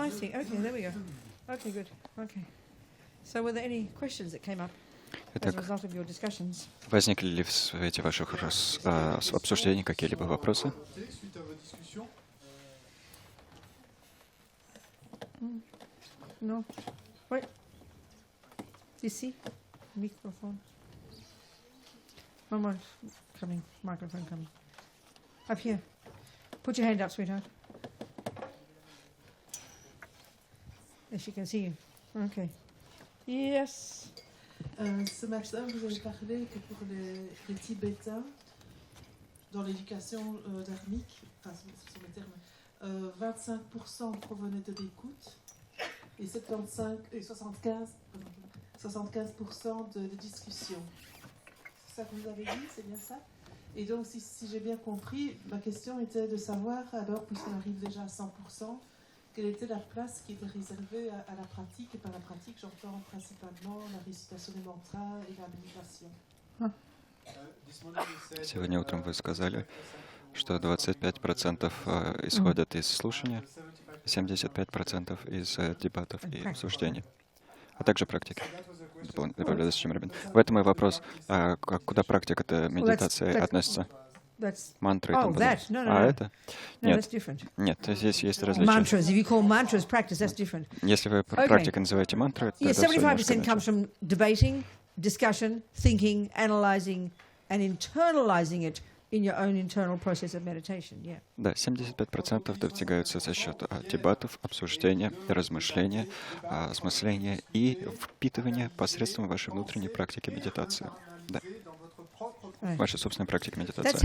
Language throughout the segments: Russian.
I think. Okay, there we go. Okay, good. Okay. So were there any questions that came up as a result of your discussions? Возникли ли в свете ваших обсуждений какие-либо вопросы? No. Wait. Ici. Microphone. One more coming. Microphone coming. Up here. Put your hand up, sweetheart. If she can see you. Okay. Yes. Ce matin, vous avez parlé que pour les Tibétains, dans l'éducation dharmique, enfin, ce sont les termes, 25% provenaient de l'écoute et 75% de discussion. C'est ça que vous avez dit, c'est bien ça? Et donc, si j'ai bien compris, ma question était de savoir, alors, puisqu'on arrive déjà à 100%, quelle était la place qui était réservée à la pratique? Et par la pratique, j'entends principalement la récitation des mantras et la méditation. Сегодня утром вы сказали, что 25% исходят из слушания, 75% из дебатов и обсуждений, а также практики. В этом и вопрос, куда практика-то медитации относится? Мантры и тому подобное. Это? Нет. Нет, здесь есть различия. Mantras. If you call mantras practice, that's different. Если вы практикой называете мантры, то это 75% comes from debating, discussion, thinking, analyzing, and internalizing it in your own internal process of meditation. Yeah. Да, 75% достигаются за счет дебатов, обсуждения, размышления, осмысления и впитывания посредством вашей внутренней практики медитации. Да. Ваша собственная практика медитации.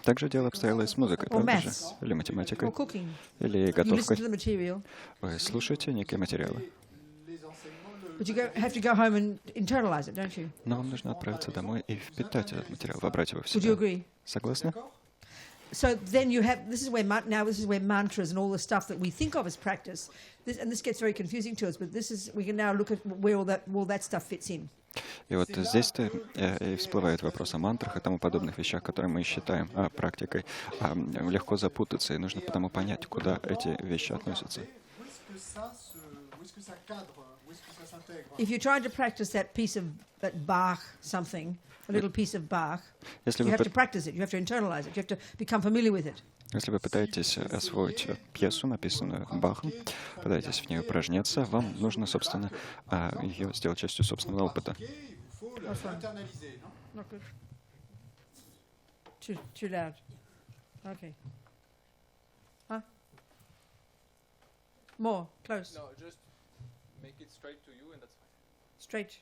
Также дело обстояло и с музыкой, правда же? Или математикой, или готовкой. Вы слушаете некие материалы. Но вам нужно отправиться домой и впитать этот материал, вобрать его в себя. Согласны? So then you have, this is where mantras and all the stuff that we think of as practice, and this gets very confusing to us, but we can now look at where all that stuff fits in. И вот здесь-то и всплывает вопрос о мантрах и тому подобных вещах, которые мы считаем практикой. Легко запутаться, и нужно потому понять, куда эти вещи относятся. If you're trying to practice that Bach something, a little piece of Bach, you have to practice it, you have to internalize it, you have to become familiar with it. Если вы пытаетесь освоить пьесу, написанную Бахом, пытаетесь в ней упражняться, вам нужно, собственно, ее сделать частью собственного опыта. Too loud. Okay. Huh? More, close. No, just make it straight to you and that's fine. Straight.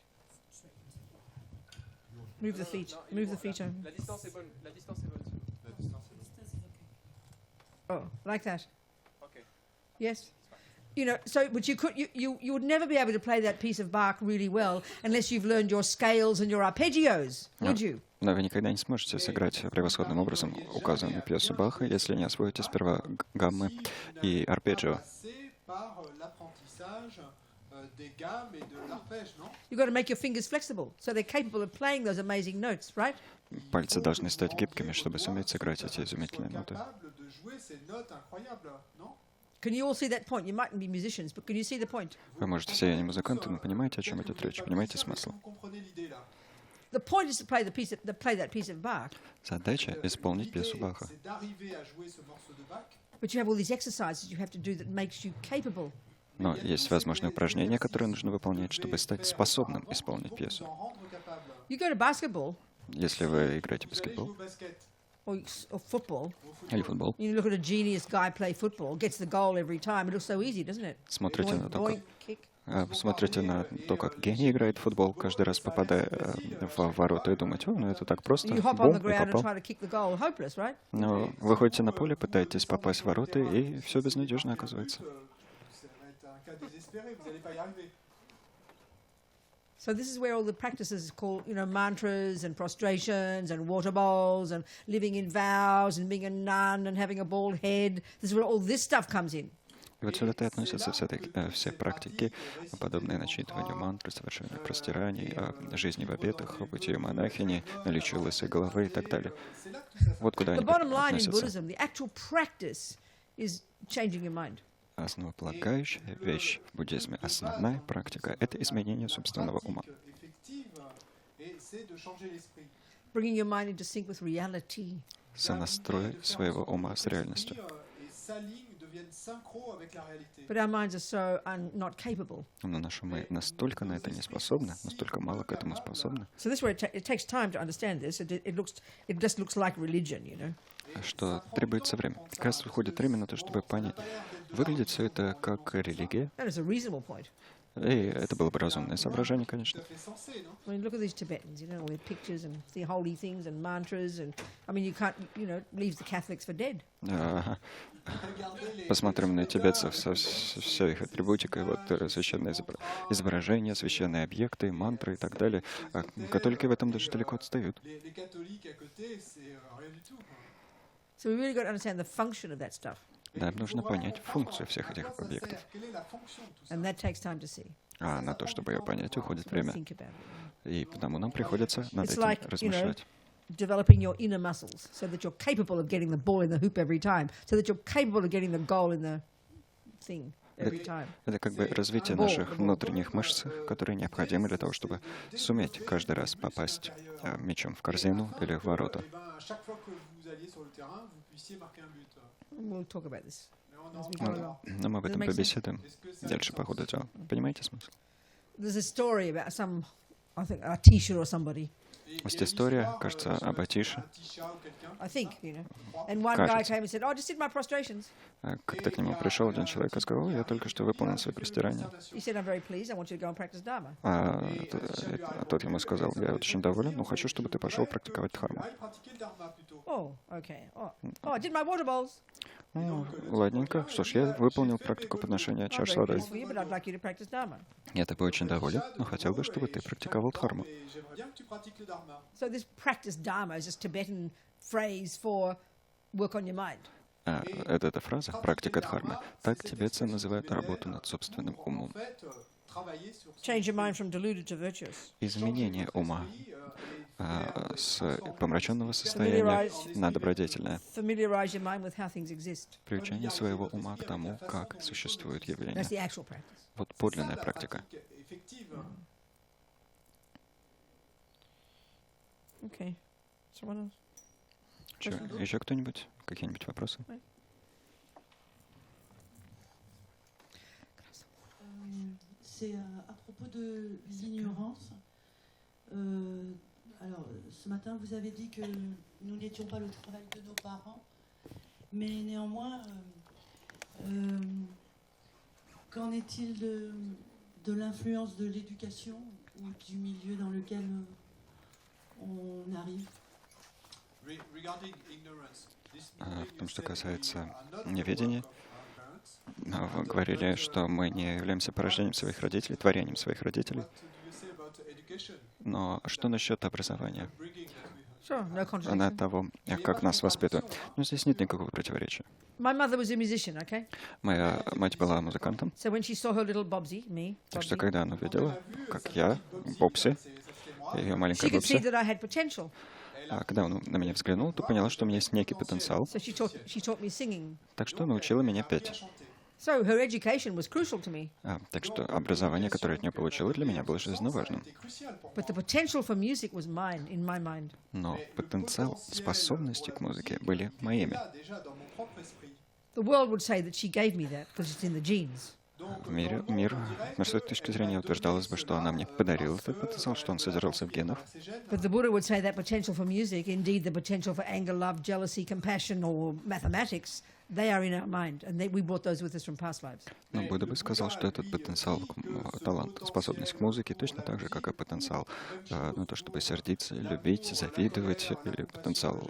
Move the feet. Move the feet over. La distance est bonne. La distance est bonne. Oh, like that. Okay. Yes. You know, so but you would never be able to play that piece of Bach really well unless you've learned your scales and your arpeggios, would you? Но вы никогда не сможете сыграть превосходным образом указанную пьесу Баха, если не освоите сперва гаммы и арпеджио. You've got to make your fingers flexible, so they're capable of playing those amazing notes, right? Пальцы должны стать гибкими, чтобы суметь сыграть эти изумительные ноты. Can you all see that point? You mightn't be musicians, but can you see the point? Вы, может, все не музыканты, но понимаете, о чем идет речь, понимаете смысл? The point is to play that piece of Bach. Задача — исполнить пьесу Баха. But you have all these exercises you have to do that makes you capable. Но есть возможные упражнения, которые нужно выполнять, чтобы стать способным исполнить пьесу. You go to basketball. Если вы играете в баскетбол or football. Или футбол. You look at a genius guy play football, gets the goal every time. It looks so easy, doesn't it? Смотрите на то, как гений играет в футбол, каждый раз попадая в ворота, и думаете, ну это так просто, бум, и попал. Но вы ходите на поле, пытаетесь попасть в ворота, и все безнадежно оказывается. So this is where all the practices called, mantras and prostrations and water bowls and living in vows and being a nun and having a bald head. This is where all this stuff comes in. И вот сюда-то относятся все практики, подобные начитыванию мантр, совершению простираний, жизни в обетах, бытию монахини, наличию лысой головы и так далее. Вот куда они относятся. Основополагающая вещь в буддизме, основная практика — это изменение собственного ума. Bringing your mind into sync with reality. Сонастрой своего ума с реальностью. But our minds are so not capable. Но наши умы настолько на это не способны, настолько мало к этому способны, So this way it takes time to understand this. It just looks like religion, you know. что требуется время. Как раз уходит время на то, чтобы понять. Выглядит все это как религия, That is a reasonable point. и это было бы разумное соображение, конечно. I mean, look at these Tibetans, you know, all their pictures and the holy things and mantras, and I mean, you can't, you know, leave the Catholics for dead. Посмотрим на тибетцев со всей их атрибутикой, вот священные изображения, священные объекты, мантры и так далее. А католики в этом даже далеко отстают. So we really got to understand the function of that stuff, Нам нужно понять функцию всех этих объектов. and that takes time to see. А на то, чтобы ее понять, уходит время. Think about it. И потому нам приходится над It's этим like, you know, размышлять. developing your inner muscles so that you're capable of getting the ball in the hoop every time, so that you're capable of getting the goal in the thing every time. Это как бы развитие наших внутренних мышц, которые необходимы для того, чтобы суметь каждый раз попасть мячом в корзину или в ворота. We'll talk about this as we go along. Но мы об этом Does it make sense? побеседуем дальше по ходу дела. Понимаете смысл? There's a story about some, I think, a teacher or somebody. Есть история, кажется, об Атише. I think, you know. And one guy Кажется. came and said, "Oh, I just did my prostrations." Как-то к нему пришел один человек и сказал: «Я только что выполнил свои простирания». He said, "I'm very pleased. I want you to go and practice Dharma." А тот ему сказал: «Я очень доволен, но хочу, чтобы ты пошел практиковать дхарму». Oh, okay. Oh, I did my water bowls. Ну, ладненько. Что ж, я выполнил практику подношения I'm чаш с very водой. pleased for you, but I'd like you to practice Dharma. Я тобой очень доволен, но хотел бы, чтобы ты практиковал дхарму. So this practice Dharma is just Tibetan phrase for work on your mind. Эта фраза «практика дхармы», так тибетцы называют работу над собственным умом. Change your mind from deluded to virtuous. Изменение ума с помраченного состояния на добродетельное. Familiarize your mind with how things exist. Приучение своего ума к тому, как существуют явления. That's the actual practice. Вот подлинная практика. Okay. Someone else? Еще кто-нибудь? Какие-нибудь вопросы? C'est à propos de l'ignorance. Alors, ce matin, vous avez dit que nous n'étions pas le travail de nos parents, mais néanmoins, qu'en est-il de l'influence de l'éducation ou du milieu dans lequel on arrive? В том, что касается неведения, вы говорили, что мы не являемся порождением своих родителей, творением своих родителей. Но что насчет образования? Sure, no contradiction. Она того, как нас воспитывают. Ну, здесь нет никакого противоречия. My mother was a musician, okay? Моя мать была музыкантом, So when she saw her little Bobsy, me, так что Bobsy, когда она видела, как я, Бобси, ее she маленькая could see Бобси, that I had potential. когда она на меня взглянула, то поняла, что у меня есть некий потенциал, So she taught me singing. так что научила меня петь. So her education was crucial to me. Так что образование, которое от нее получила, для меня было жизненно важным. But the potential for music was mine, in my mind. Но потенциал, способности к музыке были моими. The world would say that she gave me that because it's in the genes. Мир, с этой точки зрения, утверждалось бы, что она мне подарила этот потенциал, что он содержался в генах. But the Buddha would say that potential for music, indeed the potential for anger, love, jealousy, compassion, or mathematics, they are in our mind, and we brought those with us from past lives. Но Будда бы сказал, что этот потенциал, талант, способность к музыке, точно так же, как и потенциал на то, чтобы сердиться, любить, завидовать, или потенциал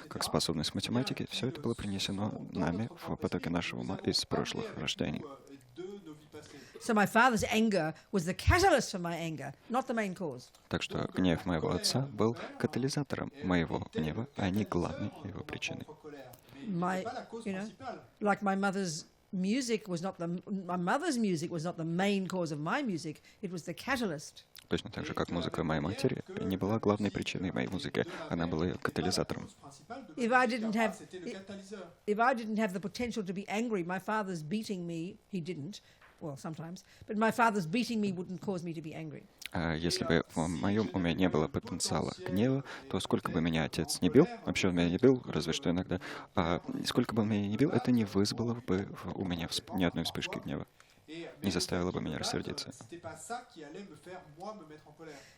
как способность к математике, все это было принесено нами в потоке нашего ума из прошлых рождений. So my father's anger was the catalyst for my anger, not the main cause. Так что гнев моего отца был катализатором моего гнева, а не главной его причиной. My, you know, like my mother's music was not the main cause of my music. It was the catalyst. точно так же, как музыка моей матери, не была главной причиной моей музыки. Она была ее катализатором. If I didn't have the potential to be angry, my father's beating me, he didn't, well, sometimes, but my father's beating me wouldn't cause me to be angry. Если бы в моем уме не было потенциала гнева, то сколько бы меня отец не бил, вообще он меня не бил, разве что иногда, сколько бы он меня не бил, это не вызвало бы у меня ни одной вспышки гнева, не заставило бы меня рассердиться.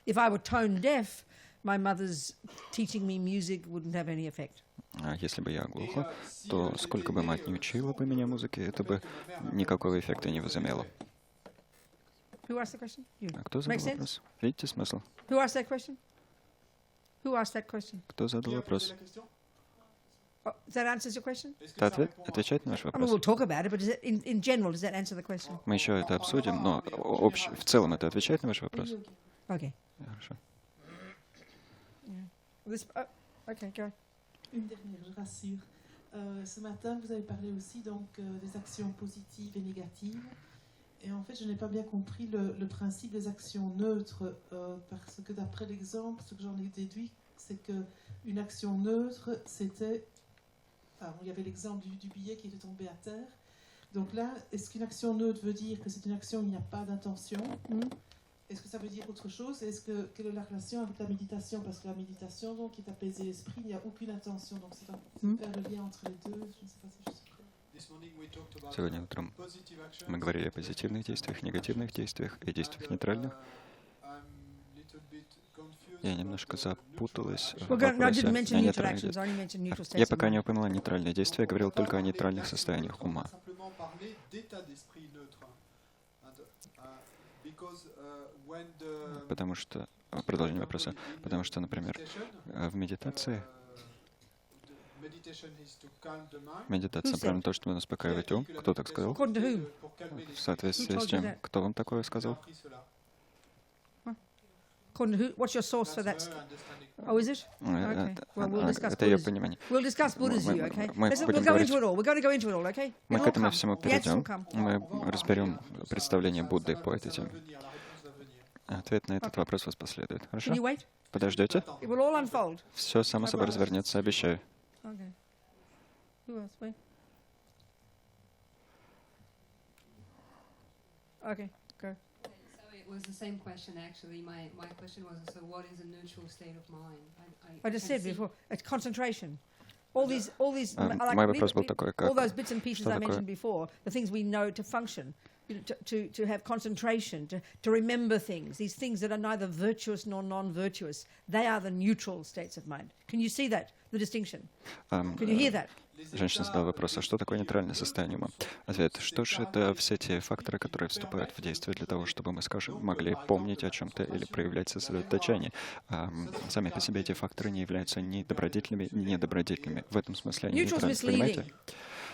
If I were tone deaf, my mother's teaching me music wouldn't have any effect. Если бы я глуха, то сколько бы мать не учила бы меня музыке, это бы никакого эффекта не возымело. Who asked the question? You. А кто задал вопрос? Видите смысл? Who asked that question? Who asked that question? Кто задал вопрос? Oh, that answers your question? Это отвечает на ваш I mean, вопрос? we'll talk about it, but in general, does that answer the question? Мы еще это обсудим, но в целом это отвечает на ваш вопрос? Okay. Хорошо. Okay, go. Une dernière, je rassure. Ce matin, vous avez parlé aussi donc des actions positives et négatives. Et en fait, je n'ai pas bien compris le principe des actions neutres, parce que d'après l'exemple, ce que j'en ai déduit, c'est qu'une action neutre, c'était... Enfin, il y avait l'exemple du billet qui était tombé à terre. Donc là, est-ce qu'une action neutre veut dire que c'est une action où il n'y a pas d'intention? Est-ce que ça veut dire autre chose? Quelle est la relation avec la méditation? Parce que la méditation, donc, qui est apaiser l'esprit, il n'y a aucune intention. Donc c'est faire le lien entre les deux. Je ne sais pas si je suis claire. Сегодня утром мы говорили о позитивных действиях, негативных действиях и действиях нейтральных. Я немножко запуталась в вопросе о нейтральных действиях. Я пока не упомянула нейтральные действия, я говорил только о нейтральных состояниях ума. Потому что, продолжение вопроса, потому что, например, в медитации медитация направлена на то, чтобы успокаивать ум. Кто так сказал? В соответствии с чем? Кто вам такое сказал? What's your source for that? Oh, is it? Okay. Well, we'll discuss Это ее Buddhism. понимание. We'll discuss Buddhism, okay? Мы We'll будем go into говорить, it all. We're going to go into it all, okay? мы It'll к этому come. всему The answer will перейдем. come. Мы разберем представление Будды по этой теме. Ответ на этот вопрос вас последует. Хорошо? Can you wait? Подождете? It will all unfold. Все само собой развернется, обещаю. Okay. Who else? Wait. Okay, go. So it was the same question actually. My question was, so what is a neutral state of mind? I just said before, it's concentration. All these, Мой вопрос был такой, как all those bits and pieces что I такое? mentioned before, the things we know to function, to have concentration, to remember things, these things that are neither virtuous nor non-virtuous, they are the neutral states of mind. Can you see that, the distinction? Can you hear that? Женщина задала вопрос, а что такое нейтральное состояние ума? Ответ, что же это все те факторы, которые вступают в действие для того, чтобы мы, скажем, могли помнить о чем-то или проявлять сосредоточение. Сами по себе эти факторы не являются ни добродетельными, ни недобродетельными. В этом смысле они нейтральны, понимаете?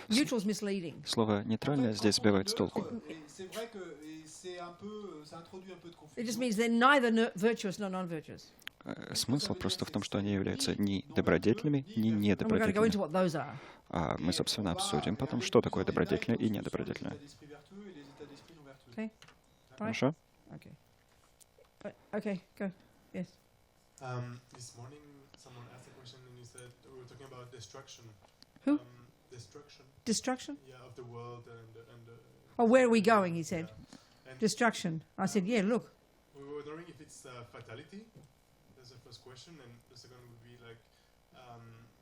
Neutral's misleading. Слово «нейтральное» здесь сбивает с толку. It just means they're neither virtuous nor non-virtuous. Смысл просто в том, что они являются ни добродетельными, ни And we're going to go into недобродетельными. what those are. А мы, собственно, обсудим потом, что такое добродетельное и недобродетельное. Okay? Хорошо? Okay. Okay, go. Yes. This morning, someone asked a question and you said we were talking about destruction. Who? Destruction. Destruction? Yeah, of the world Oh, where are we going, he said. yeah. And Destruction. I said, yeah, look. we were wondering if it's fatality. That's the first question, and the second would be like,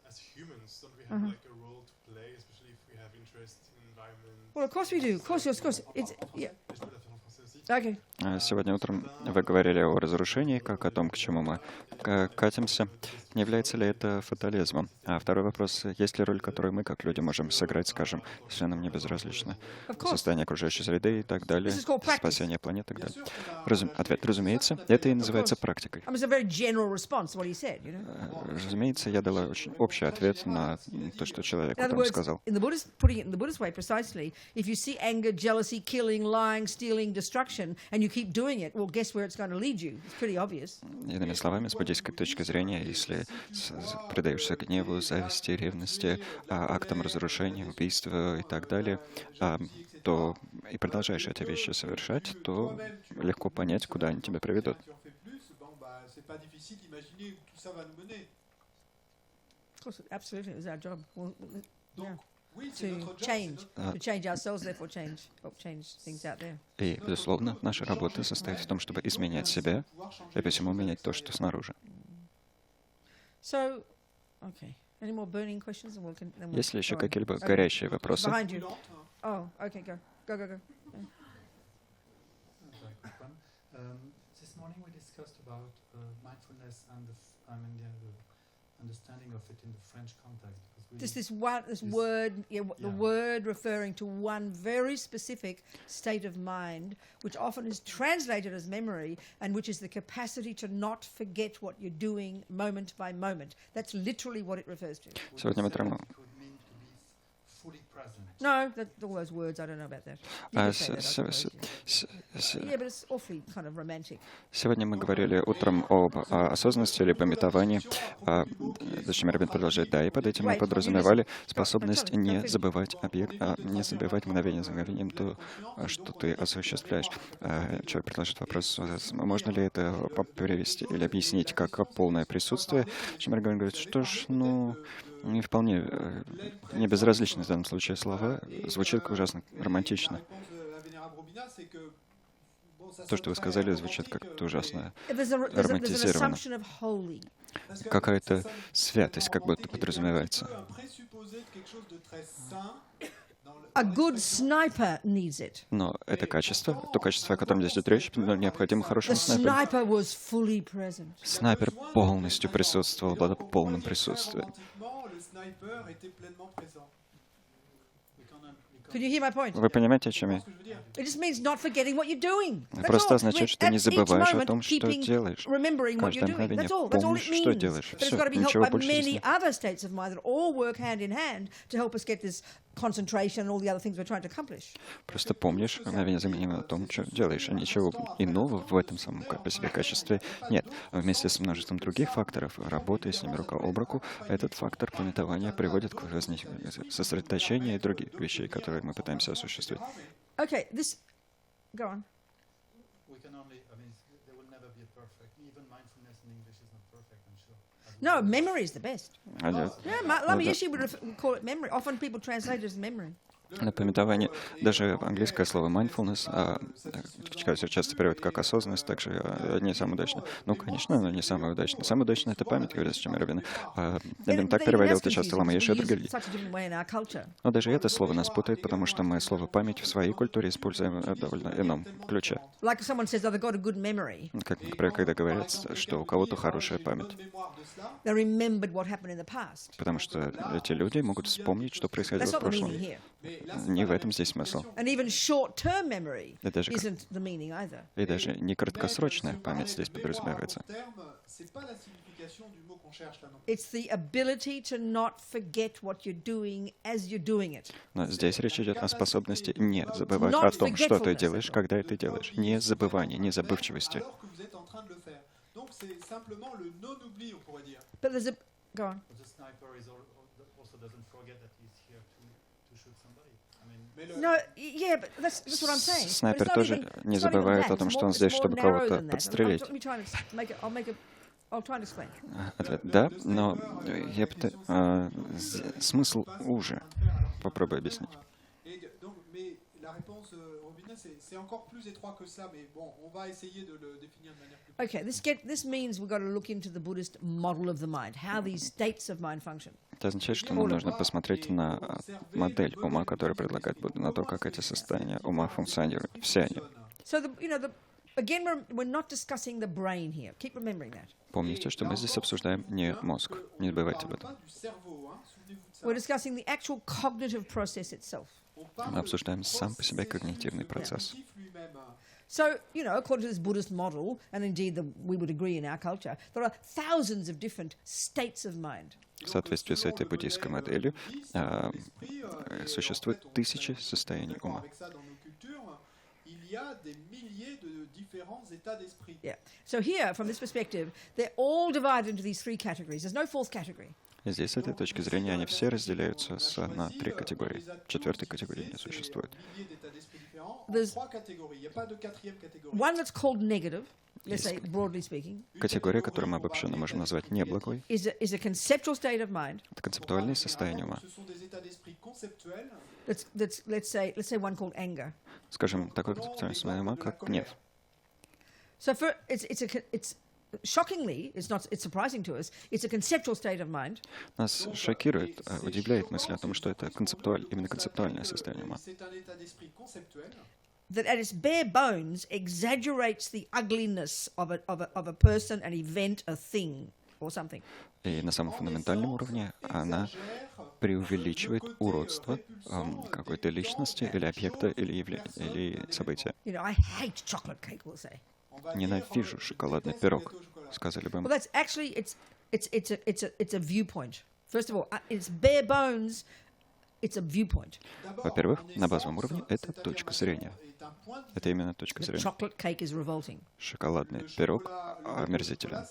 as humans, don't we have like a role to play, especially if we have interest in environment? Well, of course we do. Of course. It's, yeah. Je peux la faire en français aussi. Okay. Сегодня утром вы говорили о разрушении, как о том, к чему мы катимся. Не является ли это фатализмом? А второй вопрос, есть ли роль, которую мы, как люди, можем сыграть, скажем, если нам не безразлично состояние окружающей среды и так далее, спасение планеты и так далее? Ответ, разумеется, это и называется практикой. I mean, it's a very general response to what he said, you know. Разумеется, я дала очень общий ответ на то, что человек In other утром words, сказал. putting it in the Buddhist way precisely, if you see anger, jealousy, killing, lying, stealing, destruction, and you keep doing it, well, guess where it's going to lead you? It's pretty obvious. Иными словами, с буддийской точки зрения, если предаешься гневу, зависти, ревности, актам разрушения, убийства и так далее, то и продолжаешь эти вещи совершать, то легко понять, куда они тебя приведут. pas difficile d'imaginer où tout ça va nous mener. Of course, absolutely, it was our job. Donc, Yeah. oui, c'est To notre job, c'est change, notre... to change ourselves, therefore help change things out there. И, безусловно, наша работа состоит в том, чтобы изменять себя и посему менять то, что снаружи. So, okay. Any more burning questions? And then we'll Есть ли еще go on. какие-либо Okay. горящие вопросы? Behind you. Oh, okay, go. Go. Very quick one. This morning we discussed about mindfulness and the understanding of it in the French context. Because This word, the word referring to one very specific state of mind, which often is translated as memory, and which is the capacity to not forget what you're doing moment by moment. That's literally what it refers to. Сегодня утром No, all those words, I don't know about that. You could say that, I suppose, yeah, but it's awfully kind of romantic. Сегодня мы говорили утром об осознанности или пометовании. Зачем Робин продолжает? Да, и под этим мы подразумевали способность не забывать объект, не забывать мгновение за мгновением то, что ты осуществляешь. Человек предложит вопрос, можно ли это перевести или объяснить как полное присутствие. Зачем Робин говорит, что ж, не вполне, не безразличны в данном случае слова, звучит ужасно романтично. То, что вы сказали, звучит как-то ужасно романтизировано. Какая-то святость как будто подразумевается. A good sniper needs it. Но это качество, то качество, о котором здесь идет речь, необходимо хорошему снайперу. Sniper was fully present. Снайпер полностью присутствовал, обладал полным присутствием. Could you hear my point? Вы понимаете, о чем я? It just means not forgetting what you're doing. Просто означает, что ты не забываешь о том, что делаешь. Каждое мгновение помнишь, что делаешь. But it's Все, got to be helped ничего by больше здесь many нет. other states of mind that all work hand in hand to help us get this concentration and all the other things we're trying to accomplish. Просто помнишь мгновение за мгновением о том, что делаешь, а ничего иного в этом самом по себе качестве нет. А вместе с множеством других факторов, работая с ними рука об руку, этот фактор пометования приводит к сосредоточению и других вещей, которые мы пытаемся осуществить. Okay, this... Go on. we can only, there will never be a perfect, even mindfulness in English is not perfect, I'm sure. No, memory is the best. Yeah, Lama Yeshe would call it memory. Often people translate it as memory. Пометование, даже английское слово mindfulness, часто переводят как осознанность, также не самое удачное. Ну, конечно, оно не самое удачное. Самое удачное — это память, говорит, с чем Робина. Робин так переводил это часто Лама Йеши и другие. Но даже это слово нас путает, потому что мы слово «память» в своей культуре используем в довольно ином ключе. Как, например, когда говорят, что у кого-то хорошая память. Потому что эти люди могут вспомнить, что происходило в прошлом. Не в этом здесь смысл. И даже не краткосрочная память здесь подразумевается. Но здесь речь идет о способности не забывать о том, что ты делаешь, когда это делаешь. Не забывание, не забывчивости. Go on. No, yeah, but that's what I'm saying. Снайпер тоже не забывает о том, что он здесь, чтобы кого-то подстрелить. I'll try and explain. Ответ — да, но смысл уже. Попробуй объяснить. Okay, this means we've got to look into the Buddhist model of the mind, how these states of mind function. Это означает, что нам нужно посмотреть на модель ума, которая предлагает Будда, на то, как эти состояния ума функционируют. Все они. So, again, we're not discussing the brain here. Keep remembering that. Помните, что мы здесь обсуждаем не мозг. Не забывайте об этом. We're discussing the actual cognitive process itself. Мы обсуждаем сам по себе когнитивный процесс. So, according to this Buddhist model, and indeed we would agree in our culture, there are thousands of different states of mind. В соответствии с этой буддийской моделью существует тысячи состояний ума. Yeah. So here, from this perspective, they're all divided into these three categories. There's no fourth category. И здесь, с этой точки зрения, они все разделяются на три категории. Четвертой категории не существует. There's one that's called negative. let's say broadly speaking, Категория, которую мы обобщенно можем назвать неблагой, is a conceptual state of mind. это концептуальное состояние ума. Ce sont des états d'esprit conceptuels. Let's say one called anger. Скажем, такое концептуальное состояние ума, как гнев. So it's shockingly, it's surprising to us. It's a conceptual state of mind. Нас шокирует, удивляет мысль о том, что это именно концептуальное состояние ума. C'est un état d'esprit conceptuel. That at its bare bones exaggerates the ugliness of a person, an event, a thing, or something. И на самом фундаментальном уровне она преувеличивает уродство какой-то личности или объекта или события. You know, I hate chocolate cake, we'll say. Ненавижу шоколадный пирог, сказали бы Well, мы. that's actually it's a viewpoint. First of all, its bare bones, it's a viewpoint. Во-первых, на базовом уровне это точка зрения. Это именно точка The зрения. chocolate cake is revolting. Шоколадный пирог омерзителен.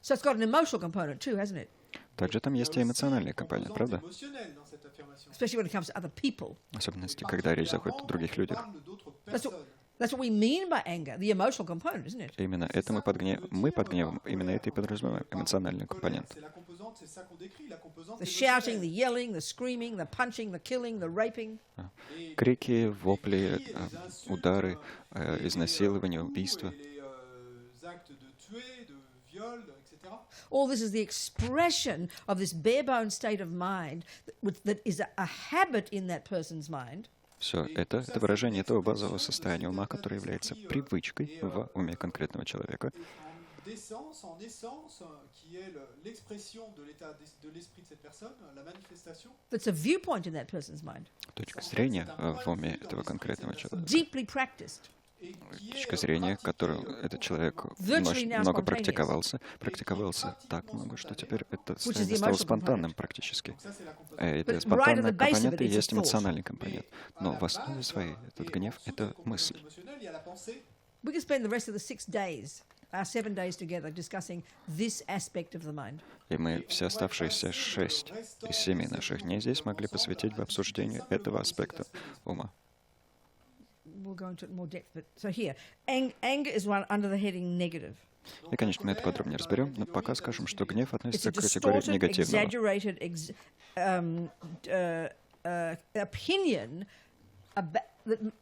So it's got an emotional component too, hasn't it? Также там есть и эмоциональный компонент, правда? Émotionnel dans cette affirmation. Especially when it comes to other people. В особенности, когда речь заходит о других людях. Parle d'autres That's what, personnes. that's what we mean by anger, the emotional component, isn't it? Именно это мы под гневом, именно это и подразумеваем, эмоциональный компонент. C'est la composante, c'est ça qu'on décrit, la composante The shouting, the émotionnelle. yelling, the screaming, the punching, the killing, the raping. Крики, вопли, удары, изнасилования, убийства. Et les actes de tuer, de viol, etc. All this is the expression of this bare-bone state of mind that is a habit in that person's mind. Все это выражение этого базового состояния ума, которое является привычкой в уме конкретного человека, En essence, qui est l'expression de l'état de l'esprit de cette personne, la manifestation, That's a viewpoint in that person's mind. точка зрения в уме этого конкретного человека. Deeply practiced. et qui est Точка зрения, которую этот человек много практиковался так много, что теперь это состояние стало спонтанным практически. ça c'est la composante. Это спонтанный компонент и есть эмоциональный компонент. Но в основе своей этот гнев — это мысль. Émotionnel, il y a la pensée. We can spend the rest of the 6 days, our 7 days together, discussing this aspect of the mind. И мы все оставшиеся 6 из 7 наших дней здесь могли посвятить бы обсуждению этого аспекта ума. We'll go into it in more depth. But so here, anger is one under the heading negative. И, конечно, мы это подробнее разберем, но пока скажем, что гнев It's относится a к категории distorted, негативного. exaggerated opinion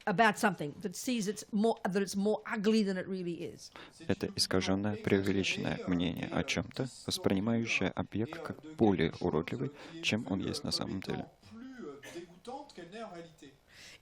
about something that sees that it's more ugly than it really is. Это искаженное, преувеличенное мнение о чем-то, воспринимающее объект как более уродливый, чем он есть на самом деле. Plus dégoûtante qu'elle n'est en réalité.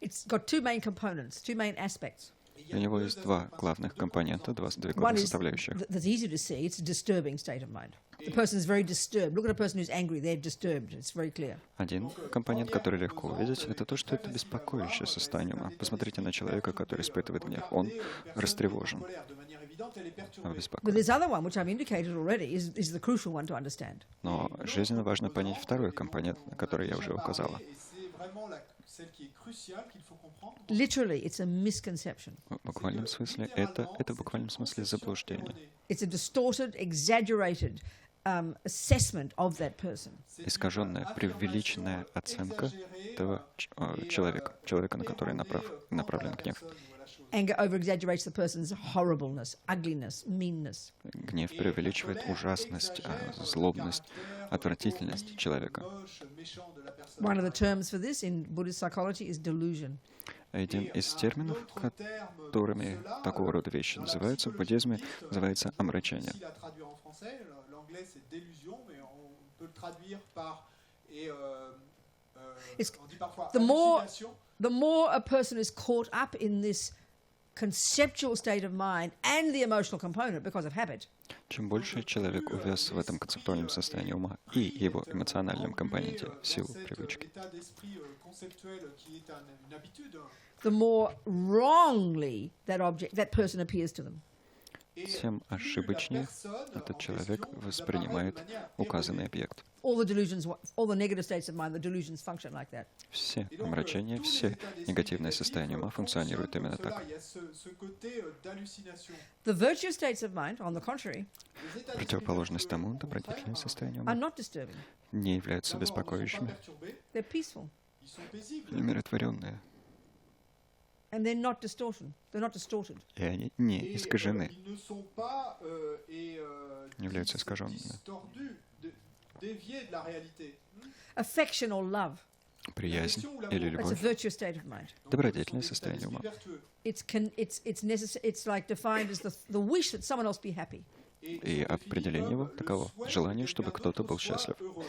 It's got two main components, two main aspects. У него есть два главных компонента, две One главных is составляющих. that's easy to see. It's a disturbing state of mind. The person is very disturbed. Look at a person who's angry. They're disturbed. It's very clear. Один компонент, который легко увидеть, это то, что это беспокоящее состояние ума. Посмотрите на человека, который испытывает гнев. Он растревожен, De manière évidente, elle est он perturbée. But беспокоен. this other one, which I've indicated already, is the crucial one to understand. Но жизненно важно понять второй компонент, на который я уже указала. Et c'est vraiment celle qui est cruciale qu'il faut comprendre. Literally, it's a misconception. В буквальном смысле это в буквальном смысле заблуждение. It's a distorted, exaggerated assessment of that person. Искаженная, преувеличенная оценка этого человека, на который направлен гнев. Anger over-exaggerates the person's horribleness, ugliness, meanness. Гнев преувеличивает ужасность, злобность, отвратительность человека. One of the terms for this in Buddhist psychology is delusion. Один из терминов, которыми такого рода вещи называются в буддизме, называется омрачение. Difficile à traduire en français. L'anglais c'est délusion, mais on peut le traduire par on dit parfois hallucination. The more a person is caught up in this conceptual state of mind and the emotional component because of habit, Чем больше человек увяз в этом концептуальном состоянии ума и его эмоциональном компоненте в силу привычки, L'état d'esprit conceptuel qui est une habitude. the more wrongly that person appears to them. тем ошибочнее этот человек воспринимает указанный объект. All the negative states of mind, the delusions function like that. Все омрачения, все негативные состояния ума функционируют именно так. Il y a ce côté d'hallucination. The virtuous states of mind, on the contrary, Les états d'esprit Противоположность тому, добродетельные состояния are ума not disturbing. не являются d'abord, ils sont pas беспокоящими, perturbés, They're peaceful. ils sont paisibles. умиротворенные. And they're not distorted. They're not distorted. И они не Et искажены, ils ne sont pas не являются искаженными. distordus, déviés de la réalité. Affection or love. Приязнь или That's a любовь virtuous state of mind. Donc, добродетельное ce sont des состояние états ума. d'esprit vertueux. It's like defined as the wish that someone else be happy. Et И определение его le таково. souhait Желание, que чтобы quelqu'un кто-то d'autre был soit счастлив. heureux.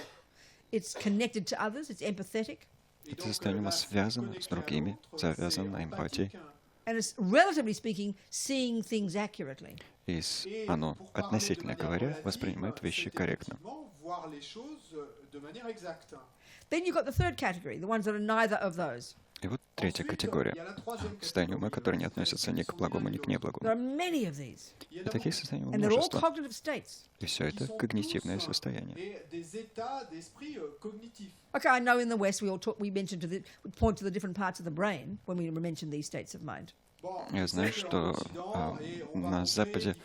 It's connected to others. It's empathetic. Et Это donc, состояние ума la связано с connecter à другими, l'autre, завязано на c'est эмпатии. empathique. And it's, relatively speaking, seeing things accurately. И оно, относительно говоря, воспринимает вещи корректно. Voir les choses de manière exacte. Then you've got the third category, the ones that are neither of those. И вот третья категория. Состояние ума, которое не относится ни к благому, ни к There неблагому. are many of these. И таких состояний And they're all множество. cognitive states. И все это когнитивное состояние. Et des états d'esprit cognitifs. Okay, I know in the West we mentioned we point to the different parts of the brain when we mention these states of mind. Я знаю, что на Западе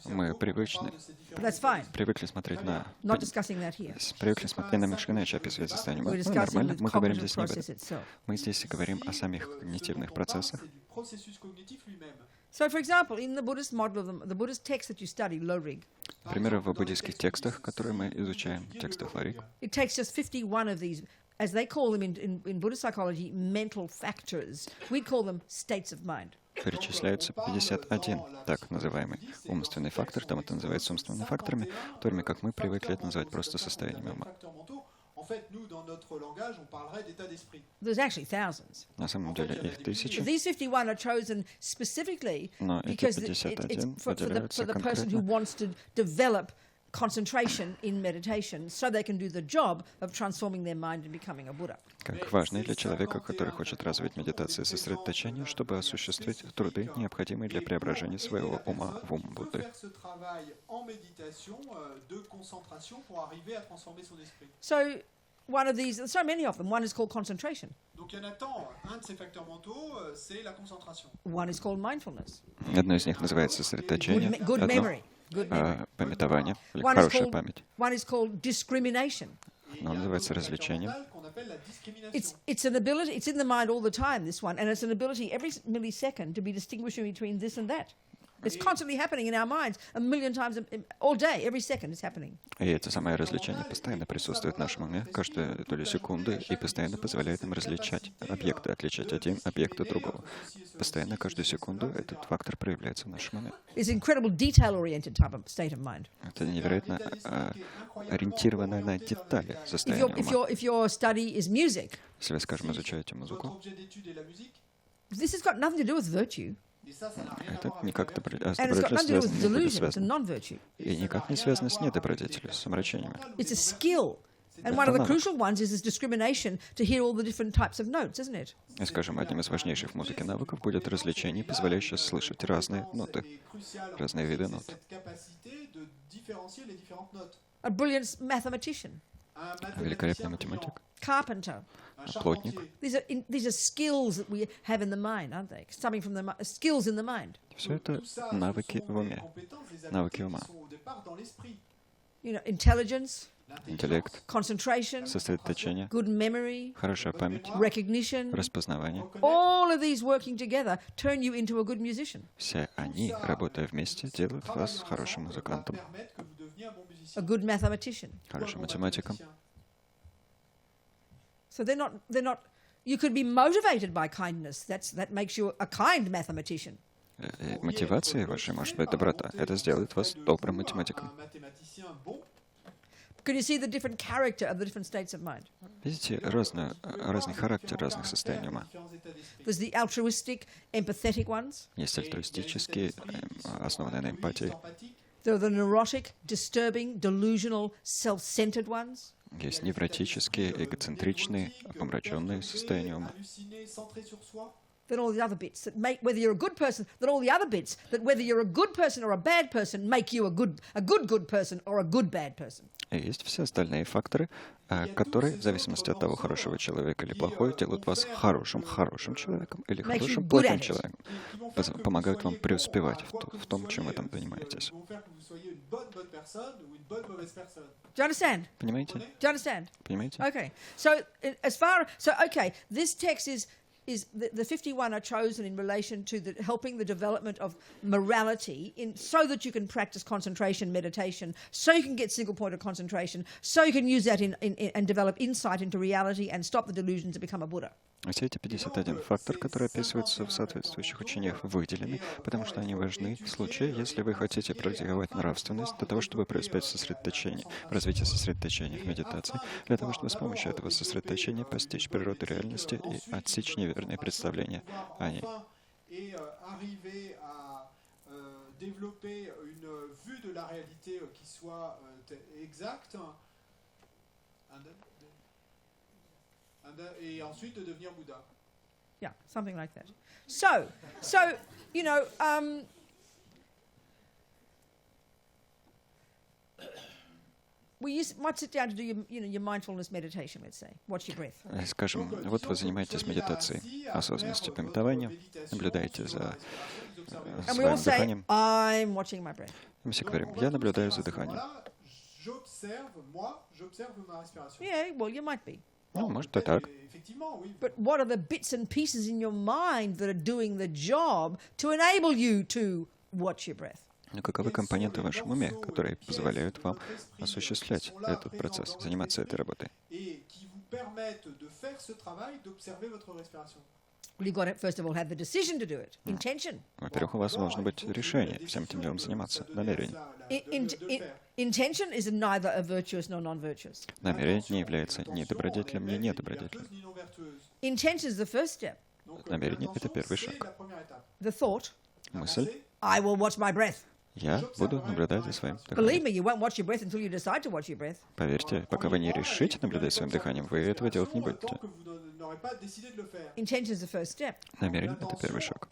мы привыкли That's fine. смотреть на... Not discussing that here. Привыкли смотреть немножко иначе описывать состояние ума. We're Ну, discussing нормально, the мы говорим cognitive здесь не об process этом. itself. Мы здесь говорим о самих когнитивных процессах. C'est du processus cognitif lui-même. So, for example, in the Buddhist model of the Buddhist text that you study, Lorig, Например, в буддийских текстах, которые мы изучаем, текстах Ларик, it takes just 51 of these, as they call them in Buddhist psychology, mental factors. We call them states of mind. перечисляются 51 так называемый умственный фактор, там это называется умственными факторами, в то время как мы привыкли это называть просто состояниями ума. En fait, nous, dans notre langage, on parlerait d'état d'esprit. There's actually thousands. На самом деле их тысячи, These 51 are chosen specifically но эти because 51 for выделяются the person who конкретно wants to develop concentration in meditation so they can do the job of transforming their mind and becoming a Buddha. как важны для человека, который хочет развить медитацию и сосредоточение, чтобы осуществить труды, необходимые для преображения своего ума в ум Будды. Faire ce travail en méditation de concentration pour arriver à transformer son esprit. So one of these, there's so many of them. One is called concentration. Donc il y en a tant. Un de ces facteurs mentaux, c'est la concentration. One is called mindfulness. Одно из них называется сосредоточение, Good одно memory. Good memory. пометование, или One is хорошая called память. one is called discrimination. Et Одно il y a un называется autre facteur развлечением. mental qu'on appelle la discrimination. It's an ability, it's in the mind all the time, this one, and it's an ability every millisecond to be distinguishing between this and that. It's constantly happening in our minds a million times all day, every second it's happening. И это самое развлечение постоянно присутствует в нашем уме, каждую долю секунды, и постоянно позволяет нам различать объекты, отличать один объект от другого. Постоянно, каждую секунду этот фактор проявляется в нашем уме. It's an incredible detail-oriented type of state of mind. Это невероятно ориентированное на детали состояние ума. If your study is music, Если вы, скажем, изучаете Votre музыку, objet d'étude est la musique. this has got nothing to do with virtue, Et ça n'a rien à это voir никак avec с and it's got nothing to do with добродетелью не delusion, it's a связано. non-virtue. И никак не связано с недобродетелью, с омрачениями. It's a skill. And one of the crucial ones is this discrimination to hear all the different types of notes, isn't it? И, скажем, одним из важнейших в музыке навыков будет развлечение, позволяющее слышать разные ноты, разные виды нот. cette capacité de différencier les différentes notes. A brilliant mathematician, Un Великолепный mathématicien brillant, carpenter. un плотник. charpentier. These are skills that we have in the mind, aren't they? Something from the skills in the mind. Все это Tout ça, навыки ce sont в des уме, compétences, des навыки habiletés ума. qui sont au départ dans l'esprit. You know, intelligence, Интеллект, concentration, сосредоточение, good memory, хорошая память, recognition. распознавание. All of these working together turn you into a good musician, Все они, работая вместе, делают вас хорошим музыкантом, Permettre que vous deveniez un bon a musicien. good mathematician. хорошим математиком. So they're not. You could be motivated by kindness. That makes you a kind mathematician. И мотивацией вашей может быть доброта. Это сделает вас добрым математиком. Un mathématicien bon. Can you see the different character of the different states of mind? Видите разный характер разных состояний ума. Différents états d'esprit. There's the altruistic, empathetic ones. Есть альтруистические, основанные на эмпатии. Empathique. There are the neurotic, disturbing, delusional, self-centered ones. Есть невротические, эгоцентричные, помраченные состояния ума. Halluciné, centré sur soi. Then all the other bits that make whether you're a good person. Then all the other bits that whether you're a good person or a bad person make you a good person or a good bad person. И есть все остальные факторы, которые, в зависимости от того, хорошего человека или плохой, делают вас хорошим человеком или хорошим плохим человеком. Помогают вам преуспевать в том, чем вы там занимаетесь. Vont faire que vous soyez une bonne personne ou une bonne mauvaise personne. Do you understand? Понимаете? Do you understand? Понимаете? Okay. So okay, this text is is the 51 are chosen in relation to helping the development of morality so that you can practice concentration meditation, so you can get single point of concentration, so you can use that and develop insight into reality and stop the delusions and become a Buddha. Все эти 51 фактор, которые описываются в соответствующих учениях, выделены, потому что они важны в случае, если вы хотите практиковать нравственность для того, чтобы преуспеть в сосредоточении, в развитии сосредоточения в медитации, для того, чтобы с помощью этого сосредоточения постичь природу реальности и отсечь неверные представления о ней. Et ensuite de devenir Bouddha. Yeah, something like that. So you know, we might sit down to do your mindfulness meditation, let's say. Watch your breath. Скажем, вот вы занимаетесь медитацией, осознанностью, памятованием, наблюдаете за своим дыханием. I'm watching my breath. Мы все говорим, я наблюдаю за дыханием. Yeah, well, you might be. Ну, может, и так. But what are the bits and pieces in your mind that are doing the job to enable you to watch your breath? Но каковы компоненты в вашем уме, которые позволяют вам осуществлять этот процесс, заниматься этой работой? Well, you've got to, first of all, have the decision to do it, intention. Во-первых, у вас должно быть решение всем этим делом заниматься, намерение. Intention is neither a virtuous nor non-virtuous. Намерение не является ни добродетелем, ни недобродетелем. Intention is the first step. Намерение — это первый шаг. The thought, Мысль I will watch my breath. Я буду наблюдать за своим Believe дыханием. me, you won't watch your breath until you decide to watch your breath. Поверьте, пока вы не решите наблюдать своим дыханием, вы этого делать не будете. Intention is the first step. Намерение — это первый шаг.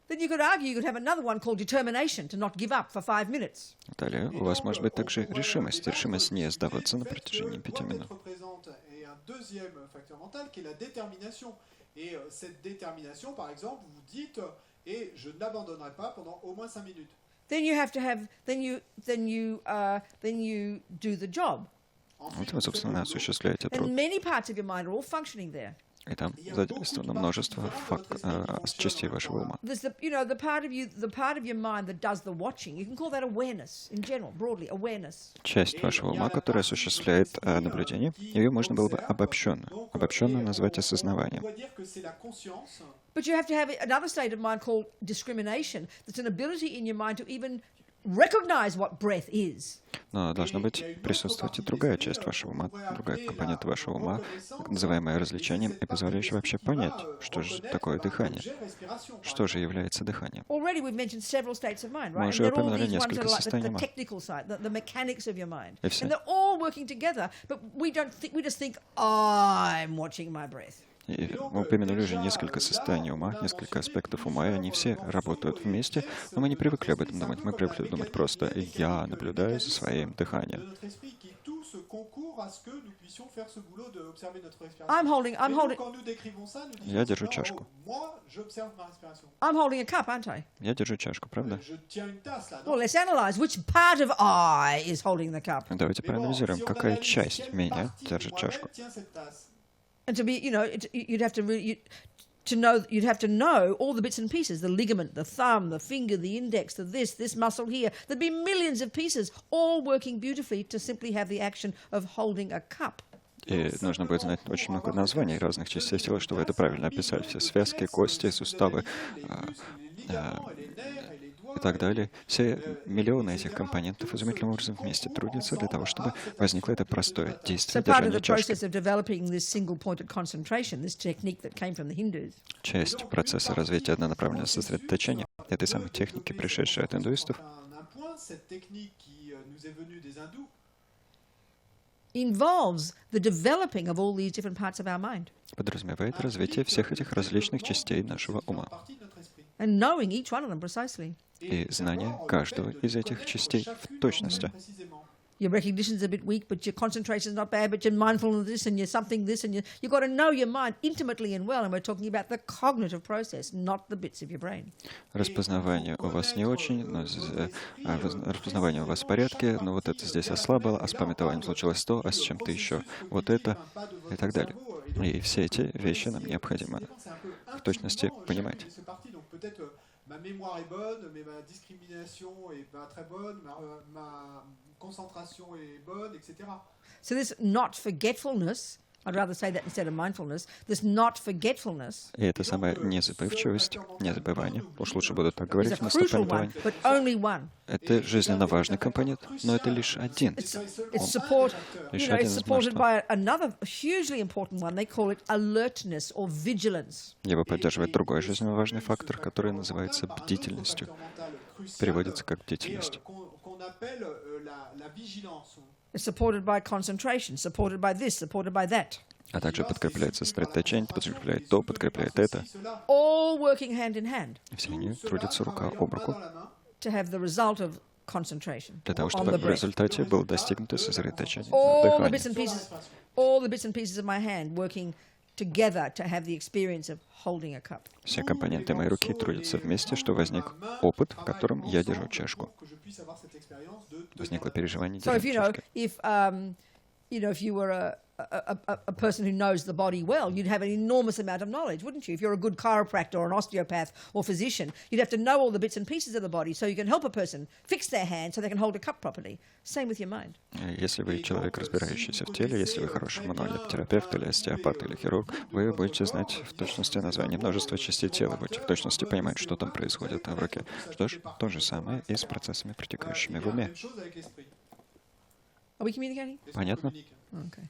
Then you could argue you could have another one called determination to not give up for 5 minutes. Далее у вас может быть также решимость. Решимость не сдаваться на протяжении 5 минут. Et je n'abandonnerai pas pendant au moins 5 minutes. Then you have to have, then you do the job. Вот вы, собственно, осуществляете труд. And many parts of your mind are all functioning there. И там задействовано множество частей вашего ума. There's the part of your mind that does the watching. You can call that awareness in general, broadly, awareness. Часть вашего ума, которая осуществляет наблюдение, ее можно было бы обобщенно назвать осознаванием. But you have to have another state of mind called discrimination. That's an ability in your mind to even recognize what breath is. Но должна быть присутствовать и другая часть вашего ума, другая компонента вашего ума, так называемая развлечением, и позволяющая вообще понять, что же такое дыхание, что же является дыханием. Already we've mentioned several states of mind, right? Мы уже упомянули несколько состояний The ума. technical side, the mechanics of your mind, И все. and they're all working together. But we just think, I'm watching my breath. И мы упомянули уже несколько состояний ума, несколько аспектов ума, и они все работают вместе, но мы не привыкли об этом думать. Мы привыкли думать просто «я наблюдаю за своим дыханием». Я держу чашку. I'm holding a cup, aren't I? Я держу чашку, правда? Well, let's analyze which part of I is holding the cup. Давайте проанализируем, какая часть меня держит чашку. And to be, you'd have to know all the bits and pieces, the ligament, the thumb, the finger, the index, this muscle here. There'd be millions of pieces all working beautifully to simply have the action of holding a cup. И нужно будет знать очень много названий разных частей тела, чтобы это правильно описать. Все связки, кости, суставы и так далее. Все миллионы этих компонентов изумительным образом вместе трудятся для того, чтобы возникло это простое действие держания чашки. Часть процесса развития однонаправленного сосредоточения этой самой техники, пришедшей от индуистов, involves the developing of all these different parts of our mind. Подразумевает развитие всех этих различных частей нашего ума. And knowing each one of them precisely. И знание каждого из этих частей в точности. Your recognition is a bit weak, but your concentration is not bad, but your mindfulness this and your something this, and you've got to know your mind intimately and well, and we're talking about the cognitive process, not the bits of your brain. Распознавание у вас не очень, но распознавание у вас в порядке, но вот это здесь ослабло, а с памятованием случилось то, а с чем-то еще вот это и так далее. И все эти вещи нам необходимо в точности понимать. Ma mémoire est bonne, mais ma discrimination est pas très bonne, ma concentration est bonne, etc. So this not forgetfulness, I'd rather say that instead of mindfulness, this not forgetfulness И это самая незабывчивость, незабывание, уж лучше буду так is говорить, a вместо crucial one, памятования. but only one. Это жизненно важный компонент, но это лишь один. It's Лишь один из supported множества. by another hugely important one. They call it alertness or vigilance. Его поддерживает другой жизненно важный фактор, который называется бдительностью. Переводится как бдительность. It's supported by concentration, supported by this, supported by that. А также подкрепляется сосредоточение, подкрепляет то, подкрепляет это. All working hand in hand И все они трудятся рука об руку to have the result of concentration для того, on чтобы the в breath. результате было достигнуто сосредоточение All the дыхания. bits and pieces of my hand working together to have the experience of holding a cup. Все компоненты моей руки трудятся вместе, что возник опыт, в котором я держу чашку. Возникло переживание So держать чашкой. if you were a person who knows the body well, you'd have an enormous amount of knowledge, wouldn't you? If you're a good chiropractor or an osteopath or physician, you'd have to know all the bits and pieces of the body so you can help a person fix their hand so they can hold a cup properly. Same with your mind. Если вы человек, разбирающийся в теле, если вы хороший мануаль-терапевт или остеопат или хирург, вы будете знать в точности название множества частей тела, будете в точности понимать, что там происходит в руке. Что ж, то же самое и с процессами, протекающими в уме. Are we communicating? Понятно? Okay.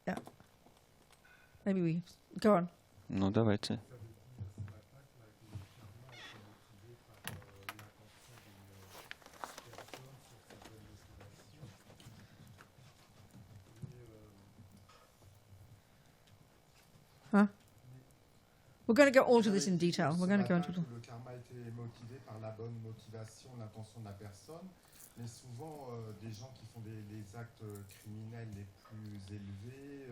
Yeah. Maybe we go on. Ну, давайте. Huh? We're going to go all to this in detail. We're going to go into Le karma a été motivé par la bonne motivation, l'intention de la personne, mais souvent des gens qui font les actes criminels les plus élevés,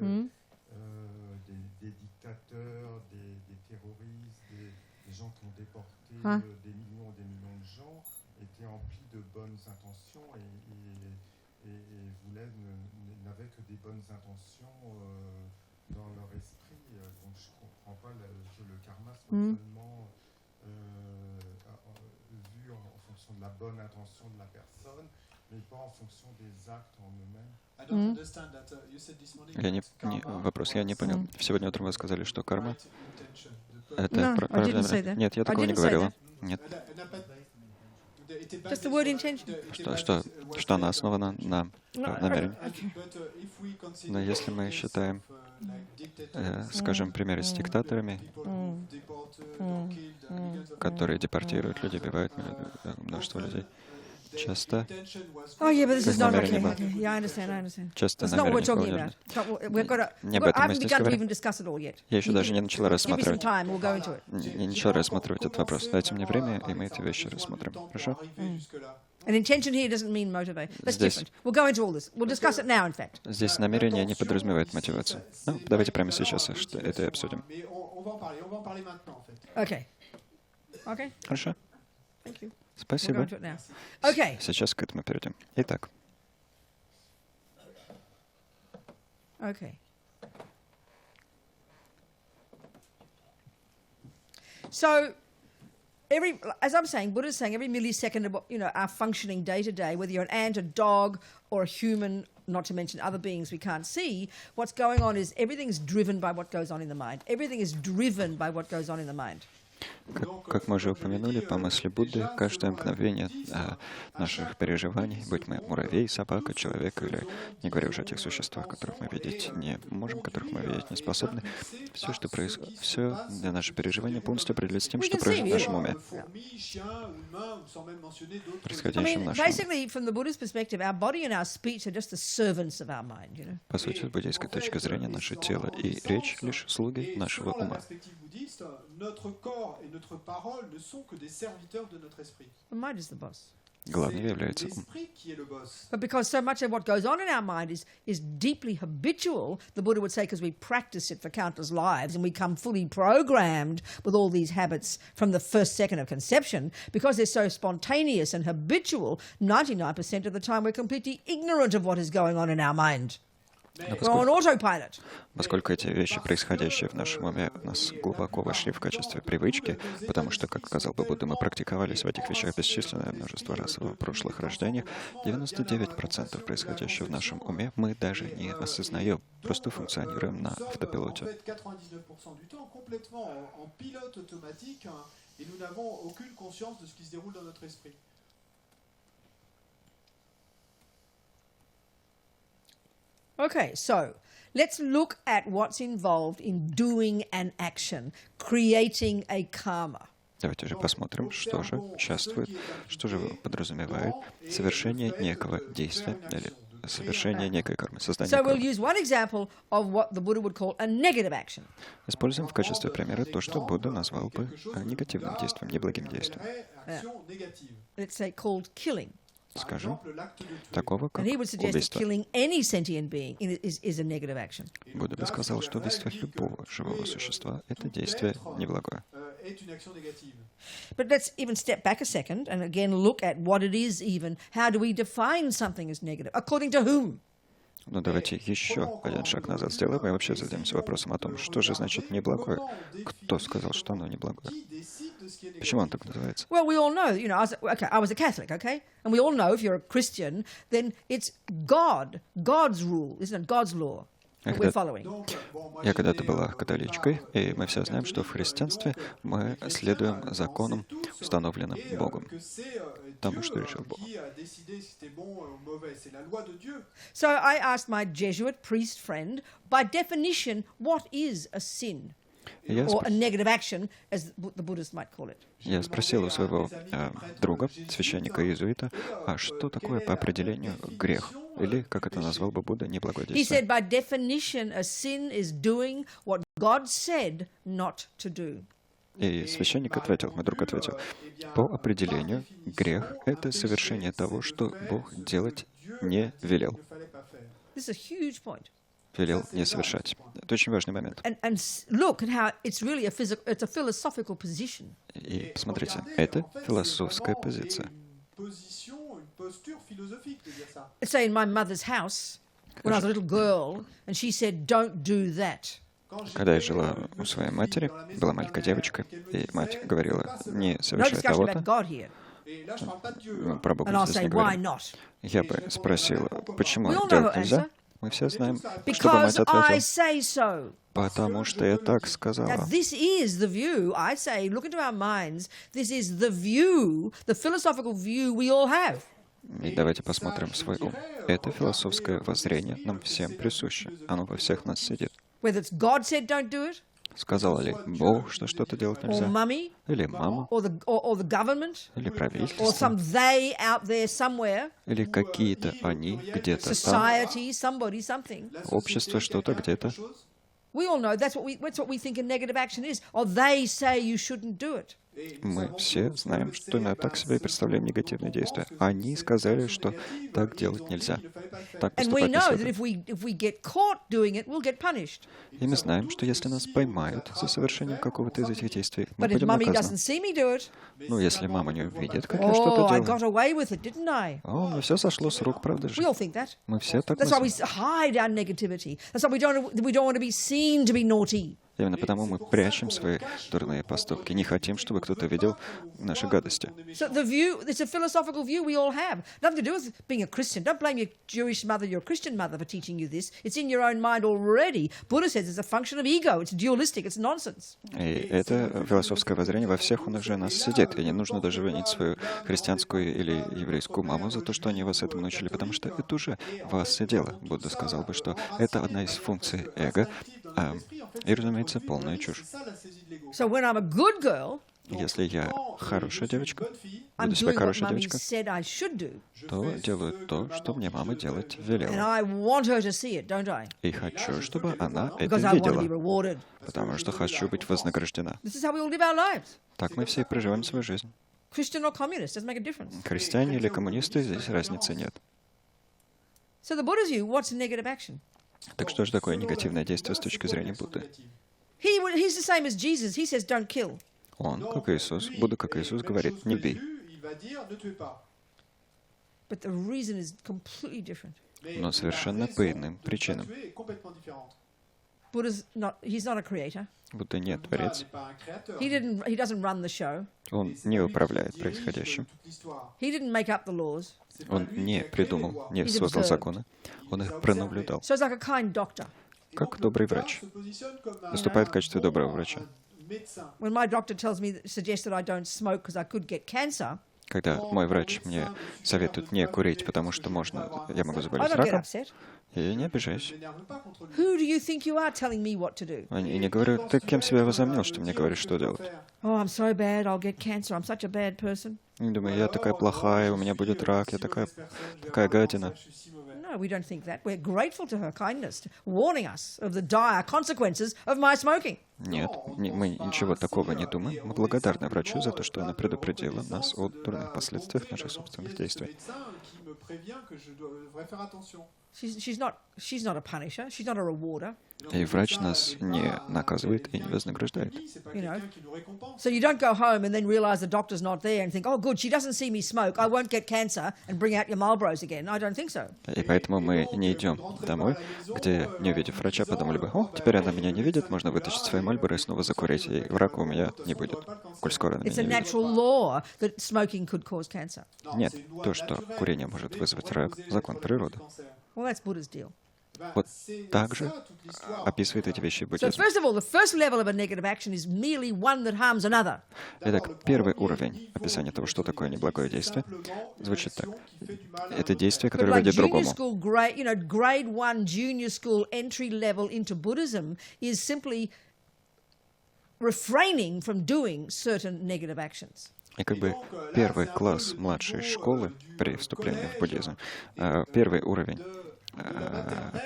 des dictateurs, des terroristes, des gens qui ont déporté des millions et des millions de gens, étaient emplis de bonnes intentions et n'avaient que des bonnes intentions dans leur esprit. Donc je ne comprends pas que le karma soit seulement vu en fonction de la bonne intention de la personne, mais pas en fonction des actes en eux-mêmes. Вопрос, я не понял. Сегодня утром вы сказали, что карма — это No, I didn't say that. Нет, я I такого не didn't say говорила. that. Нет. Just the word intention. Что она основана на намерении. Но если мы считаем, скажем, примеры с диктаторами, которые депортируют людей, убивают множество людей, часто Oh yeah, but this is not намерение okay. было. Okay. Yeah, I understand. Часто That's not what we're намерение talking было. about. Не об I этом мы haven't здесь begun to говорим. even discuss it all yet. Я еще даже не начала Give me some рассматривать. time, we'll go into it. Не начала рассматривать этот вопрос. Дайте мне время, и мы эти вещи рассмотрим. Хорошо? And intention here doesn't mean motivate. That's Здесь- different. We'll go into all this. We'll discuss it now, in fact. Здесь намерение не подразумевает мотивацию. Ну, давайте прямо сейчас это и обсудим. Okay. Okay. Хорошо? Thank you. We'll go Спасибо. into it now. Okay. Сейчас к этому перейдем. Итак, Okay. So, as I'm saying, Buddha's saying every millisecond of our functioning day to day, whether you're an ant, a dog, or a human, not to mention other beings we can't see, what's going on is everything's driven by what goes on in the mind. Everything is driven by what goes on in the mind. как мы уже упомянули, по мысли Будды, каждое мгновение наших переживаний, будь мы муравей, собака, человек или, не говоря уже о тех существах, которых мы видеть не можем, которых мы видеть не способны, все, что происходит, все для наших переживаний полностью определяется тем, что происходит в нашем уме, происходящем в нашем уме. Basically, from the Buddhist perspective, our body and our speech are just the servants of our mind, you know. По сути, с буддийской точки зрения, наше тело и речь — лишь слуги нашего ума. Notre corps et notre parole ne sont que des serviteurs de notre esprit. The mind is the boss. Главным является ум. l'esprit qui est le boss. But because so much of what goes on in our mind is deeply habitual, the Buddha would say, because we practice it for countless lives and we come fully programmed with all these habits from the first second of conception, because they're so spontaneous and habitual, 99% of the time we're completely ignorant of what is going on in our mind. We're on autopilot. Поскольку эти вещи, происходящие в нашем уме, у нас глубоко вошли в качестве привычки, потому что, как сказал бы Будда, мы практиковались в этих вещах бесчисленное множество раз в прошлых рождениях, 99% происходящего в нашем уме мы даже не осознаем, просто функционируем на автопилоте. En fait, 99% du temps, complètement en pilote automatique, hein, et nous n'avons aucune conscience de ce qui se déroule dans notre esprit. Okay, so let's look at what's involved in doing an action, creating a karma. Давайте же посмотрим, что же участвует, что же подразумевает совершение некого действия или совершение некой кармы, создание So we'll кармы. use one example of what the Buddha would call a negative action. Используем в качестве примера то, что Будда назвал бы негативным действием, неблагим действием. Action négative. Let's say called killing. Скажем, такого, как And he would suggest that убийство. killing any sentient being is a negative action. Будда бы сказал, что убийство любого живого существа — это действие неблагое. Est une action négative. But let's even step back a second and again look at what it is even. How do we define something as negative? According to whom? Но давайте еще один шаг назад сделаем и вообще зададимся вопросом о том, что же значит неблагое. Кто сказал, что оно неблагое? Qui décide de ce qui est Почему négatif? он так называется? Well, we all know, I was a Catholic, okay? And we all know if you're a Christian, then it's God's rule, isn't it? God's law that we're following. Donc, bon, moi, Я когда-то j'étais, была католичкой, и мы все знаем, что в христианстве мы следуем законам, установленным Богом. que c'est Тому, Dieu что решил Бог. qui a décidé si c'était bon ou mauvais. C'est la loi de Dieu. So I asked my Jesuit priest friend, by definition, what is a sin? И я Or a negative action, as the Buddhists might call it. Я спросил у своего друга, священника-иезуита, а что такое по определению грех? Или, как это назвал бы Будда, He неблагодействие? said, by definition, a sin is doing what God said not to do. И священник ответил, мой друг ответил, по определению грех — это совершение того, что Бог делать не велел. Il ne fallait pas faire. This is a huge point. Велел не совершать. Это очень важный момент. And look at how it's really it's a philosophical position. И Et посмотрите, regardez, это en fait, философская c'est позиция. une position, une posture philosophique de dire ça. Say in my mother's house, when I was a little girl, and she said, don't do that. Когда я жила у своей матери, была маленькая девочка, и мать говорила, не No совершай discussion about того-то. God here. Et là, je parle pas de Dieu. Мы про And Бога I'll здесь say, не why говорим. not? Я бы спросила, почему We all know делать her нельзя? answer. Мы все знаем, что бы Because мать I ответила. say so. Потому что я так Now, сказала. this is the view, I say, look into our minds, this is the view, the philosophical view we all have. И давайте посмотрим свой ум. Это философское воззрение нам всем присуще. Оно во всех нас сидит. Whether it's God said don't do it, Сказал ли Бог, что что-то делать or нельзя? mummy, Или мама? or the government, Или or правительство? some they out there somewhere, Или какие-то они где-то там? society, somebody, something. La Общество, société, что-то quelqu'un, где-то. quelque chose. We all know that's what we think a negative action is. Or they say you shouldn't do it. Et nous Мы savons все tous знаем, que что c'est, мы так себе ce представляем sont- негативные on действия. pense que Они c'est сказали, une что action négative, так ils делать ont dit нельзя. qu'il ne fallait pas le faire. Так And we поступать не know that следует. if we get caught doing it, we'll get punished. И мы знаем, что если нас поймают за совершением какого-то из этих действий, мы But if будем mummy наказаны. doesn't see me do it, Ну, если мама не увидит, как я oh, что-то I got делаю. away with it, didn't I? О, мне все сошло с рук, правда же? We all think that. Мы все так That's why we мыслим. hide our negativity. That's why we don't want to be seen to be naughty. Именно потому мы прячем свои дурные поступки. Не хотим, чтобы кто-то видел наши гадости. So the view, it's a philosophical view we all have. Nothing to do with being a Christian. Don't blame your Jewish mother, your Christian mother for teaching you this. It's in your own mind already. Buddha says it's a function of ego. It's dualistic. It's nonsense. И это философское воззрение во всех уже нас сидит. И не нужно даже винить свою христианскую или еврейскую маму за то, что они вас этому научили, потому что это уже в вас сидело. Будда сказал бы, что это одна из функций эго, и, разумеется, полная чушь. C'est ça la saisie de l'ego. So when I'm a good girl, Если я хорошая девочка, I'm веду себя doing what хорошая mummy девочка, said I should do. то делаю то, что мне мама делать And велела. I want her to see it, don't I? И хочу, чтобы она это Because I want to be видела, rewarded. потому что хочу быть вознаграждена. This is how we all live our lives. Так мы все и проживаем свою жизнь. Christian or communist, doesn't make a difference. Христиане или коммунисты, здесь разницы нет. So the Buddha's view, what's negative action? Так что же такое негативное действие с точки зрения Будды? He's the same as Jesus. He says, don't kill. Он, как Иисус, Будда, как Иисус, говорит, не бей. But the reason is completely different. Но совершенно по иным причинам. Buddha's not, he's not a creator. Будда не творец. He doesn't run the show. Он не управляет происходящим. He didn't make up the laws. Он не придумал, не создал законы. Он их пронаблюдал. So it's like a kind doctor. Как добрый врач. Выступает в качестве доброго врача. When my doctor suggests that I don't smoke because I could get cancer, Когда мой врач мне советует не курить, потому что я могу I заболеть don't get раком, upset. я не обижаюсь. Who do you think you are telling me what to do? И не говорю, ты кем себя возомнил, что мне говоришь, что делать? Oh, I'm so bad, I'll get cancer. I'm such a bad person. Я думаю, я такая плохая, у меня будет рак, я такая гадина. No, we don't think that. We're grateful to her kindness, warning us of the dire consequences of my smoking. Нет, мы ничего такого не думаем. Мы благодарны врачу за то, что она предупредила нас о дурных последствиях наших собственных действий. She's not a punisher. She's not a rewarder. И врач нас не наказывает и не вознаграждает. You know. So you don't go home and then realize the doctor's not there and think, oh, good, she doesn't see me smoke. I won't get cancer and bring out your Marlboros again. I don't think so. И поэтому мы не идем домой, где, не увидев врача, подумали бы, о, теперь она меня не видит, можно вытащить свои Мальборо и снова закурить, и врага у меня не будет, коль скоро она It's a меня не видит. natural law that smoking could cause cancer. Нет, то, что курение может вызвать рак, закон природы. Well, that's Buddha's deal. Вот так же описывает эти вещи So буддизм. first of all, the first level of a negative action is merely one that harms another. Итак, первый уровень описания того, что такое неблагое действие, звучит так. Это действие, But которое like вредит junior другому. school grade, grade 1 junior school entry level into Buddhism is simply refraining from doing certain negative actions. И как бы первый класс младшей школы при вступлении в буддизм, первый уровень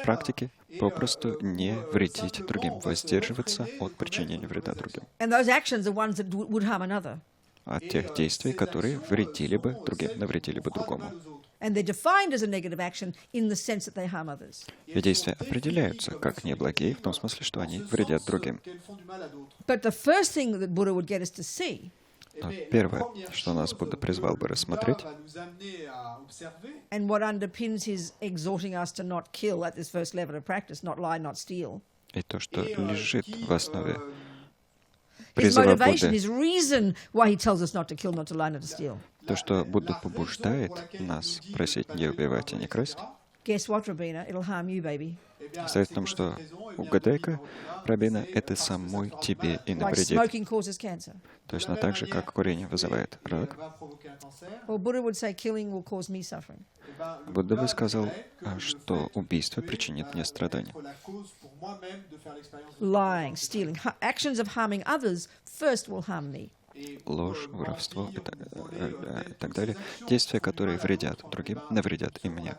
практики попросту не вредить другим, воздерживаться от причинения вреда другим. And those actions are ones that would harm another. От тех действий, которые вредили бы другим, навредили бы другому. And they're defined as a negative action in the sense that they harm others. И действия определяются как неблагие, в том смысле, что они вредят другим. But the first thing that Buddha would get us to see Но первое, что нас Будда призвал бы рассмотреть, and what underpins his exhorting us to not kill at this first level of practice, not lie, not steal, и то, что лежит в основе his призыва motivation, Будды, his reason why he tells us not to kill, not to lie, not to steal. то, что Будда побуждает нас просить не убивать и не красть, Guess what, Робина? It'll harm you, baby. состоит в том, что угадай-ка, Робина, это самой тебе и Like навредит. smoking causes cancer. Точно так же, как курение вызывает рак. Well, Buddha would say killing will cause me suffering. Будда бы сказал, что убийство причинит мне страдания. Lying, stealing, actions of harming others first will harm me. Ложь, воровство и так далее. Действия, которые вредят другим, навредят и мне.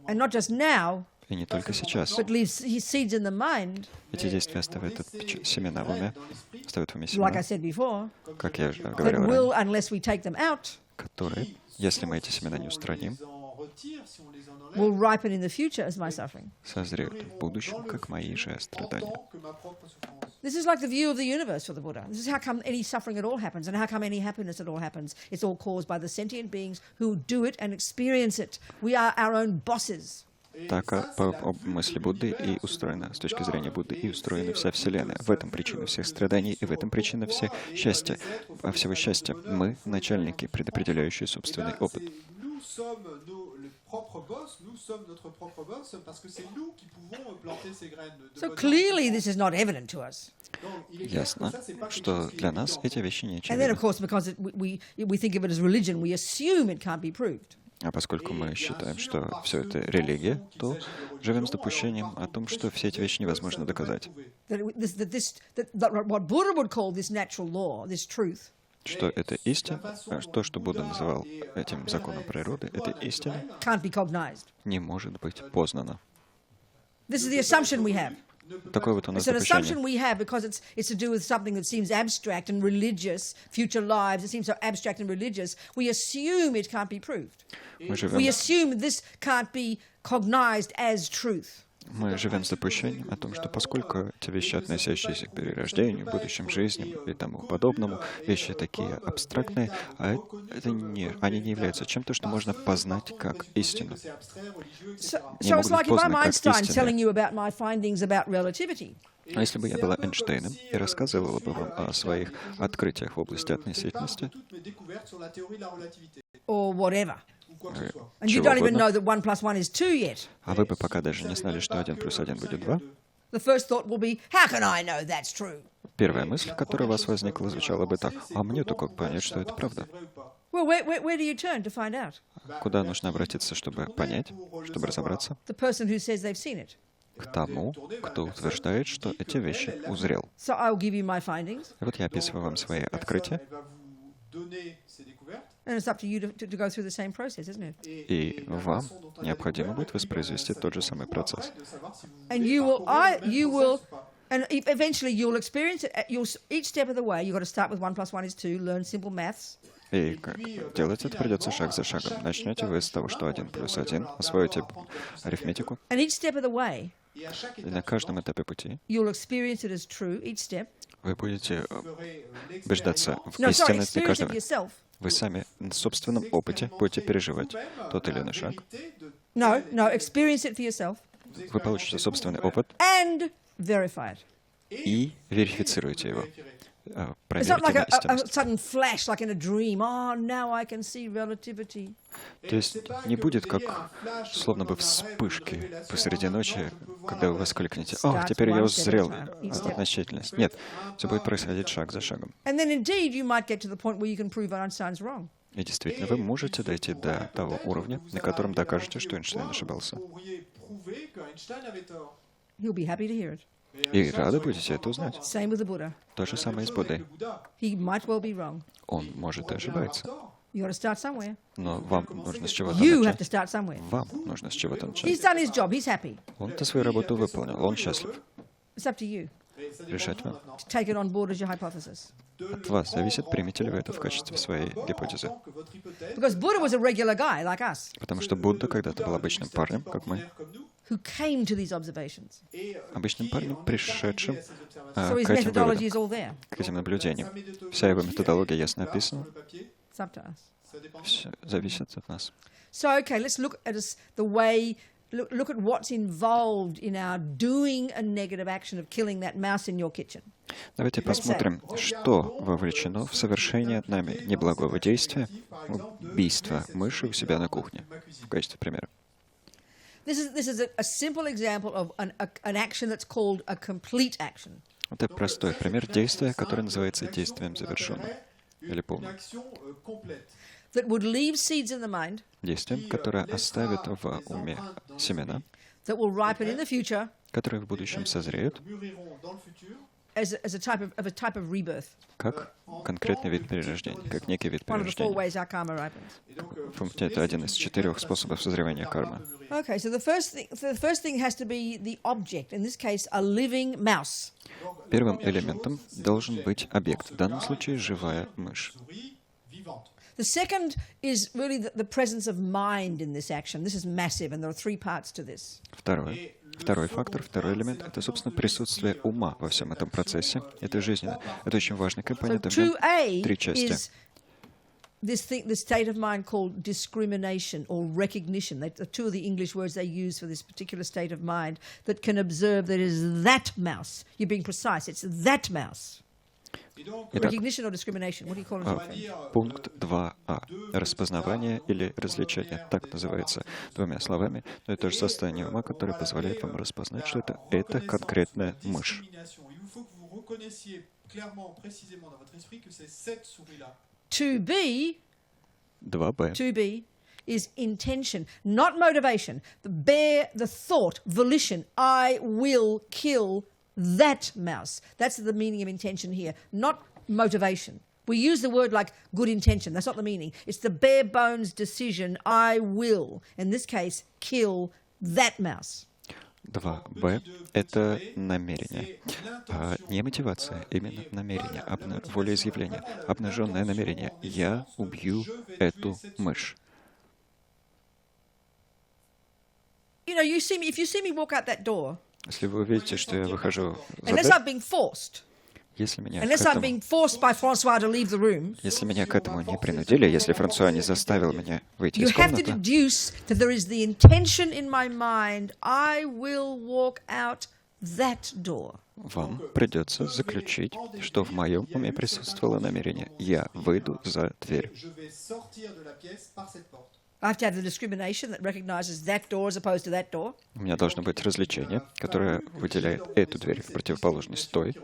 And not just now, И не только сейчас. but leaves his seeds in the mind, Эти действия оставляют семена в уме, оставляют в уме like I семена, said before, как я that говорил will, ранее, unless we take them out, которые, если мы эти семена не устраним, will ripen in the future as my suffering. созреют в будущем, как мои же страдания. This is like the view of the universe for the Buddha. This is how come any suffering at all happens and how come any happiness at all happens. It's all caused by the sentient beings who do it and experience it. We are our own bosses. Так по мысли Будды и устроена, с точки зрения Будды, и устроена вся Вселенная. В этом причина всех страданий, и в этом причина всех счастья. Всего счастья. Мы — начальники, предопределяющие собственный опыт. So clearly this is not evident to us. Ясно, что для нас эти вещи не And then, of очевидны. course, because we think of it as religion, we assume it can't be proved. А поскольку мы считаем, что все это религия, то живем с допущением о том, что все эти вещи невозможно доказать. That what Buddha would call this natural law, this truth, Что это истина, то, что Будда называл этим законом природы, это истина, can't be cognized. не может быть познана. This is the assumption we have. Такое вот у нас It's an assumption допущение. we have because it's to do with something that seems abstract and religious, future lives. It seems so abstract and religious. We assume it can't be proved. Мы живем, We assume this can't be cognized as truth. мы живем с допущением о том, что поскольку эти вещи, относящиеся к перерождению, будущим жизням и тому подобному, вещи такие абстрактные, а они не являются чем-то, что можно познать как истину. So Не it's могут like быть if I'm познаны как Einstein telling истинные. you about my findings about relativity. А если бы я была Эйнштейном и рассказывала бы вам о своих открытиях в области относительности, Or whatever. And you чего don't even угодно, know that 1 plus 1 is 2 yet. а вы бы пока даже не знали, что 1 плюс 1 будет 2, The first thought will be, how can I know that's true? первая мысль, которая у вас возникла, звучала бы так: «А мне-то как понять, что это правда?» Well, where do you turn to find out? Куда нужно обратиться, чтобы понять, чтобы разобраться? The person who says they've seen it. К тому, кто утверждает, что эти вещи узрел. So I'll give you my findings, И вот я описываю вам свои открытия, and it's up to you to go through the same process, isn't it? и вам необходимо будет воспроизвести тот же самый процесс. And you will, and eventually you'll experience it. Each step of the way, you've got to start with 1 plus 1 is 2, learn simple maths. И делать это придется шаг за шагом. Начнете вы с того, что 1 плюс 1, освоите арифметику, And each step of the way, и на каждом этапе пути you'll experience it as true, each step. вы будете убеждаться в No, sorry, истинности experience it каждого. yourself. Вы сами на собственном опыте будете переживать тот или иной шаг. No, experience it for yourself Вы получите собственный опыт and verify it. и верифицируете его. It's not Проверьте like на a истинность. sudden flash, like in a dream. Oh, now I can see relativity. То есть не будет как словно бы вспышки посреди ночи, когда вы воскликнете: «О, теперь я узрел относительность». Нет, все будет происходить шаг за шагом. And then indeed you might get to the point where you can prove Einstein's wrong. И действительно, вы можете дойти до того уровня, на котором докажете, что Эйнштейн ошибался. He'll be happy to hear it. И рады будете это узнать. Same with the Buddha. То же самое и с Буддой. He might well be wrong. Он может и ошибаться. You got to start somewhere. Но вам нужно с чего-то You have to начать. start somewhere. Вам нужно с чего-то He's начать. done his job. He's happy. Он-то свою работу выполнил, он счастлив. It's up to you Решать вам. to take it on board as your hypothesis. От вас зависит, примете ли вы это в качестве своей гипотезы. Because Buddha was a regular guy like us Потому что Будда когда-то был обычным парнем, как мы. who came to these observations. Обычным парнем, пришедшим So his к этим methodology is выводам, all there. к этим наблюдениям. Вся его методология ясно описана. It's up to us. Все зависит от нас. So, okay, let's look at the way, look at what's involved in our doing a negative action of killing that mouse in your kitchen. Давайте посмотрим, что вовлечено в совершение нами неблагого действия, убийства мыши у себя на кухне, в качестве примера. This is a simple example of an action that's called a complete action. Это простой пример действия, которое называется действием завершенным или полным. That would leave seeds in the mind, Действием, которое оставит в уме семена, that will ripen in the future которые в будущем созреют, as a type of rebirth. как конкретный вид перерождения, как некий вид One of the four перерождения. ways our karma ripens. Помните, это один из 4 способов созревания кармы. Okay, so the first thing has to be the object. In this case, a living mouse. Первым элементом должен быть объект, в данном случае живая мышь. The second is really the presence of mind in this action. This is massive, and there are 3 parts to this. Второй фактор, второй элемент — это, собственно, присутствие ума во всем этом процессе. Это жизненно. Это очень важный So компонент. В нем 2A 3 части. is this state of mind called discrimination or recognition. The 2 of the English words they use for this particular state of mind that can observe that it is that mouse. You're being precise. It's that mouse. Итак, Recognition or discrimination? What do you call it? пункт 2а. Распознавание или развлечение. Так называется двумя словами. Но это же состояние ума, которое позволяет вам распознать, что это конкретная мышь. 2B 2b. is intention, not motivation. The thought, volition, I will kill that mouse. That's the meaning of intention here, not motivation. We use the word like good intention. That's not the meaning. It's the bare bones decision, I will, in this case, kill that mouse. 2b — это намерение. Не мотивация, именно намерение, волеизъявление, обнаженное намерение. Я убью эту мышь. You know, if you see me walk out that door, Если вы увидите, что я выхожу за unless дверь, I'm being forced, если меня к этому не принудили, если Франсуа не заставил меня выйти из комнаты, вам придется заключить, что в моем уме присутствовало намерение. Я выйду за дверь. I have to have the discrimination that recognizes that door as opposed to that door. У меня должно быть развлечение, которое выделяет эту дверь в противоположность той.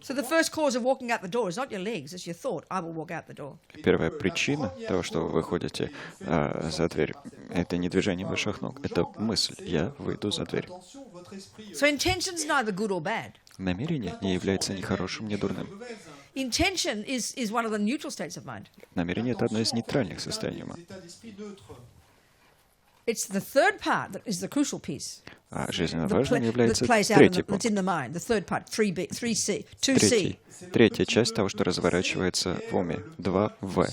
So the first cause of walking out the door is not your legs, it's your thought. I will walk out the door. Первая причина того, что вы выходите за дверь, это не движение ваших ног, это мысль. Я выйду за дверь. So intention is neither good or bad. Намерение не является ни хорошим, ни дурным. Intention is one of the neutral states of mind. Намерение — это одно из нейтральных состояний ума. It's the third part that is the crucial piece. А жизненно важным является третий пункт. Третья часть того, что разворачивается в уме. 2В.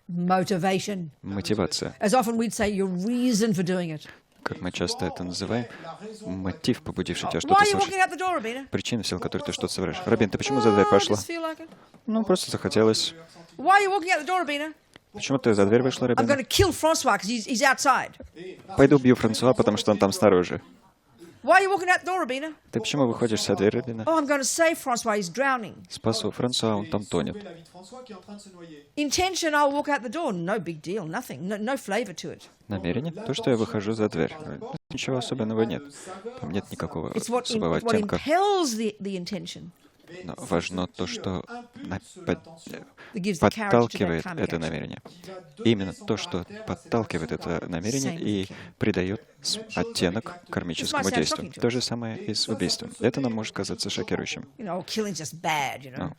Motivation. Мотивация. As often we'd say, your reason for doing it. Как мы часто это называем, мотив, побудивший тебя что-то совершить. Причина, в силу которой ты что-то совершаешь. Робин, ты почему за дверь пошла? Ну, просто захотелось. Почему ты за дверь вышла, Робин? Пойду убью Франсуа, потому что он там снаружи. Ты почему выходишь за дверь, Робина? Спасу Франсуа, он там тонет. Намерение? То, что я выхожу за дверь. Ничего особенного нет. Там нет никакого особого оттенка. Но важно то, что подталкивает это намерение. Именно то, что подталкивает это намерение и придает оттенок кармическому действию. То же самое и с убийством. Это нам может казаться шокирующим. Но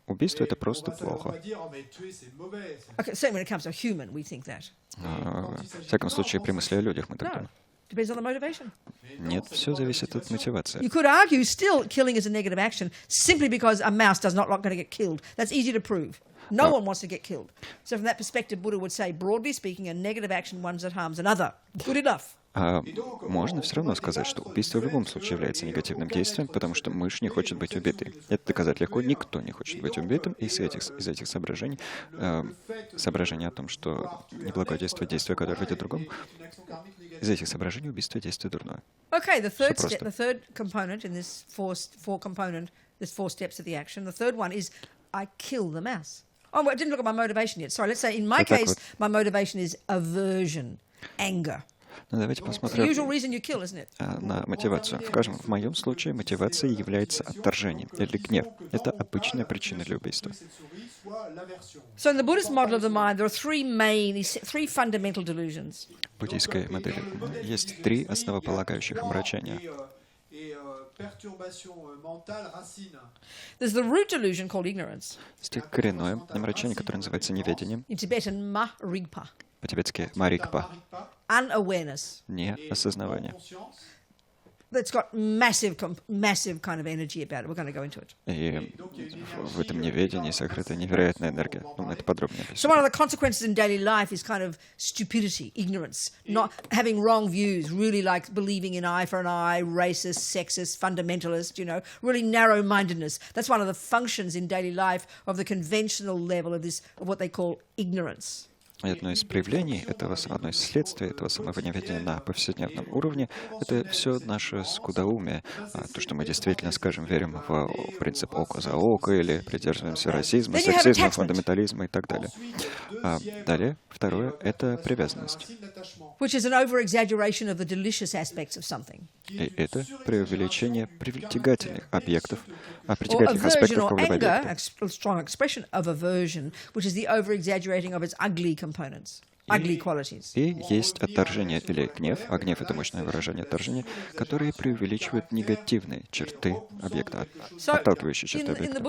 убийство — это просто плохо. В всяком случае, при мысли о людях мы так думаем. Нет, все зависит от мотивации. You could argue still killing is a negative action simply because a mouse does not want to get killed. That's easy to prove. No one wants to get killed. So from that perspective, Buddha would say, broadly speaking, a negative action one that harms another. Good enough. Можно все равно сказать, что убийство в любом случае является негативным действием, потому что мышь не хочет быть убитой. Это доказать легко, никто не хочет быть убитым, и из этих соображений, соображение о том, что неблагое действие — действие, которое ведет к другому, из этих соображений убийство — действие дурное. Okay, the third component in this four steps of the action, the third one is I kill the mouse. Oh, I didn't look at my motivation yet. Sorry, let's say in my case, my motivation is aversion, anger. Ну, давайте посмотрим на мотивацию. Скажем, в моем случае мотивацией является отторжение или гнев. Это обычная причина для убийства. So in the Buddhist model of the mind, there are three fundamental delusions. В буддийской модели есть три основополагающих омрачения. There's the root delusion called ignorance. Есть коренное омрачение, которое называется неведением. In Tibetan, ma-rigpa. По-тибетски марикпа. Unawareness. Неосознавание. That's got massive kind of energy about it. We're going to go into it. И в этом неведении сокрыта невероятная энергия. Ну, это подробнее. So one of the consequences in daily life is kind of stupidity, ignorance, not having wrong views, really like believing in eye for an eye, racist, sexist, fundamentalist, you know, really narrow-mindedness. That's one of the functions in daily life of the conventional level of what they call ignorance. Одно из проявлений одно из следствий этого самого неведения на повседневном уровне — это все наше скудоумие. То, что мы действительно, скажем, верим в принцип око за око, или придерживаемся расизма, сексизма, фундаментализма и так далее. Далее, второе — это привязанность. И это преувеличение притягательных объектов, притягательных аспектов какого-либо объекта. И есть отторжение или гнев, а гнев — это мощное выражение отторжения, которые преувеличивают негативные черты объекта, отталкивающие черты объекта.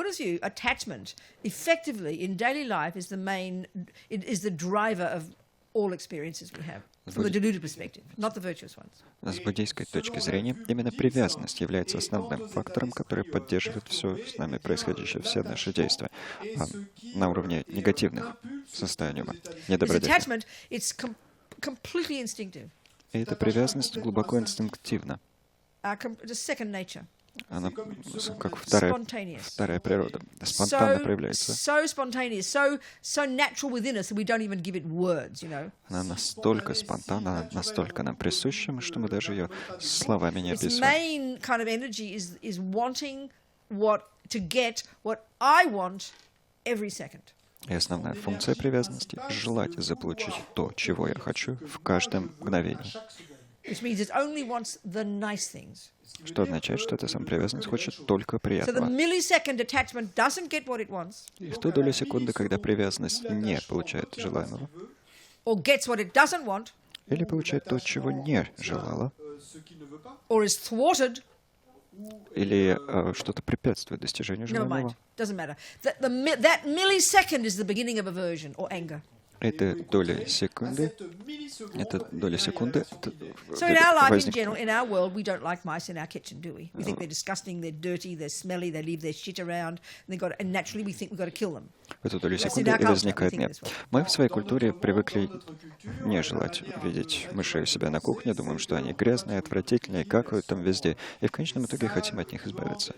from the deluded perspective, not the virtuous ones. С буддийской точки зрения, именно привязанность является основным фактором, который поддерживает все с нами происходящее, все наши действия на уровне негативных состояний ума, This недобродетели. attachment, it's completely instinctive. И эта привязанность глубоко инстинктивна. It's a second nature. Она как вторая природа, спонтанно проявляется. So spontaneous, so natural within us that we don't even give it words, you know. Она настолько спонтанна, она настолько нам присуща, что мы даже ее словами не Its описываем. main kind of energy is wanting to get what I want every second. И основная функция привязанности — желать заполучить то, чего я хочу, в каждом мгновении. Which means it only wants the nice things. Что означает, что эта самопривязанность хочет только So the приятного. millisecond attachment doesn't get what it wants, И в ту долю секунды, когда привязанность не получает желаемого, or gets what it doesn't want, или получает то, чего не желала, or is thwarted, или что-то препятствует достижению never mind, желаемого, doesn't matter. That millisecond is the beginning of aversion or anger. эта доля секунды, So in our life in general, in our world, we don't like mice in our kitchen, do we? We think they're disgusting, they're dirty, they're smelly, they leave their shit around, and naturally we think we've got to kill them. в эту долю секунды и возникает гнев. Мы в своей культуре привыкли не желать видеть мышей у себя на кухне, думаем, что они грязные, отвратительные, какают там везде, и в конечном итоге хотим от них избавиться.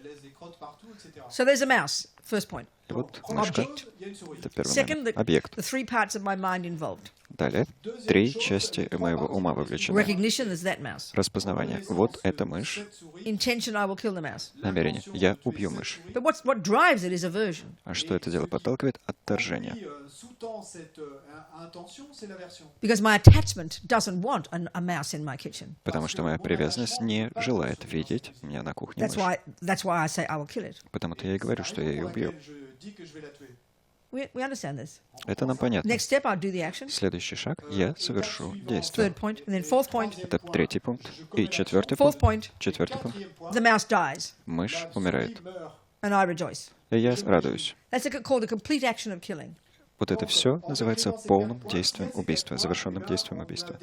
So there's a mouse, first point. И вот мышка — это первый Second, момент, объект. the three parts of my mind involved. Далее, три части моего ума вовлечены. Recognition is that mouse. Распознавание. Вот эта мышь. Intention, I will kill the mouse. Намерение. Я убью мышь. But what drives it is aversion. А что это дело подталкивает? Отторжение. Because my attachment doesn't want a mouse in my kitchen. Потому что моя привязанность не желает видеть меня на кухне мышь. That's why I say I will kill it. Потому-то я и говорю, что я ее убью. We understand this. Это нам понятно. Next step, I'll do the action. Следующий шаг — я совершу действие. Third point, and then fourth point. Это третий пункт. И четвертый Fourth пункт. point. Четвертый пункт. The mouse dies, Мышь умирает. and I rejoice. И я радуюсь. That's called a complete action of killing. Вот это все называется полным действием убийства, завершенным действием убийства.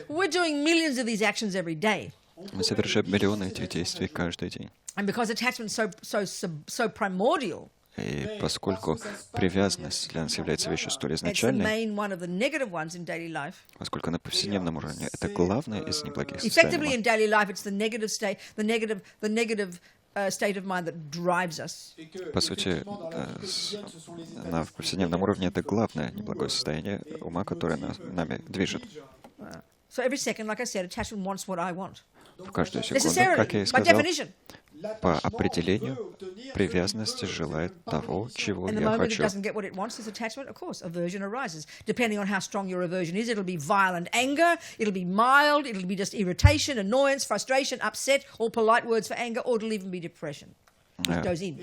We're doing millions of these actions every day. Мы совершаем миллионы этих действий каждый день. And because attachment is so primordial, И поскольку привязанность для нас является вещью столь it's the изначальной, main one of the negative ones in daily life. поскольку на повседневном уровне это главное из неблagих Effectively, состояний. in daily life, it's the negative state, the negative state of mind that drives us. По сути, на повседневном уровне это главное неблагое состояние ума, которое нами движет. So every second, like I said, attachment wants what I want. В каждую секунду, Necessarily, как я и by сказал, definition. по определению, привязанность желает того, чего And the я moment it хочу. doesn't get what it wants, this attachment, of course, aversion arises. Depending on how strong your aversion is, it'll be violent anger, it'll be mild, it'll be just irritation, annoyance, frustration, upset, all polite words for anger, or it'll even be depression. It goes in.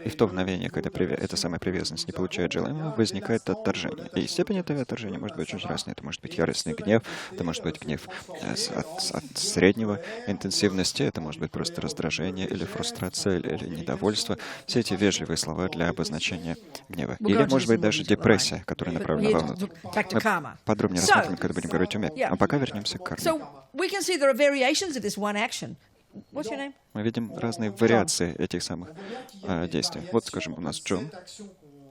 И в то мгновение, когда эта самая привязанность не получает желаемого, возникает отторжение. И степень этого отторжения может быть очень разной. Это может быть яростный гнев, это может быть гнев от среднего интенсивности, это может быть просто раздражение или фрустрация, или недовольство. Все эти вежливые слова для обозначения гнева. Или, может быть, даже депрессия, которая направлена вовнутрь. Мы подробнее рассмотрим, когда будем говорить уме. А пока вернемся к карме. So we can see there are variations of this one action. What's your name? Мы видим разные вариации этих самых действий. Вот, скажем, у нас Джон.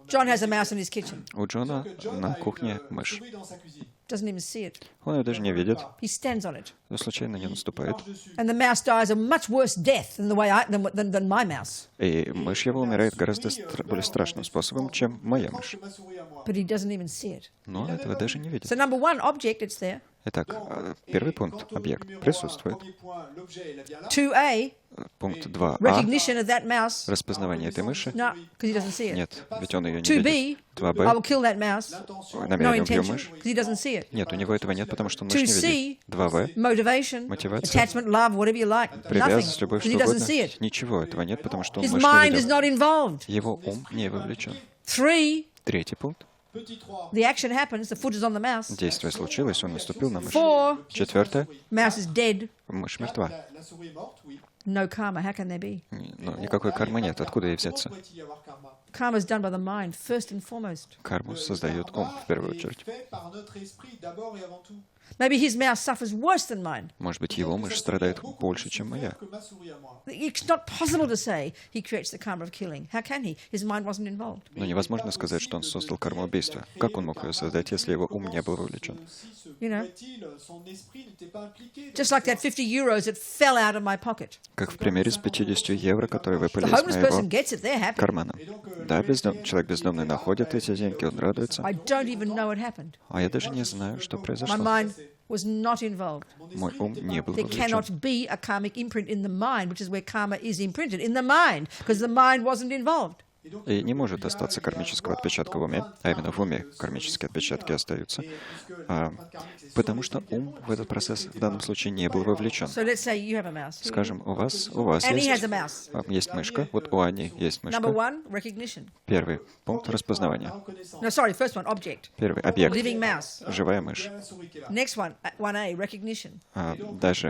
John has a mouse in his kitchen. У Джона на кухне мышь. Doesn't even see it. Он ее даже не видит. He stands on it. Но случайно не наступает. And the mouse dies a much worse death than the way than my mouse. И мышь его умирает гораздо более страшным способом, чем моя мышь. But he doesn't even see it. Но он этого даже не видит. So number one, object, it's there. Итак, первый пункт — объект присутствует. 2A, Пункт 2а recognition of that mouse. — распознавание этой мыши. No, because he doesn't see it. Нет, ведь он ее не 2B, видит. I will 2b kill that mouse. No намерение убью intention, мышь. because he doesn't see it. Нет, у него этого нет, потому что он мышь не 2C, видит. 2в motivation, Мотивация. attachment, love, whatever you like. Привязанность, Nothing, любовь, because что he doesn't угодно. see it. Ничего этого нет, потому что он His мышь mind не is видит. not involved. Его ум не вовлечен. 3, Третий пункт. the action happens, the foot is on the mouse. Действие случилось, он наступил на мышь. 4, Четвертое. mouse is dead. Мышь мертва. No karma, how can there be? Но никакой кармы нет. Откуда ей взяться? Karma is done by the mind, first and foremost. Карму создает ум в первую очередь. Fait par notre esprit d'abord et avant tout. Maybe his mouse suffers worse than mine. Может быть, его мышь страдает больше, чем моя. Que ma souris à moi. It's not possible to say he creates the karma of killing. How can he? His mind wasn't involved. Но невозможно сказать, что он создал карму убийства. Как он мог ее создать, если его ум не был вовлечен? You know, Son esprit n'était pas impliqué. just like that 50 euros that fell out of my pocket. Как в примере с 50 евро, которые выпали The из homeless person моего gets it, they're happy. кармана. Да, человек бездомный находит эти деньги, он радуется. I don't even know what happened. А я даже не знаю, что My произошло. mind was not involved. Мой ум не был There вовлечен. cannot be a karmic imprint in the mind, which is where karma is imprinted, in the mind, because the mind wasn't involved. И не может остаться кармического отпечатка в уме, а именно в уме кармические отпечатки остаются, потому что ум в этот процесс в данном случае не был вовлечен. So let's say you have a mouse. Скажем, у вас Annie has есть, a mouse. есть мышка, вот у Ани есть Number мышка. one, recognition. Первый пункт — распознавания. No, sorry, first one, object. Первый объект Living mouse. — живая мышь. Next one, 1A, recognition. Дальше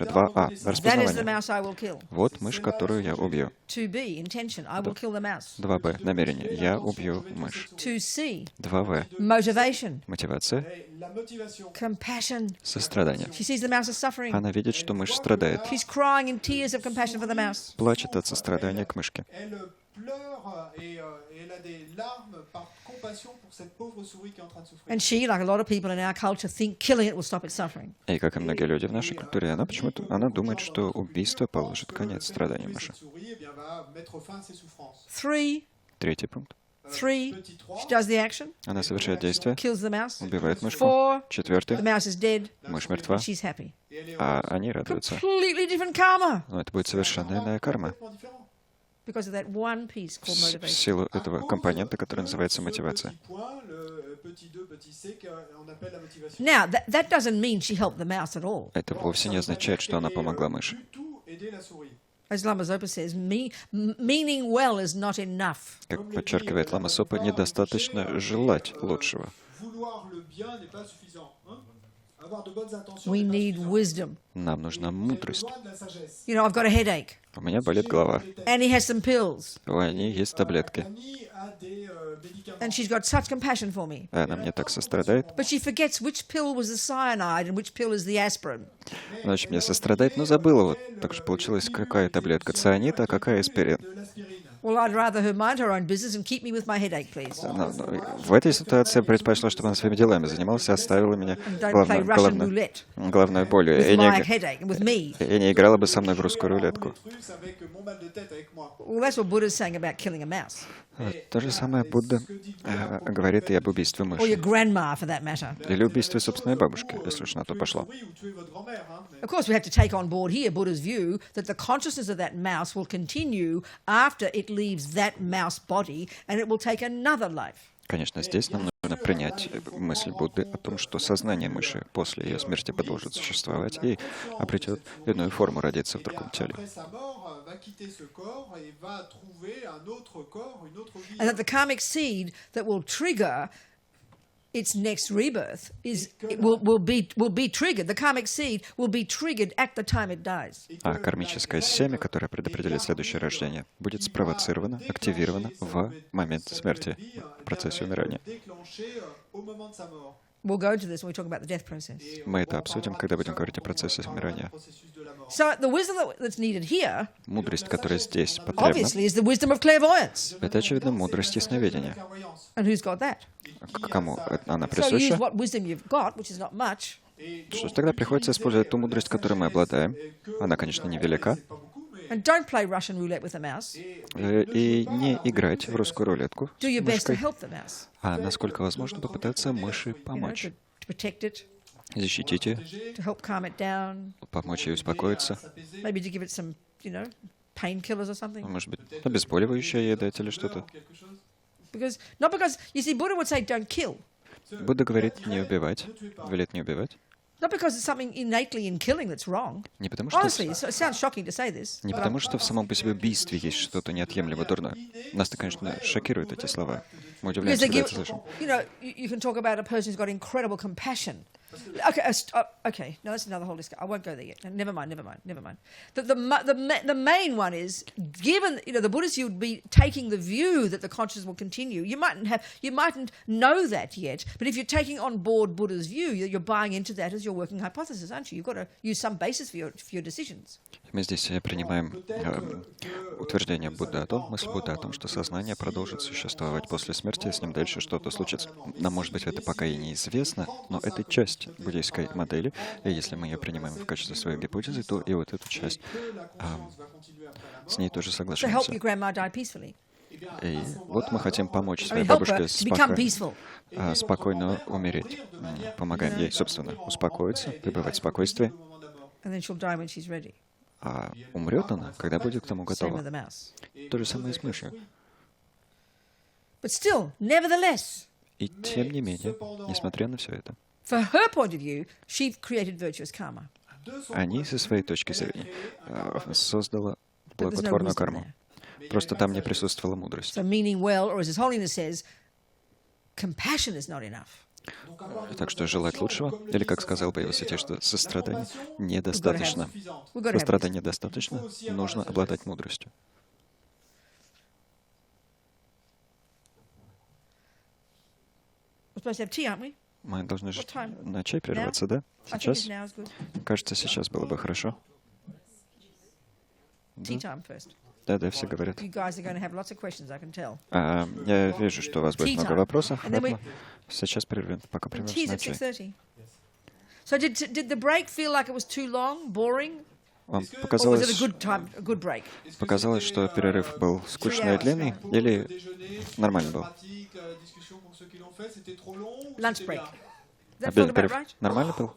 2А — That is the распознавание. mouse I will kill. Вот мышь, которую я убью. 2B, intention, I will kill the mouse. 2Б — намерение. Я убью мышь. 2C, 2В — motivation, мотивация, La motivation. compassion. сострадание. She sees the mouse is suffering. Она видит, что мышь страдает. She's crying in tears of compassion for the mouse. Плачет от сострадания к мышке. Elle pleure et elle a des larmes par compassion pour cette pauvre souris qui est en train de souffrir. And she, like a lot of people in our culture, think killing it will stop its suffering. И как и многие люди в нашей культуре, она почему-то думает, что убийство положит конец страданиям мыши. Cette souris, eh bien, va mettre fin à ses souffrances. 3, Третий пункт. 3, Petit 3. she does the action, Она совершает действие, kills the mouse. убивает мышку. 4, Четвертый. the mouse is dead, Мышь мертва, she's happy. а они радуются. Completely different karma Но это будет совершенно иная карма. Complètement différent. because of that one piece called В motivation. силу этого компонента, который называется мотивация. Petit point, le petit 2, petit c, qu'on appelle la motivation. Now, that doesn't mean she helped the mouse at all. Это вовсе не означает, что она помогла мыши. Du tout aider la souris. As Lama Zopa says, meaning well is not enough. Как подчеркивает Лама Сопа, недостаточно желать лучшего. Vouloir le bien n'est pas suffisant. Hein? Avoir de bonnes intentions We n'est pas need suffisant. wisdom. Нам нужна J'ai мудрость. besoin de la sagesse. You know, I've got a headache. У меня болит голова. Annie has some pills, У Ани есть таблетки. Annie a des médicaments. and she's got such compassion for me. Она мне так сострадает. But she forgets which pill was the cyanide and which pill is the aspirin. Она очень мне сострадает, но забыла вот. Так же получилось, какая таблетка цианид, а какая аспирин. De l'aspirine. Well, I'd rather her mind her own business and keep me with my headache, please. Но в этой ситуации я предпочла, чтобы она своими делами занималась и оставила меня And don't play Russian roulette головной болью. with И my не, headache and with me. и не играла бы со мной в русскую рулетку. Russe avec mon mal de tête avec moi. Well, that's what Buddha's saying about killing a mouse. Вот. То же самое Будда говорит и об убийстве Or your мыши. grandma, for that matter. Или убийстве собственной бабушки, если уж на то пошло. Oui, ou tuer votre grand-mère. Hein, mais Of course, we have to take on board here Buddha's view that the consciousness of that mouse will continue after it leaves that mouse body and it will take another life. Конечно, здесь нам нужно принять мысль Будды о том, что сознание мыши после ее смерти продолжит существовать и обретет иную форму, родиться в другом теле. après sa mort, va quitter ce corps et va trouver un autre corps, une autre vie. And that the karmic seed that will trigger its next rebirth will be triggered. The karmic seed will be triggered at the time it dies. А кармическое семя, которое предопределит следующее рождение, будет спровоцировано, активировано в момент смерти, в процессе умирания. Déclenché au moment de sa mort. We'll go into this when we talk about the death process. Мы это обсудим, когда будем говорить о процессе умирания. Processus de la mort. So the wisdom that's needed here, Мудрость, которая здесь потребна, obviously, is the wisdom of clairvoyance. это, очевидно, мудрость ясновидения. Clairvoyance. And who's got that? К кому она So use присуща? what wisdom you've got, which is not much, Что ж, тогда приходится использовать ту мудрость, которой мы обладаем. Она, конечно, невелика. Pas beaucoup, mais and don't play Russian roulette with a mouse. И не играть в русскую рулетку Do your с best to мышкой, help the mouse, а насколько возможно попытаться мыши you know, помочь. to protect it, Защитить ее, to help calm it down, помочь ей успокоиться. s'apaiser, maybe to give it some, you know, painkillers or something. Может быть, обезболивающее ей дать или что-то. quelque chose. Because, you see, Buddha would say don't kill. Будда говорит не убивать, велит не убивать. Not because it's something innately in killing that's wrong. Не потому, что, Honestly, it sounds shocking to say this. не потому, что в самом по себе убийстве есть что-то неотъемлемо дурное. Нас-то, конечно, шокируют эти слова. Мы Because удивляемся, they когда give, это слышим. you know, you can talk about a person who's got incredible compassion, Okay. No, that's another whole discussion. I won't go there yet. Never mind. The main one is, given the Buddhists, you'd be taking the view that the consciousness will continue. You mightn't know that yet, but if you're taking on board Buddha's view, you're buying into that as your working hypothesis, aren't you? You've got to use some basis for your decisions. Мы здесь принимаем утверждение Будды о том, мысль Будды о том, что сознание продолжит существовать после смерти, и с ним дальше что-то случится. Нам, может быть, это пока и неизвестно, но это часть буддийской модели, и если мы ее принимаем в качестве своей гипотезы, то и вот эту часть с ней тоже соглашаемся. И вот мы хотим помочь своей бабушке спокойно умереть. Помогаем ей, собственно, успокоиться, пребывать в спокойствии. А умрет она, когда будет к тому готова. То же самое и с мышью. И тем не менее, несмотря на все это, они со своей точки зрения создала благотворную карму. Просто там не присутствовала мудрость. Так что желать лучшего, или, как сказал бы его святейшество, сострадание недостаточно. Сострадания недостаточно, нужно обладать мудростью. Мы должны же на чай прерваться, да? Сейчас? Кажется, сейчас было бы хорошо. Да, все говорят. Я вижу, что у вас будет много вопросов. Сейчас прервем, пока прервемся на чай. Вам показалось, что перерыв был скучный и длинный, или нормально был? Обеденный перерыв нормально был?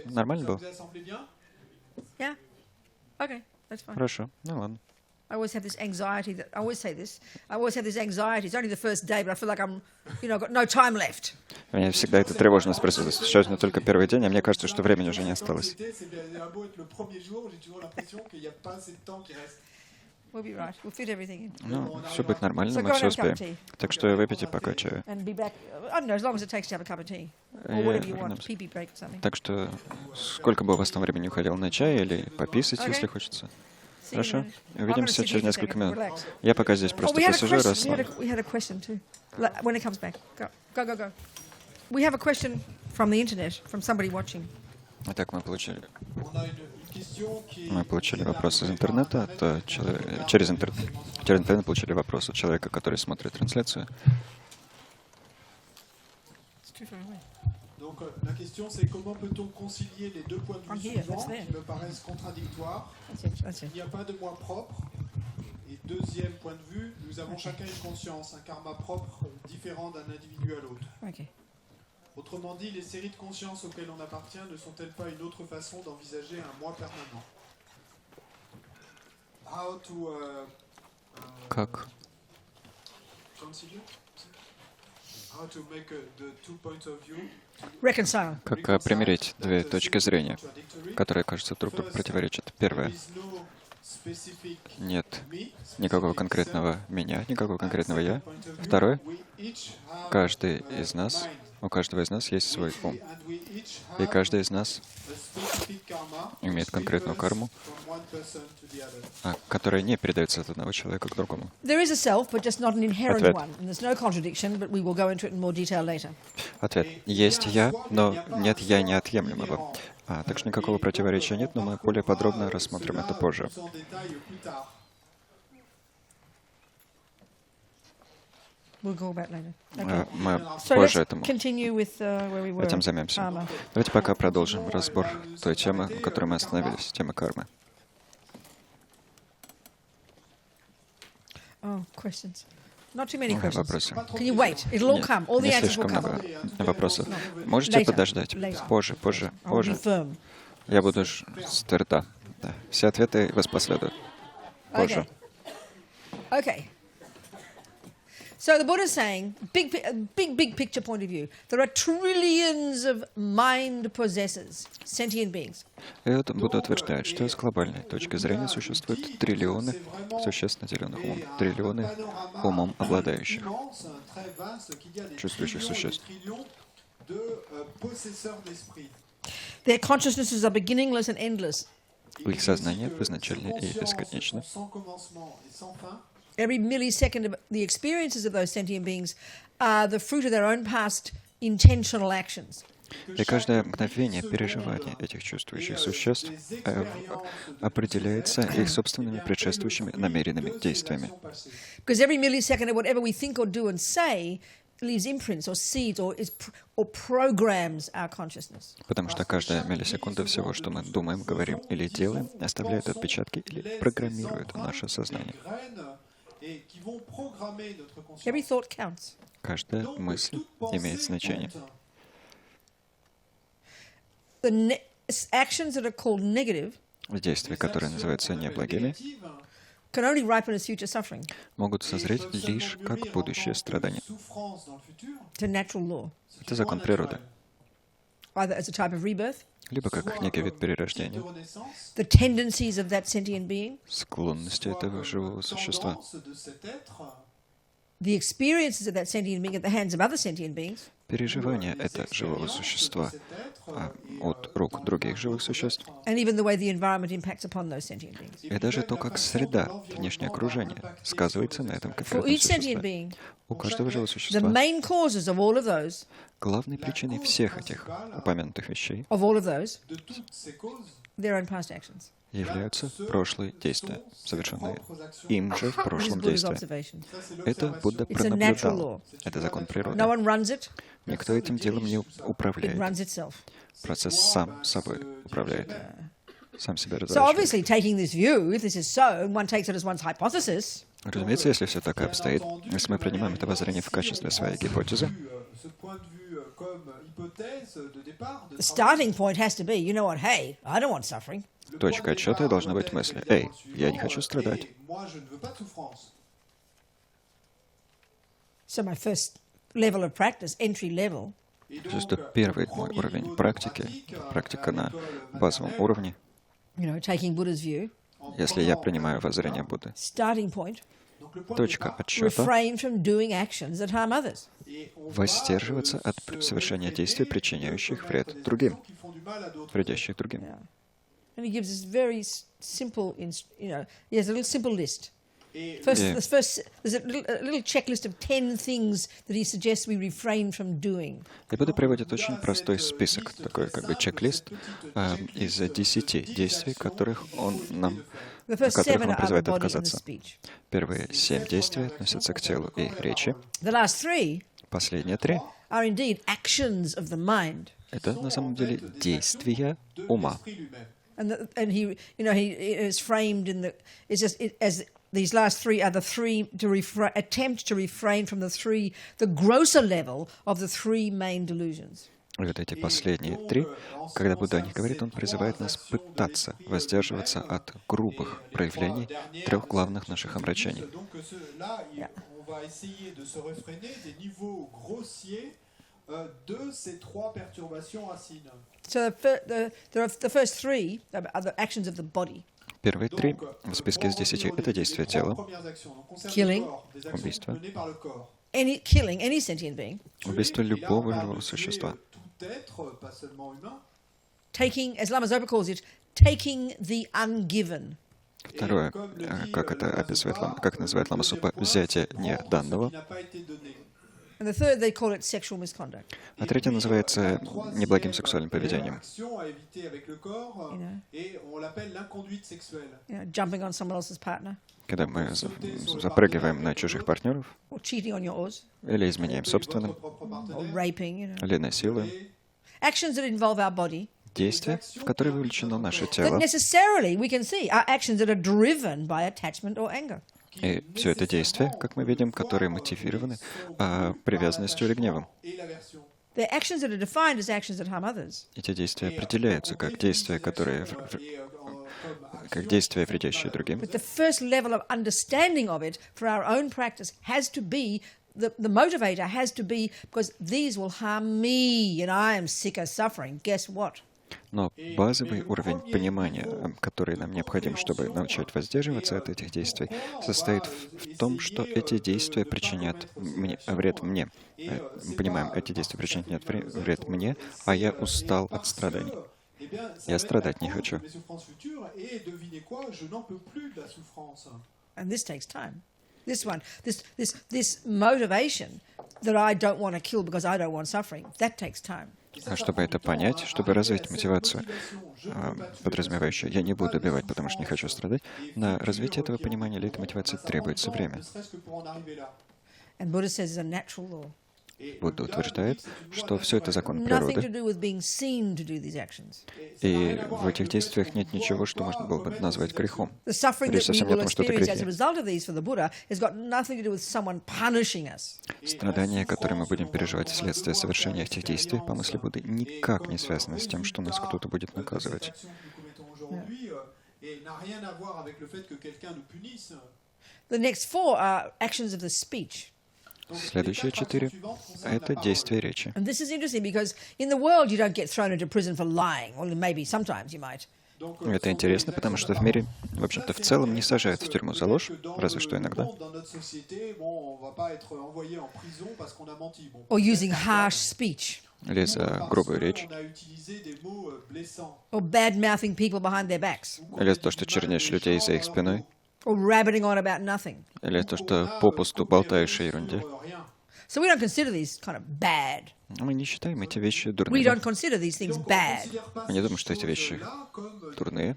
Нормально был? Хорошо, ну ладно. I always have this anxiety that I always say this. I always have this anxiety. It's only the first day, but I feel like I'm, got no time left. У меня всегда эта тревожность присутствует. Сейчас не только первый день, а мне кажется, что времени уже не осталось. We'll be right. We'll fit everything in. Ну, все будет нормально, мы все успеем. Так что выпейте пока чаю. Так что сколько бы у вас там времени уходило на чай или пописать, если хочется. Хорошо. Увидимся через несколько минут. Я пока здесь просто посижу и расслаблюсь. Итак, мы получили вопрос из интернета. Через интернет получили вопрос от человека, который смотрит трансляцию. Donc la question c'est comment peut-on concilier les deux points de vue suivants qui me paraissent contradictoires. Il n'y a pas de moi propre. Et deuxième point de vue, nous avons chacun une conscience, un karma propre différent d'un individu à l'autre. Autrement dit, les séries de consciences auxquelles on appartient ne sont-elles pas une autre façon d'envisager un moi permanent? How to Как? How to make the two points of view. Как примирить две точки зрения, которые, кажется, друг другу противоречат. Первое. Нет никакого конкретного меня, никакого конкретного я. Второе. У каждого из нас есть свой ум. И каждый из нас имеет конкретную карму, которая не передается от одного человека к другому. Ответ. Есть я, но нет я неотъемлемого. Так что никакого противоречия нет, но мы более подробно рассмотрим это позже. Мы позже этим займемся. Давайте пока продолжим разбор той темы, на которой мы остановились, темы кармы. Вопросы. Не слишком много вопросов. Можете подождать? Позже. Я буду тверда. Да. Все ответы воспоследуют. Позже. So the Buddha is saying, big picture point of view, there are trillions of mind possessors, sentient beings. И вот Будда утверждает, что с глобальной точки зрения существует триллионы существ, наделенных умом, триллионы умом обладающих, чувствующих существ. de possesseurs d'esprit. Their consciousnesses are beginningless and endless. Их сознание безначально и бесконечно. Sans commencement et sans fin. Every millisecond of the experiences of those sentient beings are the fruit of their own past intentional actions. И каждое мгновение переживания этих чувствующих существ определяется их собственными предшествующими намеренными действиями. Because every millisecond of whatever we think or do and say leaves imprints or seeds or programs our consciousness. Потому что каждая миллисекунда всего, что мы думаем, говорим или делаем, оставляет отпечатки или программирует наше сознание. Every thought counts. Каждая мысль имеет значение. The actions that are called negative Действия, которые называются неблагими, can only ripen as future suffering. могут созреть лишь как будущее страдание. It's a natural law. Это закон природы. Either as a type of rebirth, Либо как некий вид перерождения, the tendencies of that sentient being, склонности этого живого существа, the experiences of that sentient being at the hands of other sentient beings, переживания этого живого существа от рук других живых существ, and even the way the environment impacts upon those sentient beings. и даже то, как среда, внешнее окружение, сказывается на этом For конкретном each sentient существе. being, У каждого живого the существа main causes of all of those, главной причиной всех этих упомянутых вещей their own past actions. являются прошлые действия, совершенные им же в This is прошлом Buddha's действии. observation. Это Будда It's a natural пронаблюдал. law. Это закон природы. No one runs it, Никто этим делом не it управляет. runs itself. Процесс сам собой управляет. Сам себя So разворачивает. obviously, taking this view, if this is so, and one takes it as one's hypothesis, Разумеется, если все так и обстоит, если мы принимаем это воззрение в качестве своей гипотезы, the starting point has to be, you know what, hey, I don't want suffering. точка отсчета должна быть мысли. Эй, я не хочу страдать. So my first level of practice, entry level, Просто первый мой уровень практики, практика на базовом уровне, you know, taking Buddha's view, если я принимаю воззрение Будды, starting point, точка отсчета refrain from doing actions that harm others. воздерживаться от совершения действий, причиняющих вред другим, вредящих другим. Yeah. And he gives us very simple, he has a little simple list. There's a little checklist of 10 things that he suggests we refrain from doing. И Будда приводит очень простой список, такой как бы чек-лист из 10 действий, которых он нам, The от first которых 7 он are the призывает body and the отказаться. speech. Первые 7 действий относятся к телу и речи. The last 3 Последние 3 are indeed actions of the mind. это на самом деле действия ума. And he is framed in as these last 3 are the 3 to attempt to refrain from the grosser level of the 3 main delusions. И вот эти последние 3, когда Будда о них говорит, он призывает нас пытаться воздерживаться от грубых проявлений 3 главных наших омрачений. So the first 3 are the actions of the body. Первые 3 в списке из 10 — это действия тела, Killing, убийство, killing any sentient being, убийство любого живого существа, taking, as Lama Zopa calls it, taking the ungiven. Второе, как называет Лама Сопа, взятие неданного. And the third, they call it sexual misconduct. А третье называется неблагим сексуальным поведением. Jumping on someone else's partner, Когда мы запрыгиваем на чужих партнеров, or cheating on yours, или изменяем собственным, or raping, или насилуем. Actions that involve our body. Действия, в которые вовлечено наше That тело. necessarily, we can see, are actions that are driven by attachment or anger. И все это действия, как мы видим, которые мотивированы привязанностью или гневом. They're actions that are defined as actions that harm others. Эти действия определяются как действия, вредящие другим. But the first level of understanding of it for our own practice has to be, the motivator has to be, because these will harm me and I am sick of suffering. Guess what? Но базовый уровень понимания, который нам необходим, чтобы начать воздерживаться от этих действий, состоит в том, что эти действия причинят вред мне. Мы понимаем, эти действия причинят вред мне, а я устал от страданий. Я страдать не хочу. And this takes time. This motivation that I don't want to kill because I don't want suffering, that takes time. А чтобы это понять, чтобы развить мотивацию, подразумевающую «я не буду убивать, потому что не хочу страдать», на развитие этого понимания или этой мотивации требуется время. And Buddha says it's a natural law. Будда утверждает, что все это закон природы, и в этих действиях нет ничего, что можно было бы назвать грехом. Речь совсем не о том, что это грехи. Страдания, которые мы будем переживать вследствие совершения этих действий, по мысли Будды, никак не связаны с тем, что нас кто-то будет наказывать. The next 4 are actions of the speech. Следующие 4 — это действия речи. And this is interesting because in the world you don't get thrown into prison for lying, or maybe sometimes you might. Это интересно, потому что в мире, в общем-то, в целом не сажают в тюрьму за ложь, разве что иногда. Or using harsh speech. Или за грубую речь. Or bad-mouthing people behind their backs. Или то, что чернишь людей за их спиной. Or rabbiting on about nothing. Или то, что попусту болтаешь о ерунде. So we don't consider these kind of bad. Мы не считаем эти вещи We дурными. don't consider these things bad. Мы не думаем, что эти вещи дурные.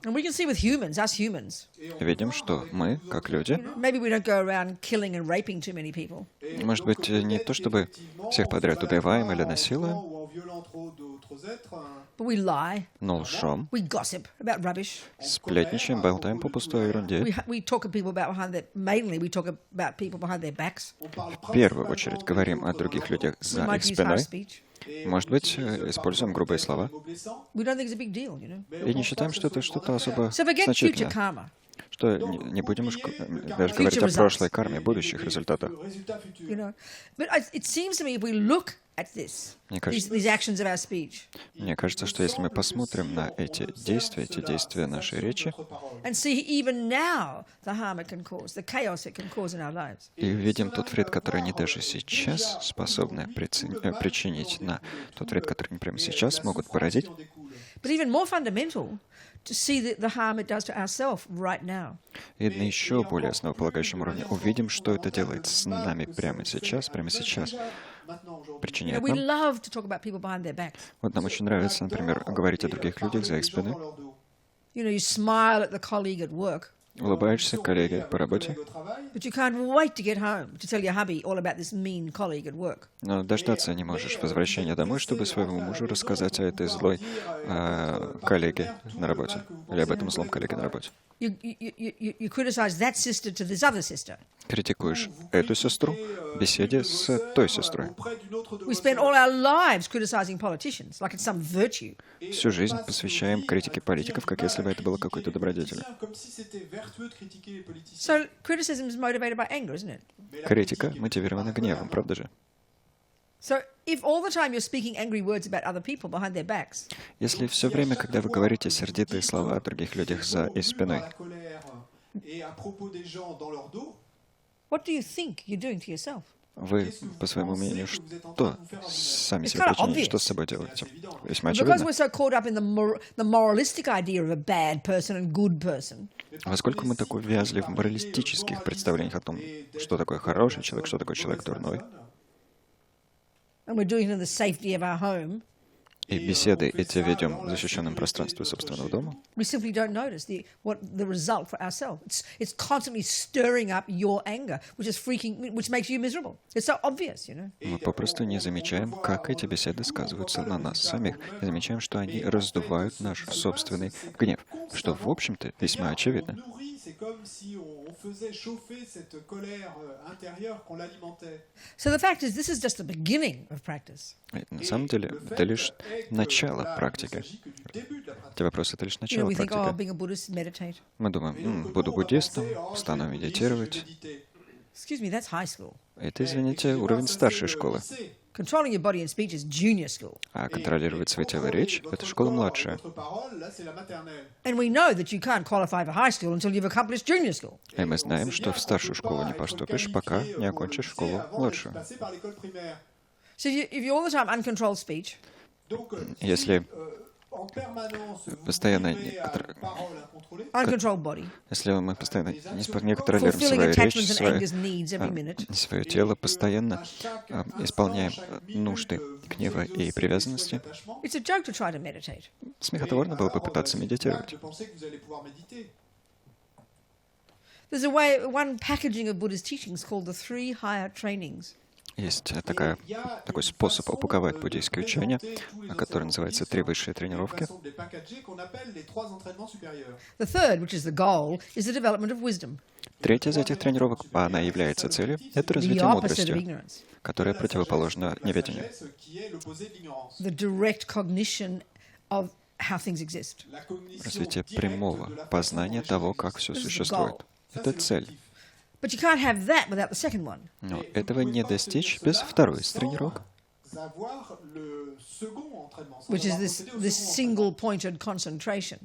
And we can see with humans, us humans. Видим, что мы, как люди, Maybe we don't go around killing and raping too many people. может быть, не то чтобы всех подряд убиваем или насилуем, But we lie. но лжем, We gossip about rubbish. сплетничаем, болтаем по пустой ерунде. We talk to people about mainly we talk about people behind their backs. В первую очередь говорим о других людях We за might их use спиной. harsh speech. Может быть, используем грубые слова. We don't think it's a big deal, you know. И не считаем, что это что-то особо So forget future значительное. karma. Что не будем уж даже говорить о прошлой карме, будущих результатах. You know, but it seems to me if we look at this, Мне кажется, these actions of our speech, Мне кажется, что если мы посмотрим на эти действия нашей речи, and see even now the harm it can cause, the chaos it can cause in our lives. и увидим тот вред, который они даже сейчас способны причинить, тот вред, который они прямо сейчас могут породить, But even more fundamental, to see the harm it does to ourselves right now. и на еще более основополагающем уровне увидим, что это делает с нами прямо сейчас, причиняет We нам. love to talk about people behind their backs. Вот нам очень нравится, например, говорить о других людях за их спиной. You know, you smile at the colleague at work, Улыбаешься коллеге по работе, but you can't wait to get home to tell your hubby all about this mean colleague at work. но дождаться не можешь возвращения домой, чтобы своему мужу рассказать о этой злой коллеге на работе, или об этом злом коллеге на работе. You criticize that sister to this other sister. Критикуешь эту сестру в беседе с той сестрой. We spend all our lives criticizing politicians, like it's some virtue. Всю жизнь посвящаем критике политиков, как если бы это было какой-то добродетелью. So criticism is motivated by anger, isn't it? Критика мотивирована гневом, правда же? So if all the time you're speaking angry words about other people behind their backs, Если все время, когда вы говорите сердитые слова о других людях за их спиной, what do you think you're doing to yourself? вы, по своему мнению, что сами себе It's kind of причините, obvious. что с собой делаете? Весьма Because очевидно. we're so caught up in the moralistic idea of a bad person and good person, Поскольку мы так увязли в моралистических представлениях о том, что такое хороший человек, что такое человек дурной, and we're doing it in the safety of our home, и беседы эти ведем в защищенном пространстве собственного дома, we simply don't notice the result for ourselves. It's constantly stirring up your anger, which makes you miserable. It's so obvious, you know. мы попросту не замечаем, как эти беседы сказываются на нас самих, не замечаем, что они раздувают наш собственный гнев, что, в общем-то, весьма очевидно. So the fact is, this is just the beginning of practice. На самом деле, это лишь начало практики. Эти вопросы — это лишь You know, начало we think, oh, практики. being a Buddhist, meditate. Мы думаем, буду буддистом, стану медитировать. Excuse me, that's high school. Это, извините, уровень старшей школы. Controlling your body and speech is junior school. А контролировать свое тело и речь — это школа младшая. And we know that you can't qualify for high school until you've accomplished junior school. И мы знаем, что в старшую школу не поступишь, пока не окончишь школу младшую. So if you're all the time uncontrolled speech, Если постоянно uncontrolled body, если мы постоянно не контролируем fulfilling свою речь, attachments and anger's needs every minute, свое тело, постоянно исполняем нужды гнева и привязанности, it's a joke to try to meditate. смехотворно было бы пытаться медитировать. There's a way, one packaging of Buddha's teachings called the 3 higher trainings. Есть такой способ упаковать буддийское учение, который называется «3 высшие тренировки». The third, which is the goal, is the development of wisdom. Третья из этих тренировок, она является целью, это развитие мудрости, которое противоположно неведению. The direct cognition of how things exist. Развитие прямого познания того, как все существует. Это цель. But you can't have that without the second one. Но этого не достичь без второй из тренировок, Which is this single-pointed concentration.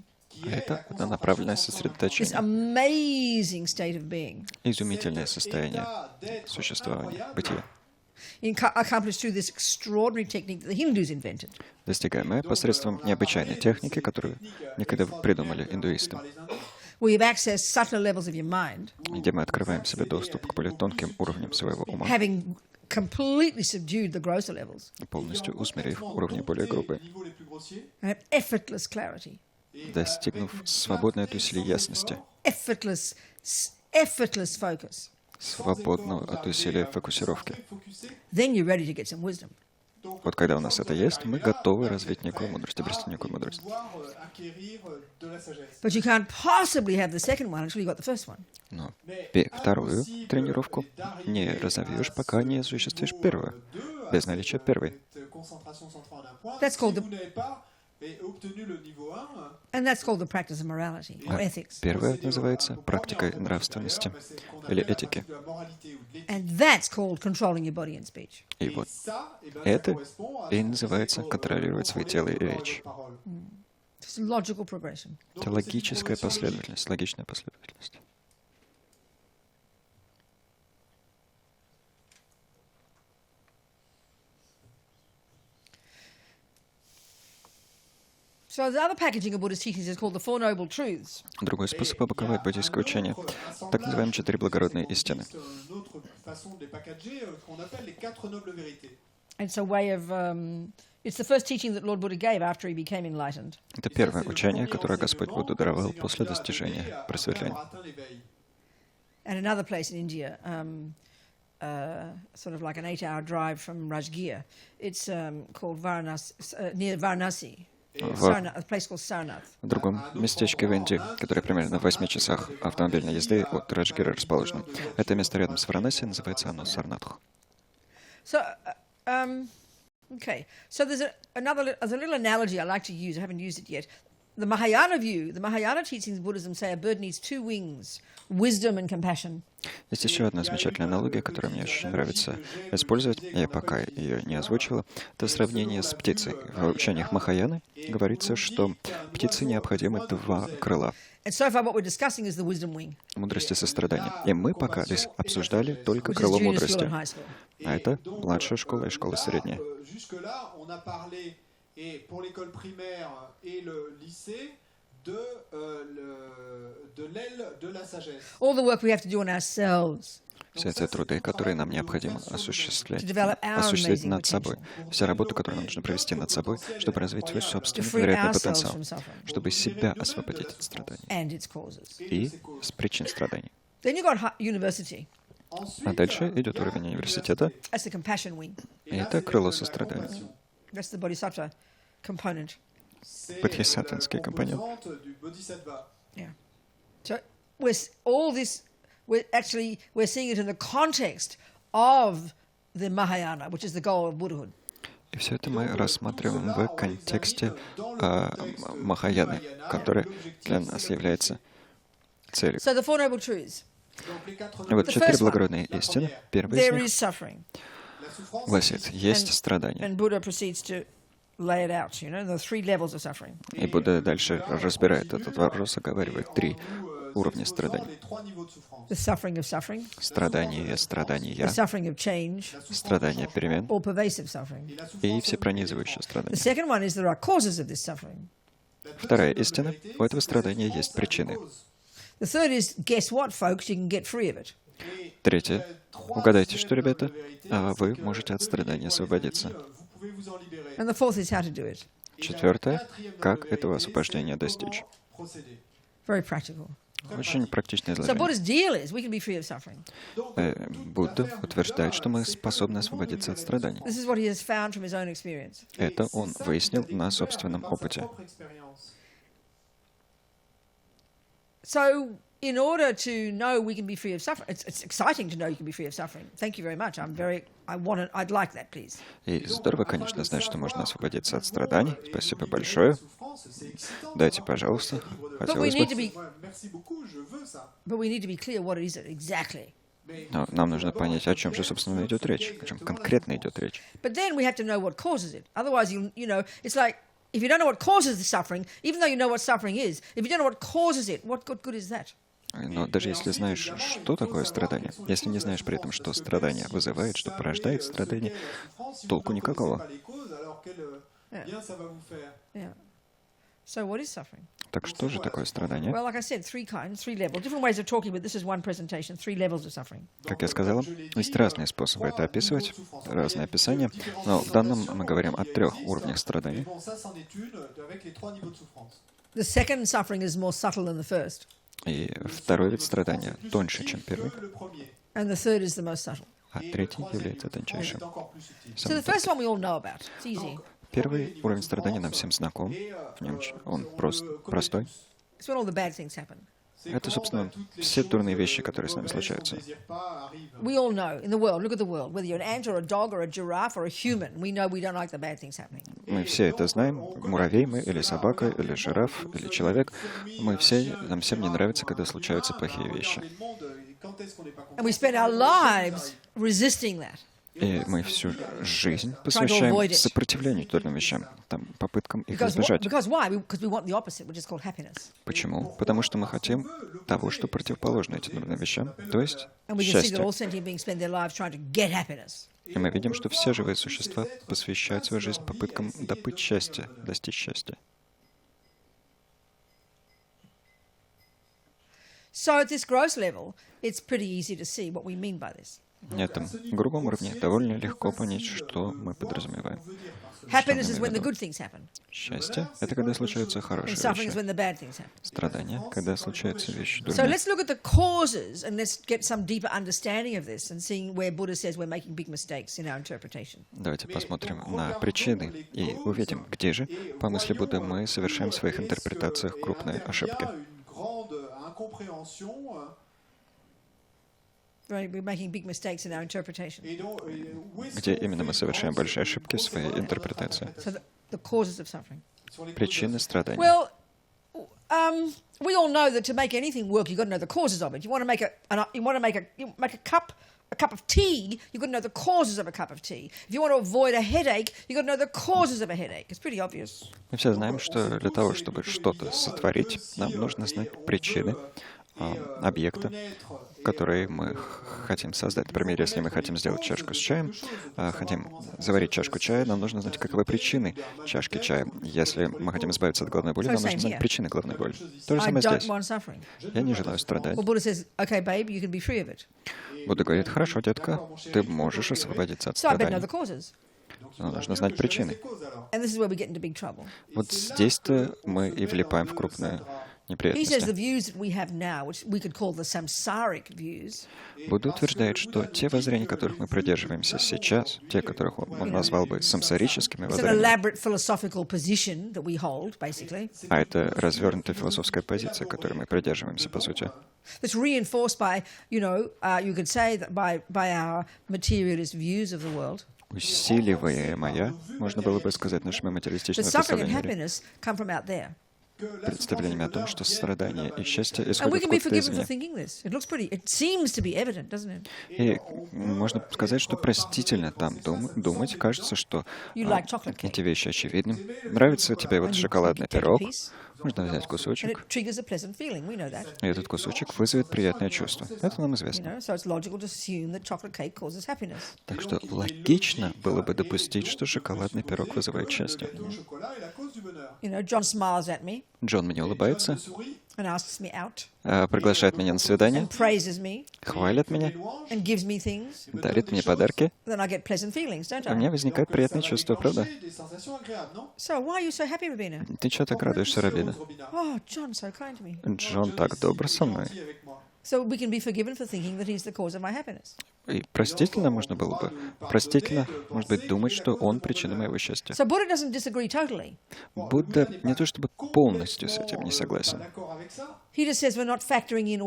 это направленное This сосредоточение, amazing state of being. изумительное состояние существования, бытия, Accomplished through this extraordinary technique that the Hindus invented. достигаемое посредством необычайной техники, которую некогда придумали индуисты, Where you've accessed subtler levels of your mind, где мы открываем себе доступ к более тонким уровням своего ума, having completely subdued the grosser levels, полностью усмирив уровни более грубые, and have effortless clarity, достигнув свободной от усилий ясности, effortless focus. свободную от усилия фокусировки. Then you're ready to get some wisdom. Вот когда у нас это есть, мы готовы развить некую мудрость, обрести некую мудрость. But you can't possibly have the second one until you got the first one. Но вторую тренировку не разовьешь, пока не осуществишь первую, без наличия первой. That's called the practice of morality or ethics. Первая называется практикой нравственности или этики. And that's called controlling your body and speech. И вот это и называется контролировать свои тело и речь. It's a logical progression. Это логическая последовательность, логичная последовательность. So the other packaging of Buddha's teachings is called the Four Noble Truths. Другой способ упаковать буддийское учение, так называемые 4 благородные истины. It's a way of, it's the first teaching that Lord Buddha gave after he became enlightened. Это первое учение, которое Господь Будда даровал после достижения просветления. And another place in India, sort of like an 8-hour drive from Rajgir, it's called Varanasi, near Varanasi. В другом местечке в Индии, которое примерно в 8 часах автомобильной езды от Раджгира расположено. Это место рядом с Варанаси, называется оно Сарнатх. Okay, so there's a little analogy I like to use. I haven't used it yet. The Mahayana view, the Mahayana teachings of Buddhism say a bird needs 2 wings, wisdom and compassion. Есть еще одна замечательная аналогия, которую мне очень нравится использовать, я пока ее не озвучила. Это сравнение с птицей. В учениях Махаяны говорится, что птице необходимы 2 крыла. Мудрость и сострадание. И мы пока здесь обсуждали только крыло мудрости. А это младшая школа и школа средняя. Et pour l'école primaire et le lycée, de l'aile de la sagesse. All the work we have to do on ourselves. Все эти труды, которые нам необходимо осуществить над собой. Вся работа, которую нам нужно провести над собой, чтобы развить свой собственный невероятный потенциал, чтобы себя освободить от страданий и с причин страданий. А дальше идет уровень университета, и это крыло сострадания. That's the bodhisattva component. Бодхисаттвинский компонент. Yeah. So we're seeing it in the context of the Mahayana, which is the goal of Buddhahood. И все это мы рассматриваем в контексте Махаяны, которая для нас является целью. So the Four Noble Truths. И вот 4 благородные истины. Первая из них гласит, есть страдания. And Buddha proceeds to lay it out, you know, the 3 levels of suffering. И Будда дальше разбирает этот вопрос, оговаривает 3 уровня страданий. The suffering of suffering, Страдания, the страдания, suffering of change, страдания перемен or pervasive suffering. и всепронизывающие The страдания. second one is there are causes of this suffering. Вторая истина — у этого страдания есть причины. The third is, guess what, folks, you can get free of it. Третье. Угадайте, что, ребята, вы можете от страдания освободиться. And the fourth is how to do it. Четвертое. Как этого освобождения достичь? Very practical. Очень практичное So изложение. Buddha's deal is we can be free of suffering. Будда утверждает, что мы способны освободиться от страданий. This is what he has found from his own experience. Это он выяснил на собственном опыте. So, in order to know we can be free of suffering, it's exciting to know you can be free of suffering. Thank you very much. I'd like that, please. И здорово, конечно, знать, что можно освободиться от страданий. Спасибо большое. Дайте, пожалуйста. But we Хотелось need to бы. be clear what it is exactly. Но нам нужно понять, о чем же, собственно, идет речь, о чем конкретно идет речь. But then we have to know what causes it. Otherwise, you know, it's like if you don't know what causes the suffering, even though you know what suffering is, if you don't know what causes it, what good is that? Но даже если знаешь, что такое страдание, если не знаешь при этом, что страдание вызывает, что порождает страдание, толку никакого. Yeah. So what is suffering? Так что же такое страдание? Well, like I said, 3 kinds, 3 levels. Different ways of talking, but this is one presentation, 3 levels of suffering. Как я сказала, есть разные способы это описывать, разные описания, но в данном мы говорим о 3 уровнях страданий. The second suffering is more subtle than the first. И второй вид страдания тоньше, чем первый, And the third is the most subtle. а третий является тончайшим. So the first one we all know about. It's easy. Первый уровень страданий нам всем знаком, в нем он простой. It's when all the bad things happen. Это, собственно, все дурные вещи, которые с нами случаются. We all know in the world, look at the world, whether you're an ant or a dog or a giraffe or a human, we know we don't like the bad things happening. Мы все это знаем, муравей мы, или собака, или жираф, или человек. Нам всем не нравится, когда случаются плохие вещи. And we spend our lives resisting that. И мы всю жизнь посвящаем сопротивлению дурным вещам, попыткам их избежать. Because why? Because we want the opposite, which is called happiness. Почему? Потому что мы хотим того, что противоположно этим дурным вещам, то есть And we can see that счастье. all sentient beings spend their lives trying to get happiness. И мы видим, что все живые существа посвящают свою жизнь попыткам добыть счастье, достичь счастья. So at this gross level, it's pretty easy to see what we mean by this. На этом грубом уровне довольно легко понять, что мы подразумеваем. Happiness is when the good things happen. Счастье — это когда случаются And хорошие suffering is when вещи. the bad things happen. Страдания — когда случаются вещи So дурные. let's look at the causes and let's get some deeper understanding of this and seeing where Buddha says we're making big mistakes in our interpretation. Давайте посмотрим на причины и увидим, где же, по мысли Будды, мы совершаем в своих интерпретациях крупные ошибки. Right, we're making big mistakes in our interpretation. Где именно мы совершаем большие ошибки в своей интерпретации. So the causes of suffering. Причины страданий. Well, we all know that to make anything work, you've got to know the causes of it. You want to make a cup of tea, you've got to know the causes of a cup of tea. If you want to avoid a headache, you've got to know the causes of a headache. It's pretty obvious. Мы все знаем, что для того, чтобы что-то сотворить, нам нужно знать причины объекта, которые мы хотим создать. Например, если мы хотим сделать чашку с чаем, хотим заварить чашку чая, нам нужно знать, каковы причины чашки чая. Если мы хотим избавиться от головной боли, нам нужно знать причины головной боли. То же самое здесь. Я не желаю страдать. Будда говорит: хорошо, детка, ты можешь освободиться от страданий. Но нужно знать причины. Вот здесь-то мы и влипаем в крупные неприятности. Будда утверждает, что те воззрения, которых мы придерживаемся сейчас, те, которых он назвал бы самсарическими воззрениями, а это развернутая философская позиция, которой мы придерживаемся, по сути, усиливаемая, можно было бы сказать, нашими материалистичными представлениями. представлениями о том, что страдания и счастье And we исходят can be откуда-то forgiven for извне. thinking this. It looks pretty. It seems to be evident, doesn't it? И можно сказать, что простительно там думать. Кажется, что You like chocolate эти cake. вещи очевидны. Нравится тебе вот And you шоколадный take a пирог, piece, можно взять and кусочек, it triggers a pleasant feeling. We know that. и этот кусочек вызовет приятное чувство. Это нам You известно. know, so it's logical to assume that chocolate cake causes happiness. Так что логично было бы допустить, что шоколадный пирог вызывает счастье. Le chocolat est la cause du bonheur. You know, John smiles at me Джон мне улыбается, Sourit and asks me out приглашает меня на свидание, and praises me хвалит меня, and gives me things. дарит мне подарки. Then I get pleasant feelings, don't У меня I? возникает приятное чувство, правда? des sensations agréables, non? So why are you so happy, Робина? Ты чего так радуешься, Робина? Робина. Oh, John's so kind to me. Джон так добр со мной. Gentil avec moi. So we can be forgiven for thinking that he's the cause of my happiness. И простительно можно было бы, простительно, может быть, думать, что он причина моего счастья. So Buddha doesn't disagree totally. Будда не то чтобы полностью с этим не согласен. D'accord avec ça? He just says we're not factoring in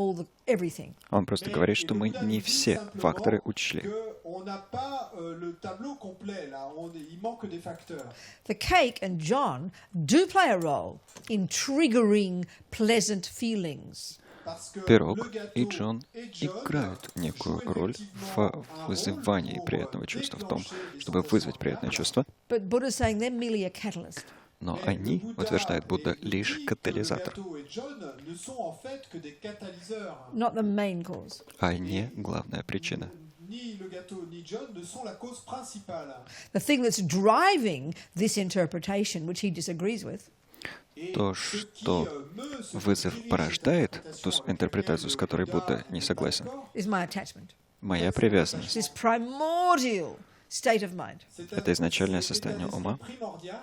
everything. Он просто говорит, что мы не все факторы учли. On n'a pas le tableau complet là, il manque des facteurs. The cake and John do play a role in triggering pleasant feelings. Parce que Пирог le gâteau и Джон et John играют некую jouent роль effectivement в un вызывании rôle приятного pour чувства, в том, déclencher les чтобы sensations вызвать приятное agréables. чувство. But Buddha's saying they're merely a catalyst. Но они, утверждает Будда, лишь катализатор, Le gâteau et John ne sont en fait que des catalyseurs. Not the main cause. а не главная причина. Ni le gâteau ni John ne sont la cause principale. The thing that's driving this interpretation, which he disagrees with, Et То, ce qui, что meut ce вызов dirige порождает ту cette интерпретацию, с которой Будда не согласен, is my attachment. моя привязанность. This primordial state of mind Это изначальное состояние ума, primordial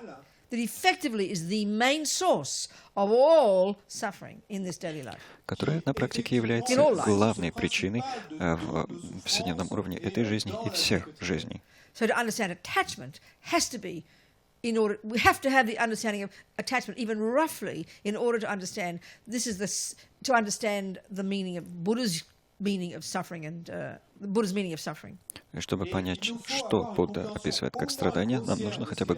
that effectively is the main source of all suffering in this daily life. которое на практике является главной причиной в повседневном уровне этой жизни и всех жизней. So to understand attachment has to be we have to have the understanding of attachment even roughly in order to understand to understand the meaning of Buddha's meaning of suffering and Buddha's meaning of suffering. И чтобы понять, что Будда описывает как страдание, нам нужно хотя бы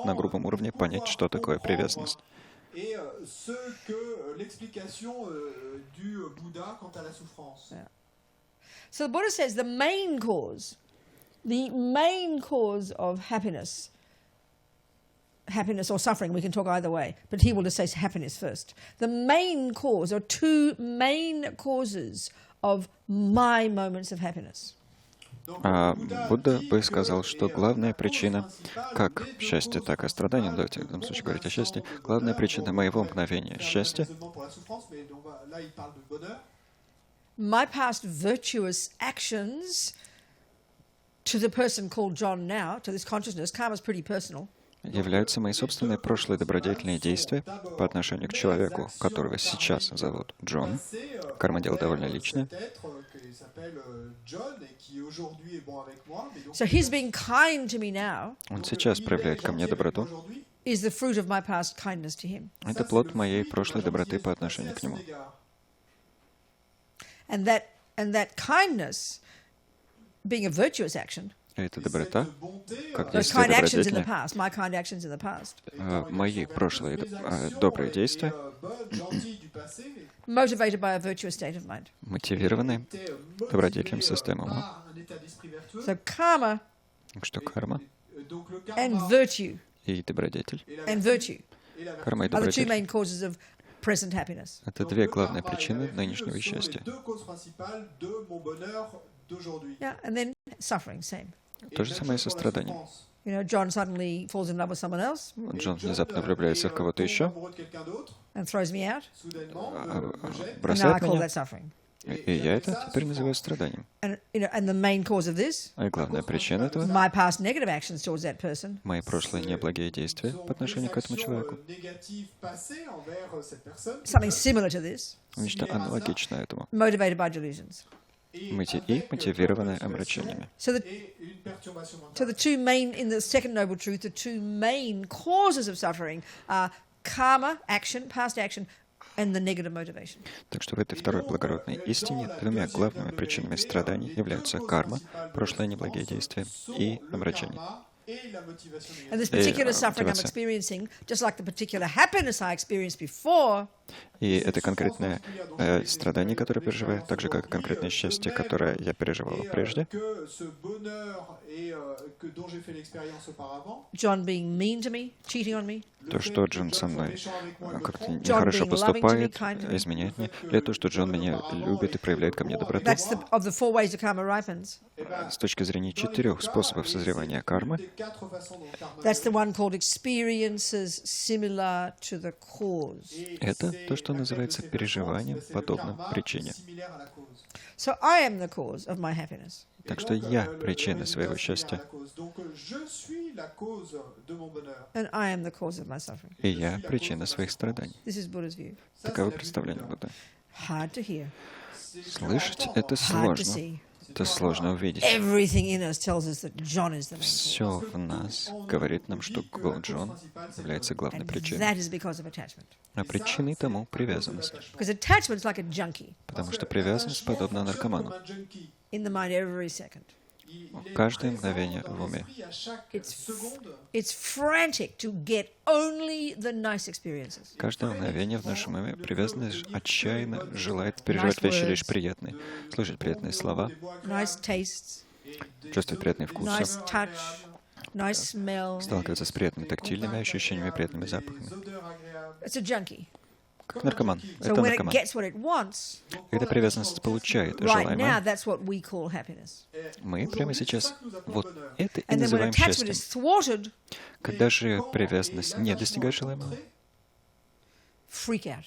на грубом уровне понять, что такое привязанность. et ce que l'explication du Bouddha quant à la souffrance. So the Buddha says the main cause of happiness or suffering, we can talk either way, but he will just say happiness first. The main cause, or two main causes of my moments of happiness. А Будда бы сказал, что главная причина, как счастья, так и страдания, давайте в данном случае говорить о счастье, главная причина моего мгновения счастья My past virtuous actions to the person called John now, to this consciousness, karma's pretty personal. являются мои собственные прошлые добродетельные действия по отношению к человеку, которого сейчас зовут Джон. Карма — дело довольно личное. So his being kind to me now Он сейчас проявляет ко мне доброту. is the fruit of my past kindness to him. Это плод моей прошлой доброты по отношению к нему. And that kindness, being a virtuous action, Эта доброта, как those действие kind actions in the добродетельное, past, my kind actions in the past, мои прошлые добрые действия motivated by a virtuous state of mind. мотивированы добродетельным состоянием ума. So karma Так что карма and virtue и добродетель, карма и are the two добродетель main causes of present happiness. — это две главные причины нынешнего счастья. Yeah, and then suffering, same. То же самое и со страданием. You know, John suddenly falls in love with someone else Джон внезапно влюбляется в кого-то еще, and throws me out, and now I бросает call меня, that suffering. и я это теперь называю страданием. And the main cause of this, А главная причина этого my past negative actions towards that person, — мои прошлые неблагие действия по отношению к этому человеку. something similar to this, Нечто аналогичное этому. motivated by delusions. И мотивированное омрачениями. So the two main, in the second noble truth, the two main causes of suffering are karma, action, past action, and the negative motivation. Так что в этой второй благородной истине двумя главными причинами страданий являются карма, прошлые неблагие действия и омрачение. And this particular suffering I'm experiencing, just like the particular happiness I experienced before, и это конкретное страдание, которое переживаю, так же, как и конкретное счастье, которое я переживал прежде. John being mean to me, cheating on me, То, что Джон со мной как-то нехорошо поступает, изменяет мне, или то, что Джон меня любит и проявляет ко мне доброту. that's of the 4 ways that karma ripens. С точки зрения 4 способов созревания кармы, That's the one called experiences similar to the cause. это то, что называется переживанием, подобным причине. So I am the cause of my happiness. Так что я причина своего счастья, And I am the cause of my suffering. и я причина своих страданий. This is Buddha's view. Таково представление Будды. Hard to hear. Слышать — это Hard to сложно. see. Это сложно увидеть. Everything in us tells us that John is the main cause. Все в нас говорит нам, что Джон является главной And причиной. that is because of attachment. А причиной тому привязанность. Because attachment is like a junkie Потому что привязанность подобна наркоману. in the mind every second. Каждое мгновение в уме. It's frantic to get only the nice experiences. Каждое мгновение в нашем уме привязанность отчаянно желает переживать вещи лишь приятные, слышать приятные слова, Nice tastes, чувствовать приятные вкусы, nice touch, nice smell. сталкиваться с приятными тактильными ощущениями, приятными запахами. It's a junkie. Как наркоман. So Это when it наркоман. gets what it wants, Когда привязанность получает right now желаемое, that's what we call happiness. мы прямо сейчас вот это и And then when называем attachment счастьем. is thwarted, Когда же привязанность не достигает желаемого, freak out.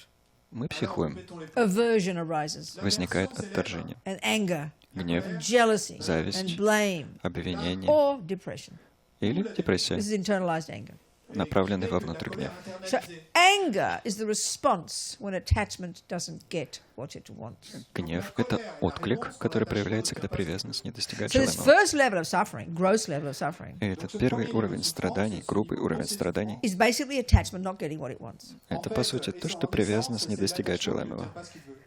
мы психуем, Aversion arises, возникает отторжение, and anger, гнев, and jealousy, зависть, and blame, обвинение or depression. или депрессия, This is internalized anger. направленный вовнутрь гнев. So anger is the response when attachment doesn't get what it wants. Гнев — это отклик, который проявляется, когда привязанность не достигает So this желаемого. first level of suffering, gross level of suffering, И этот первый уровень страданий, грубый уровень страданий, is basically attachment not getting what it wants. это, по сути, то, что привязанность не достигает желаемого.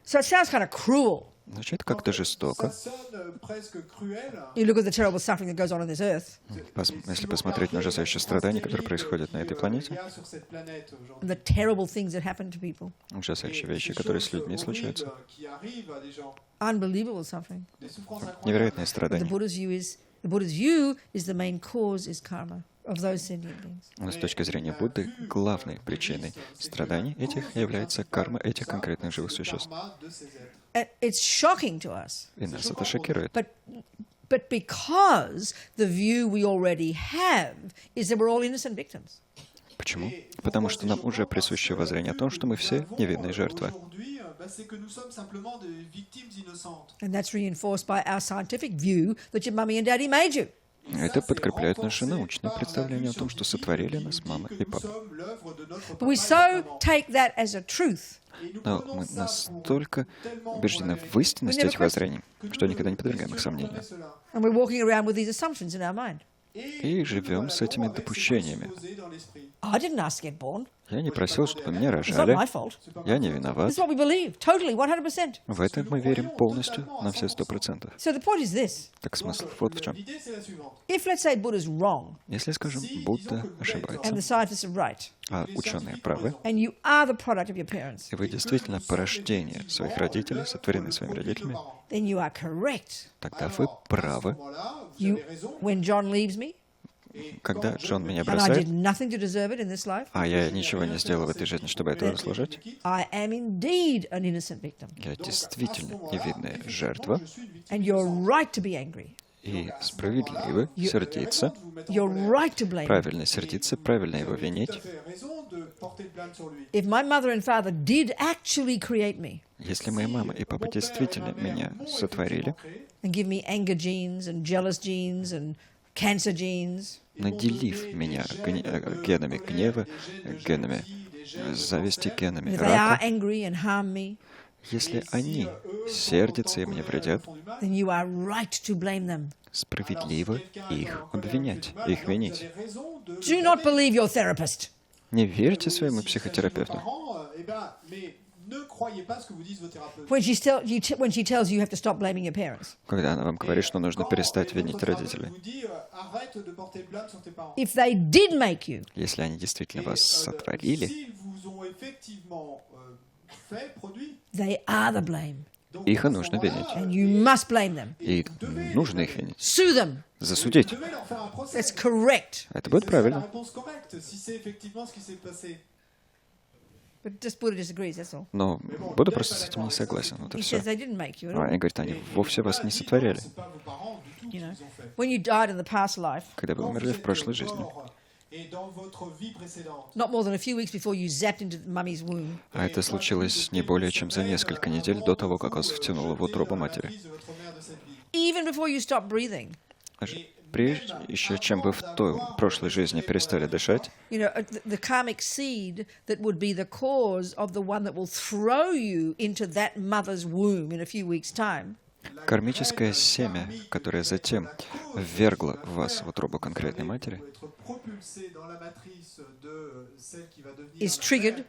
So it sounds kind of cruel. Звучит как-то жестоко. You look at the terrible suffering that goes on this earth, Если посмотреть на ужасающие страдания, которые происходят на этой планете, and the terrible things that happen to people, ужасающие вещи, которые с людьми случаются, unbelievable suffering. невероятные The страдания. Buddha's view is the main cause is karma of those sentient beings. Но с точки зрения Будды, главной причиной страданий этих является карма этих конкретных живых существ. And it's shocking to us, И нас это шокирует. but because the view we already have is that we're all innocent victims. Почему? Потому что нам уже присуще воззрение о том, что мы все невинные жертвы. And that's reinforced by our scientific view that your mummy and daddy made you. Это подкрепляет наше научное представление о том, что сотворили нас мама и папа. But we so take that as a truth. Но мы настолько убеждены в истинности этих воззрений, что никогда не подвергаем их сомнению. And we're walking around with these assumptions in our mind. И живем с этими допущениями. I didn't ask to get born. Я не просил, чтобы меня It's not рожали. my fault. Я не виноват. This is what we believe, totally, 100%. В это мы верим полностью, на все 100%. So the point is this. Так смысл вот в чем. If, let's say, Buddha's wrong, Если, скажем, Будда and ошибается, the scientists are right, а ученые правы, and you are the product of your parents, и вы действительно порождение своих родителей, сотворены своими родителями, then you are correct. тогда вы правы. When John leaves me, Когда Джон меня and I бросает, did nothing to deserve it in this life, а я ничего не сделал в этой жизни, чтобы этого заслужить, I am indeed an innocent victim. я действительно невинная жертва, And you're right to be angry. и справедливо сердиться, You're right to blame. правильно сердиться, правильно его винить. If my mother and father did actually create me Если моя мама и папа действительно меня сотворили, and give me anger genes and jealous genes and cancer genes, наделив меня генами гнева, генами зависти, генами if they are рака, angry and harm me, если они сердятся и мне вредят, then you are right to blame them. справедливо их обвинять, их винить. Do not believe your therapist. Не верьте своему психотерапевту. ne croyez pas ce que vous disent vos thérapeutes. When she tells you have to stop blaming your parents. Когда она вам говорит, что нужно перестать винить родителей. Vous dit, arrête de porter le blâme sur tes parents. If they did make you, Если они действительно вас сотворили, S'ils vous ont effectivement fait, produit, they are the blame. их и нужно винить. And you must blame them. И нужно их винить. Sue them. Засудить. vous devez leur faire un procès. That's correct. Это будет C'est la правильно. réponse correcte, si c'est effectivement ce qui s'est passé. But just Buddha disagrees, that's all. Но Будда просто с этим не согласен. Вот и He все. says they didn't make you at all. Они говорят, они вовсе вас не сотворяли. C'est pas vos parents du tout You qui know, vous ont fait. when you died in the past life, Когда вы умерли в прошлой жизни. Mort, et dans votre vie précédente. not more than a few weeks before you zapped into mummy's womb, А это случилось не более чем за несколько недель до того, как вас втянуло в утробу матери. even before you stopped breathing, Прежде, еще чем вы в той прошлой жизни перестали дышать, you know, the karmic seed that would be the cause of the one that will throw you into that mother's womb in a few weeks' time, кармическое семя, которое затем ввергло вас в утробу конкретной матери, is triggered.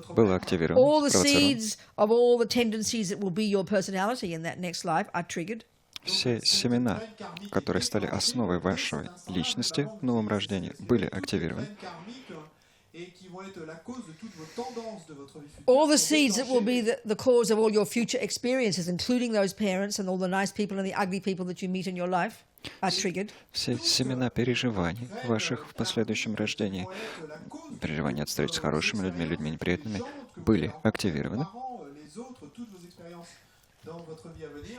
было активировано, All the спровоцировано. seeds of all the tendencies that will be your personality in that next life are triggered. Все семена, которые стали основой вашей личности в новом рождении, были активированы. All the seeds that will be the cause of all your future experiences, including those parents and all the nice people and the ugly people that you meet in your life, are triggered. Все семена переживаний ваших в последующем рождении, переживания от встреч с хорошими людьми, людьми неприятными, были активированы.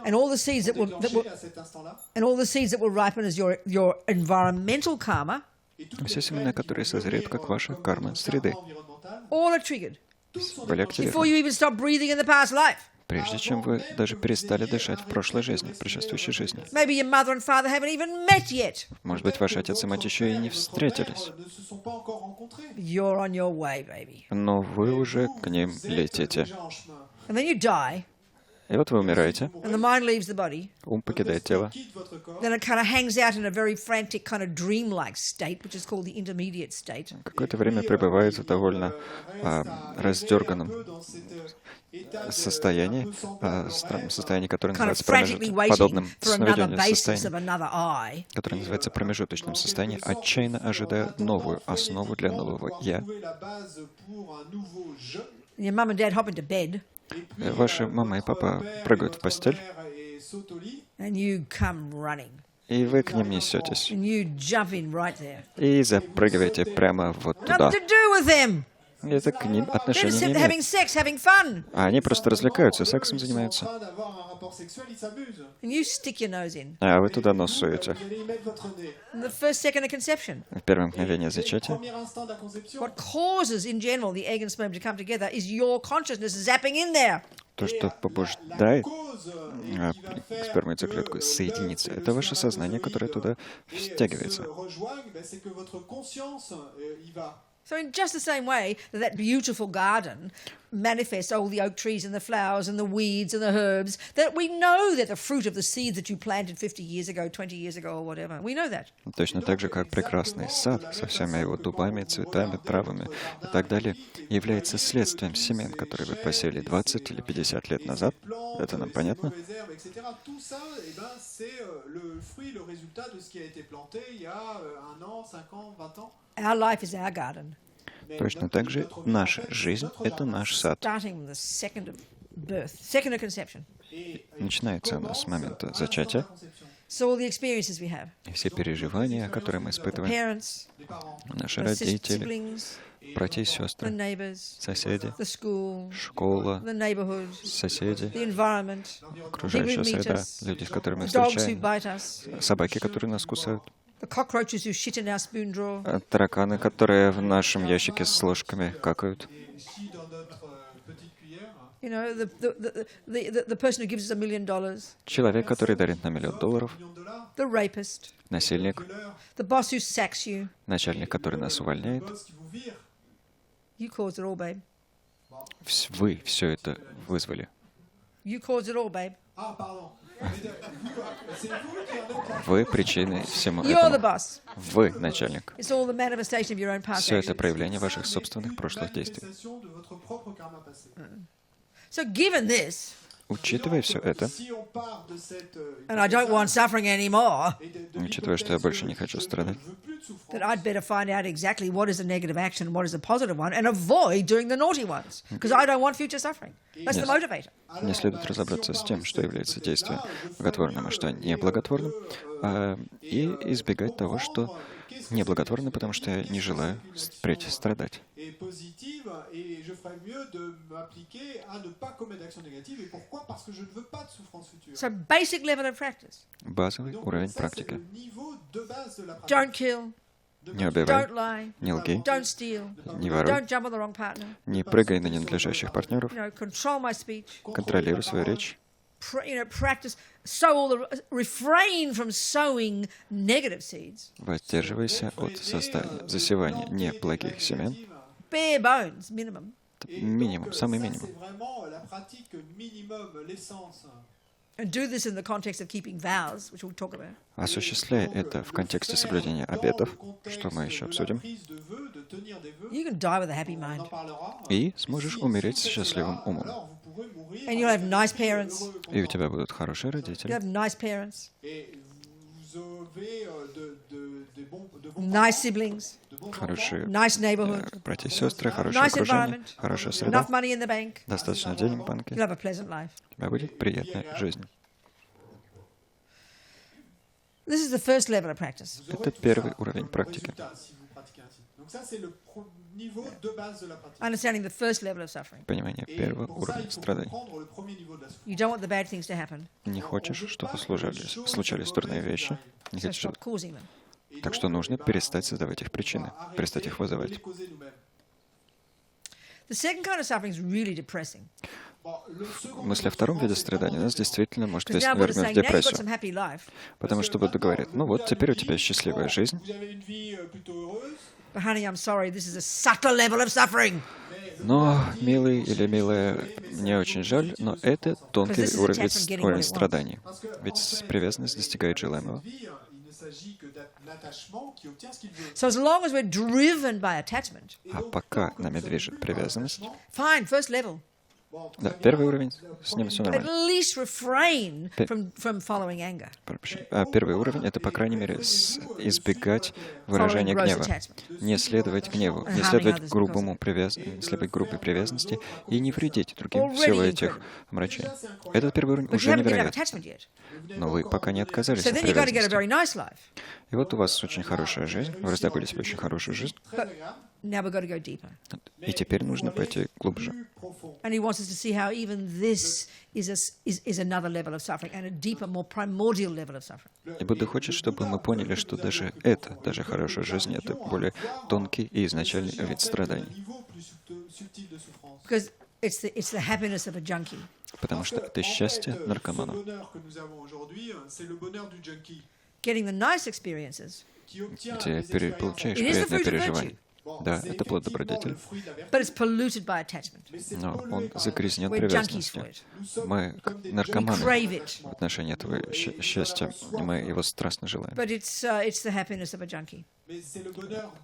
And all the seeds that will ripen as your environmental karma, Все семена, которые созреют, как ваша карма среды, all are triggered были before активированы. you even stop breathing in the past life. Прежде чем вы даже перестали дышать в прошлой жизни, в предшествующей жизни. Maybe your mother and father haven't even met yet. Может быть, ваши отец и мать еще и не встретились, You're on your way, baby. но вы уже к ним летите. And then you die, И вот вы умираете, and the mind leaves the body. ум покидает тело, Then it kind of hangs out in a very frantic, kind of dream-like state, which is called the intermediate state. какое-то время пребывает в довольно раздерганном состоянии, странном состоянии, которое Kind of называется frantically подобным waiting for another сновидению basis of состоянием, another eye. которое называется промежуточным состоянием, отчаянно ожидая новую основу для нового «я». Your mum and dad hop into bed, Ваши мама и папа прыгают в постель, and you come running, и вы к ним несетесь, and you jump in right there. и запрыгиваете прямо вот туда. Nothing to do with them. Это к ним They're отношения just не having имеет. sex, having fun, А они просто развлекаются, сексом занимаются. and you stick your nose in. А вы туда нос суете. In the first second of conception, В первое мгновение зачатия. what causes, in general, the egg and sperm to come together is your consciousness zapping in there. То, что побуждает сперму и яйцеклетку соединиться, это ваше сознание, которое туда втягивается. So in just the same way that beautiful garden manifests all the oak trees and the flowers and the weeds and the herbs, that we know that the fruit of the seed that you planted 50 years ago, 20 years ago or whatever. We know that. Точно так же, как прекрасный сад со всеми его дубами, цветами, травами и так далее, является следствием семян, которые вы посеяли 20 или 50 лет назад. Это нам понятно? Our life is our garden. Точно так же наша жизнь — это наш сад. Starting from the second of birth, second of conception. Начинается она с момента зачатия. So all the experiences we have. И все переживания, которые мы испытываем, Parents, наши the родители, siblings, братья и the сестры, neighbors, соседи, the school, школа, the neighborhood, соседи, the environment, окружающая people who meet среда, us, люди, с которыми мы the dogs who встречаем, bite us, собаки, которые нас кусают, the cockroaches who shit in our spoon drawer. тараканы, которые в нашем ящике с ложками какают, You know, the person who gives us $1 million, человек, который дарит нам $1 000 000, the rapist, насильник, the boss who sacks you. начальник, который нас увольняет. You caused it all, babe. Вы все это вызвали. You caused it all, babe. Вы причиной всему You're the этому. boss. Вы начальник. It's all the manifestation of your own past Все это actions. проявление ваших собственных прошлых действий. So given this, Учитывая все это, and I don't want suffering anymore, учитывая, что я больше не хочу страдать, that I'd better find out exactly what is a negative action and what is a positive one, and avoid doing the naughty ones, because I don't want future suffering. That's the motivator. мне следует разобраться с тем, что является действием благотворным, а что неблаготворным, и избегать того, что неблаготворно, потому что я не желаю впредь страдать. So basic level of practice. Базовый уровень практики. Don't kill. Не убивай, Don't lie. не лги, Don't steal. не воруй, Don't jump on the wrong partner. не прыгай на ненадлежащих партнеров, Control my speech. контролируй свою речь, Practice. Sow all the. Refrain from sowing negative seeds. воздерживайся от засевания неблагих семян. Bare bones, minimum. Минимум, самый минимум. And do this in the context of keeping vows, which we'll talk about. Осуществляй это в контексте соблюдения обетов, что мы еще обсудим, You can die with a happy mind. и сможешь умереть с счастливым умом. And you'll have nice parents. И у тебя будут хорошие You'll родители, have nice parents. Nice siblings. хорошие Nice neighborhood. братья и сестры, хорошее Nice окружение, environment. хорошая среда, Enough money in the bank. достаточно денег в банке, You'll have a pleasant life. у тебя будет приятная жизнь. This is the first level of practice. Это первый уровень практики. Understanding the first level of suffering. Понимание первого уровня страданий. You don't want the bad things to happen, Не хочешь, чтобы случались дурные вещи, не so хочешь, stop causing them. так что нужно перестать создавать их причины, перестать их вызывать. The second kind of suffering is really depressing. Мысль о втором виде страдания нас действительно может Because now Buddha's ввергнуть в saying, now you've got депрессию. some happy life, Потому что Будда говорит, ну вот, теперь у тебя счастливая жизнь, but honey, I'm sorry, this is a subtle level of suffering. но, милый или милая, мне очень жаль, но это тонкий уровень страданий. Ведь привязанность достигает желаемого. So as long as we're driven by attachment, А пока нами движет привязанность, fine, first level. да, первый уровень, с ним все At нормально. least refrain from following anger. Первый уровень — это, по крайней мере, избегать выражения гнева. Не следовать гневу, не следовать грубой привязанности и не вредить другим в силу этих омрачений. Этот первый уровень But you уже haven't given up невероятен. attachment yet. Но вы пока не отказались So от then you've got to get a привязанности. very nice life. И вот у вас очень хорошая жизнь, вы раздобыли себе очень хорошую жизнь, Now we've got to go deeper. и теперь нужно пойти глубже. And he wants us to see how even this is another level of suffering and a deeper, more primordial level of suffering. И Будда хочет, чтобы мы поняли, что даже это, даже хорошая жизнь, это более тонкий и изначальный вид страданий. Because it's the happiness of a junkie. Потому что это счастье наркомана. Getting the nice experiences. Где получаешь приятное переживание. Да, это плод добродетели. But it's polluted by attachment. Но он загрязнен We're junkies for привязанностью. it. Мы как We наркоманы crave it. в отношении этого счастья. Мы его страстно желаем. But it's the happiness of a junkie.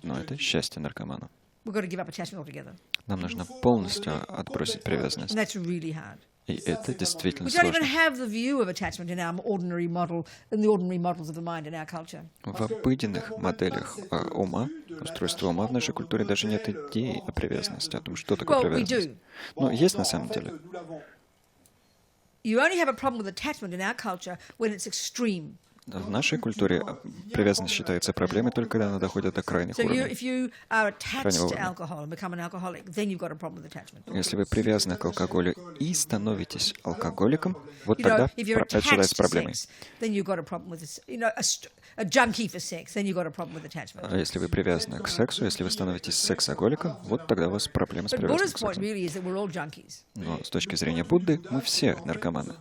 Но это счастье наркомана. We've got to give up attachment altogether. Нам нужно полностью отбросить привязанность. And that's really hard. И это действительно We don't even сложно. have the view of attachment in our ordinary model, in the ordinary models of the mind in our culture. В обыденных моделях ума, устройства ума в нашей культуре даже нет идеи о привязанности, о том, что такое Well, we привязанность. do. Но есть на самом деле. You only have a problem with attachment in our culture when it's extreme. В нашей культуре привязанность считается проблемой только когда она доходит до крайних So уровней. if you are attached to уровня. alcohol and become an alcoholic, then you've got a problem with attachment. Если вы привязаны к алкоголю и становитесь алкоголиком, вот You тогда know, if you're это attached считается to проблемой. sex, then you've got a problem with this. You know, a junkie for sex, then you've got a problem with attachment. А если вы привязаны к сексу, если вы становитесь сексоголиком, вот тогда у вас проблемы с But Buddha's привязанностью к point сексу. really is that we're all junkies. Но с точки зрения Будды, мы все наркоманы.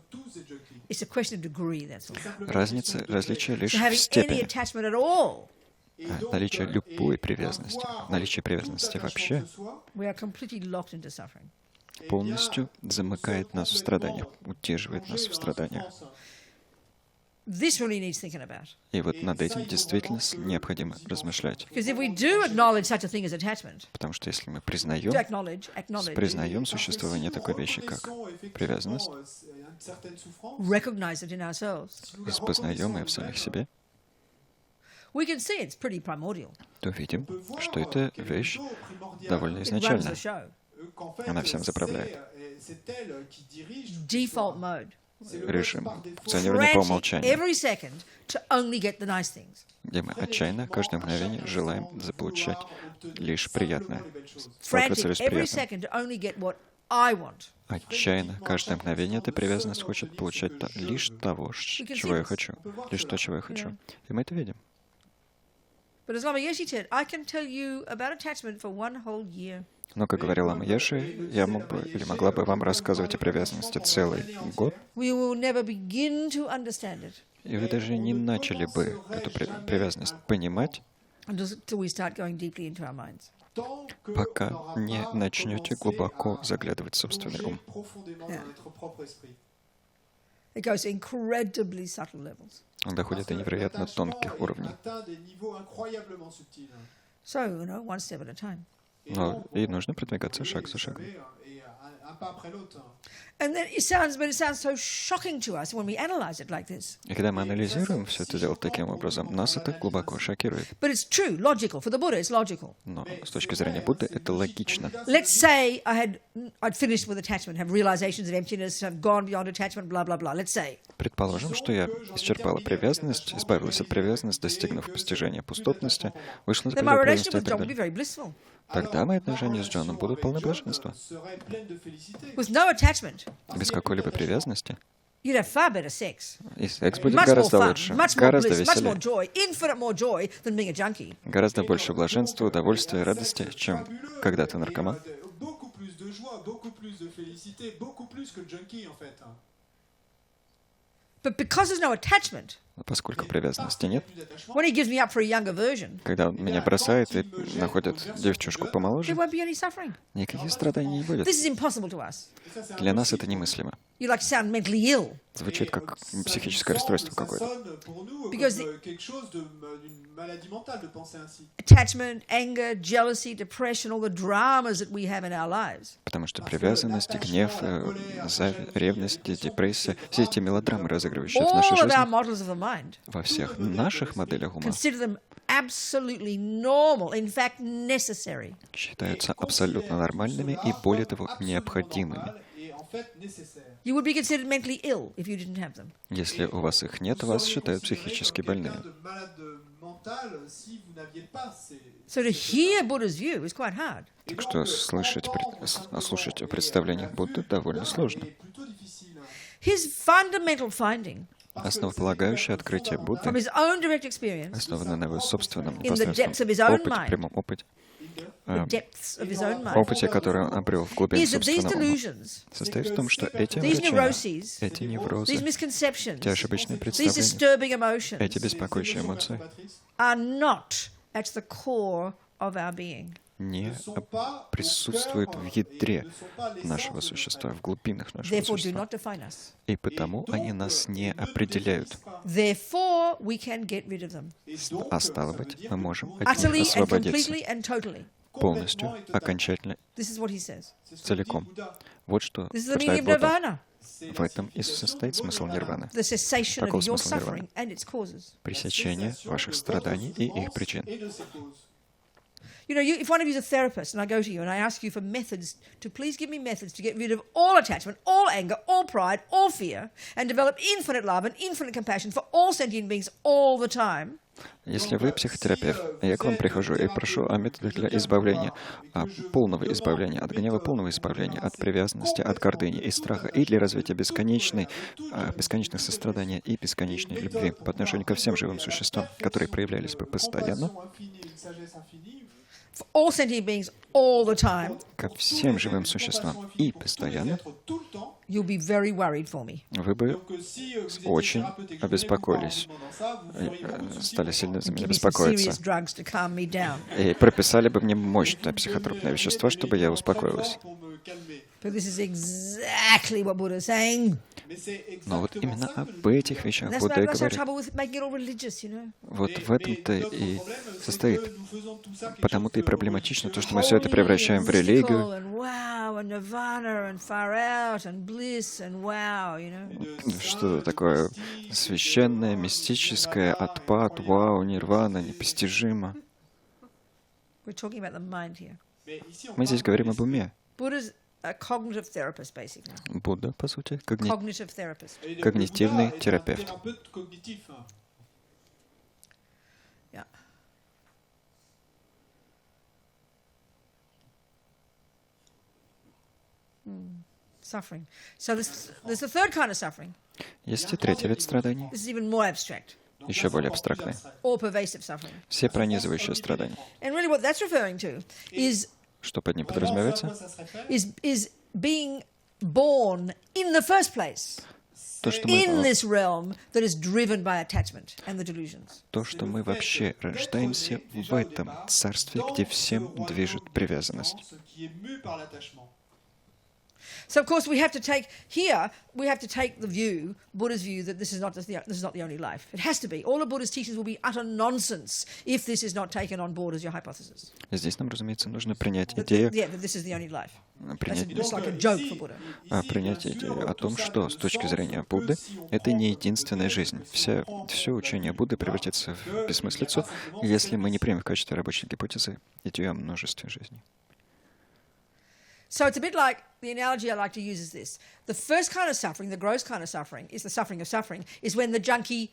It's a question of degree, that's all. Различие лишь So в having any степени. attachment at all, Наличие любой привязанности, наличие привязанности вообще we are completely locked into suffering. полностью замыкает нас в страданиях, удерживает нас в страданиях. This really needs thinking about. И вот над этим действительно необходимо размышлять. Because if we do acknowledge such a thing as attachment, Потому что если мы to признаем acknowledge, существование такой вещи, как привязанность, recognize it in ourselves, и познаем ее в самих себе, we can see it's pretty primordial. то видим, что эта вещь довольно It runs the изначальна. show. Она всем заправляет. Default mode. Режим функционирования по умолчанию, Every second to only get the nice things. где мы отчаянно каждое мгновение желаем заполучать лишь приятное, Frantic сталкиваться лишь с every приятным. second to only get what I want. Отчаянно каждое мгновение эта привязанность хочет получать лишь того, чего я хочу, лишь то, чего я хочу. И мы это видим. But as Lama Yeshe said, I can tell you about attachment for one whole year. Но, как говорил Лама Йеши, я мог бы или могла бы вам рассказывать о привязанности целый год, We will never begin to understand it и вы даже не начали бы эту привязанность понимать, until we start going deeply into our minds. пока не начнете глубоко заглядывать в собственный ум. It goes to incredibly subtle levels. Он доходит до невероятно тонких уровней. So, one step at a time. Но и нужно продвигаться шаг за шагом. And then it sounds so shocking to us when we analyze it like this. И когда мы анализируем все это дело таким образом, нас это глубоко шокирует. But it's true, logical. For the Buddha, it's logical. Но с точки зрения Будды это логично. Let's say I'd finished with attachment, have realizations of emptiness, have gone beyond attachment, blah, blah, blah. Let's say. Предположим, что я исчерпала привязанность, избавилась от привязанности, достигнув постижения пустотности, вышла за Then my пределы привязанности relationship и with так John would be далее. very blissful. Тогда мои отношения с Джоном будут полны блаженства. With no attachment, Без какой-либо привязанности. you'd have far better sex. И секс будет Much more гораздо fun, лучше, much more гораздо bliss, much more веселее, joy, infinite more joy than being a junkie. гораздо больше блаженства, удовольствия и радости, чем когда ты наркоман. But because there's no attachment, Поскольку привязанности нет, when he gives me up for a younger version, когда он меня бросает и находит девчушку there помоложе, won't be any suffering. никаких страданий не будет. This is impossible to us. Для нас это немыслимо. You like sound mentally ill. Звучит как психическое расстройство какое-то. Because attachment, anger, jealousy, depression, all the dramas that we have in our lives. Потому что привязанность, гнев, ревность, депрессия, все эти мелодрамы, разыгрывающие в нашей All of our жизни, models of the mind. во всех наших моделях ума, Consider them absolutely normal, in fact necessary. считаются абсолютно нормальными и, более того, необходимыми. You would be considered mentally ill if you didn't have them. Если у вас их нет, вас считают психически больными. So to hear Buddha's view is quite hard. Так что слушать о представлениях Будды довольно сложно. His fundamental finding Основополагающее открытие from Будды, his own direct experience, основанное на его собственном in the depths of his непосредственном own опыте, mind, прямом опыте, the depths of his own mind, опыте, который он обрел в глубине is that these собственного ума, delusions, состоит в том, что эти these увлечения, neuroses, эти these неврозы, misconceptions, те ошибочные these представления, disturbing emotions эти беспокоящие эмоции are not at the core of our being. не присутствуют в ядре нашего существа, в глубинах нашего Therefore, do существа. not define us. И потому они нас не определяют. Therefore, we can get rid of them. А стало быть, мы можем от них Utterly and освободиться completely and totally. полностью, окончательно, This is what he says. целиком. Вот что This is the meaning утверждает of Будда. nirvana. В этом и состоит смысл нирваны. The cessation of Каков your смысл нирваны? suffering and its causes. Пресечение ваших страданий и их причин. You know, if one of you is a therapist and I go to you and I ask you for methods, to please give me methods to get rid of all attachment, all anger, all pride, all fear, and develop infinite love and infinite compassion for all sentient beings all the time. Если вы психотерапевт, я к вам прихожу и прошу о методах для избавления, полного избавления от гнева, полного избавления от привязанности, от гордыни и страха, и для развития бесконечных сострадания и бесконечной любви по отношению ко всем живым существам, которые проявлялись бы постоянно, For all sentient beings all the time, ко всем живым существам и постоянно, you'll be very worried for me. вы бы очень обеспокоились, стали сильно за меня Give me some serious беспокоиться, drugs to calm me down. и прописали бы мне мощное психотропное вещество, чтобы я успокоилась. But this is exactly what Buddha is saying. Но вот именно об этих вещах Будда и говорит. Вот в этом-то и состоит. Потому-то и проблематично то, что мы все это превращаем в религию. Что такое священное, мистическое, отпад, вау, нирвана, непостижимо. Мы здесь говорим об уме. Будда, по сути, когнитивный терапевт. Suffering. So there's a third kind of suffering. Есть и третий вид страданий, This is even more abstract. еще более абстрактный. All pervasive suffering. Все пронизывающие страдания. And really what that's referring to is Что под ним подразумевается? is being born in the first place. То, что In мы, this realm that is driven by attachment and the delusions. то, что мы вообще рождаемся в этом царстве, где всем движет привязанность. So of course we have to take the view, Buddha's view, that this is not the only life. It has to be. All of Buddha's teachings will be utter nonsense if this is not taken on board as your hypothesis. Здесь нам, разумеется, нужно принять идею, That this is the only life. принять It's like a joke for Buddha. идею о том, что с точки зрения Будды это не единственная жизнь. Все учение Будды превратится в бессмыслицу, если мы не примем в качестве рабочей гипотезы идею о множестве жизней. So it's a bit like, the analogy I like to use is this. The first kind of suffering, the gross kind of suffering, is the suffering of suffering, is when the junkie,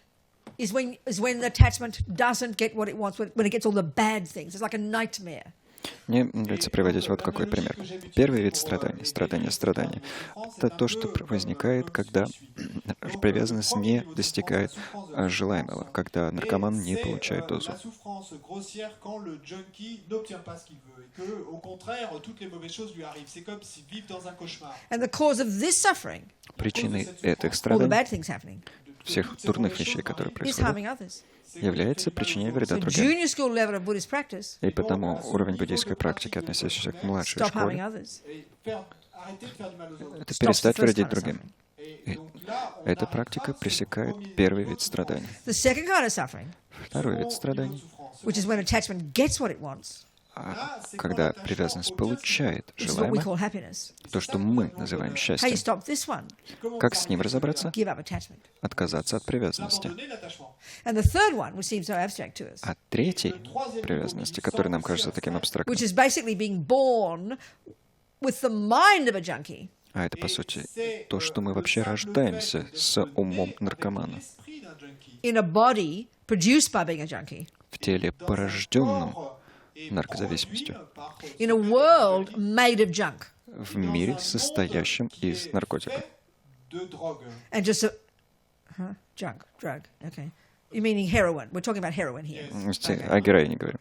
is when the attachment doesn't get what it wants, when it gets all the bad things. It's like a nightmare. Мне нравится приводить вот какой пример. Первый вид страданий, страдания, это то, что возникает, когда привязанность не достигает желаемого, когда наркоман не получает дозу. And the cause of this suffering, Причиной этих all the страданий, bad things happening, всех дурных вещей, которые is происходят, harming others. является причиной вреда So другим. junior school level of Buddhist practice, И потому уровень буддийской практики, относящийся к младшей stop harming школе, others. это перестать вредить другим. И эта практика пресекает первый вид страданий. The second kind of suffering, Второй вид страданий, which is when attachment gets what it wants, когда привязанность получает is what we желаемое, call happiness. то, что мы называем How you счастьем. stop this one? Как с ним разобраться? Give up attachment. Отказаться от привязанности. And the third one, which seems so abstract to us, А третий привязанности, который нам кажется таким абстрактным, which is basically being born with the mind of a junkie, а это, по сути, то, что мы вообще рождаемся с умом наркомана, in a body produced by being a junkie, в теле, порожденном наркозависимостью, in a world made of junk. в мире, состоящем из наркотиков. And just drug, okay. You meaning heroin. We're talking about heroin here. О героине говорим.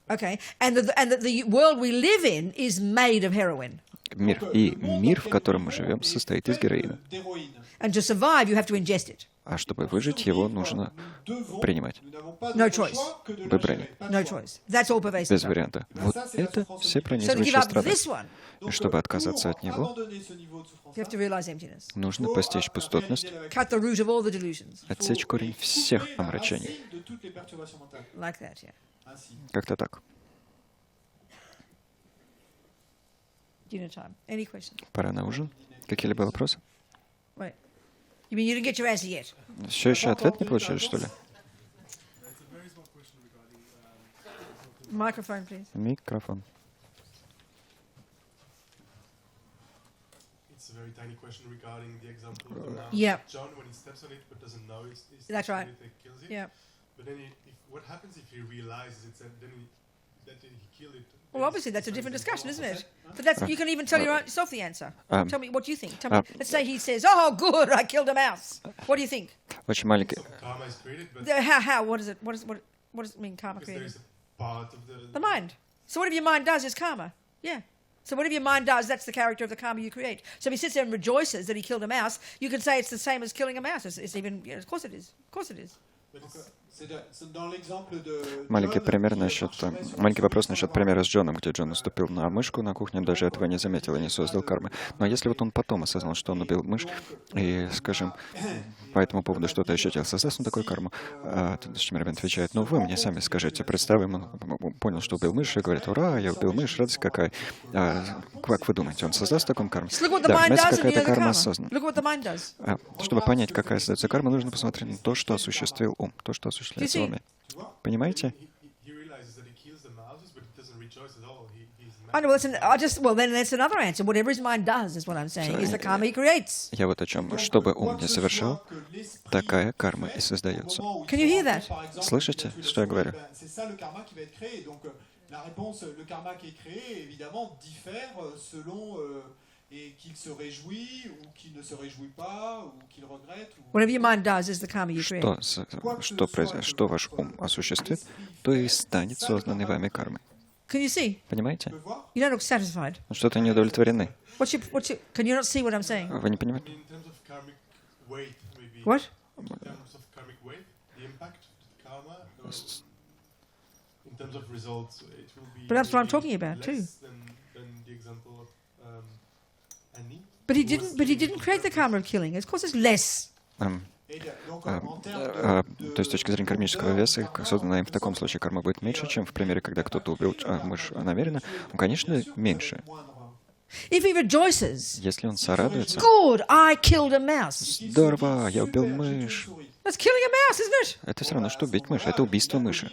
Okay. And the world we live in is made of heroin. Мир, в котором мы живем, состоит из героина. And to survive, you have to ingest it. А чтобы выжить, его нужно принимать. No choice. Выбрали. No choice. That's all pervasive. Без варианта. Вот это все So to give пронизывающие up страдания. this one, И чтобы отказаться от него, you have to realize emptiness. нужно постичь пустотность, Cut the root of all the delusions. отсечь корень всех омрачений. Like that, yeah. Как-то так. Dinner time. Any questions? Пора на ужин. Какие-либо вопросы? Wait. You mean you didn't get your answer yet? Все еще ответ не получили, что ли? Microphone, please. Микрофон. It's a very tiny question regarding the example of Yeah. John when he steps on it but doesn't know it's That's right. it that kills it. Yeah. But then what happens if he realizes it and then he killed it? Well, obviously that's a different discussion, isn't it? But that's you can even tell yourself the answer. Tell me what do you think. Tell me. Let's say he says, "Oh, good, I killed a mouse." What do you think? Очень маленький. Karma is created, but How? What is it? What does it mean? Karma because created. there's a part of The mind. So whatever your mind does is karma. Yeah. So whatever your mind does, that's the character of the karma you create. So if he sits there and rejoices that he killed a mouse, you can say it's the same as killing a mouse. It's even, of course it is. Of course it is. But Маленький вопрос насчет примера с Джоном, где Джон наступил на мышку на кухне, он даже этого не заметил и не создал кармы. Но если вот он потом осознал, что он убил мышь, и, скажем, по этому поводу что-то ощутил, создаст он такую карму? Робин отвечает: ну вы мне сами скажите. Представим, он понял, что убил мышь, и говорит: ура, я убил мышь, радость какая. Как вы думаете, он создаст такую карму? Да, вместо какая-то карма осознана. Чтобы понять, какая создается карма, нужно посмотреть на то, что осуществил ум, то, что осуществляется в уме. Понимаете? I know. Then that's another answer. Whatever his mind does is what I'm saying. Is the karma he creates. Я вот о чем. Что бы ум не совершал, такая карма и создается. Can you hear that? Слышите, что я говорю? La réponse, le karma qui est créé, évidemment, diffère selon et qu'il se réjouit ou qu'il ne se réjouit pas ou qu'il regrette. Whatever your mind does is the karma you create. Что ваш ум осуществит, то и станет созданной вами кармой. Can you see? Понимаете? You don't look satisfied. Что-то не удовлетворены. Can you not see what I'm saying? Вы не понимаете? What? But that's what I'm talking about too. But he didn't create the karma of killing. Of course, it's less. То есть, с точки зрения кармического веса, созданная им в таком случае карма будет меньше, чем в примере, когда кто-то убил мышь намеренно. Ну, конечно, меньше. Если он сорадуется, Good, I killed a mouse. Здорово, я убил мышь. That's killing a mouse, isn't it? Это все равно, что убить мышь. Это убийство мыши.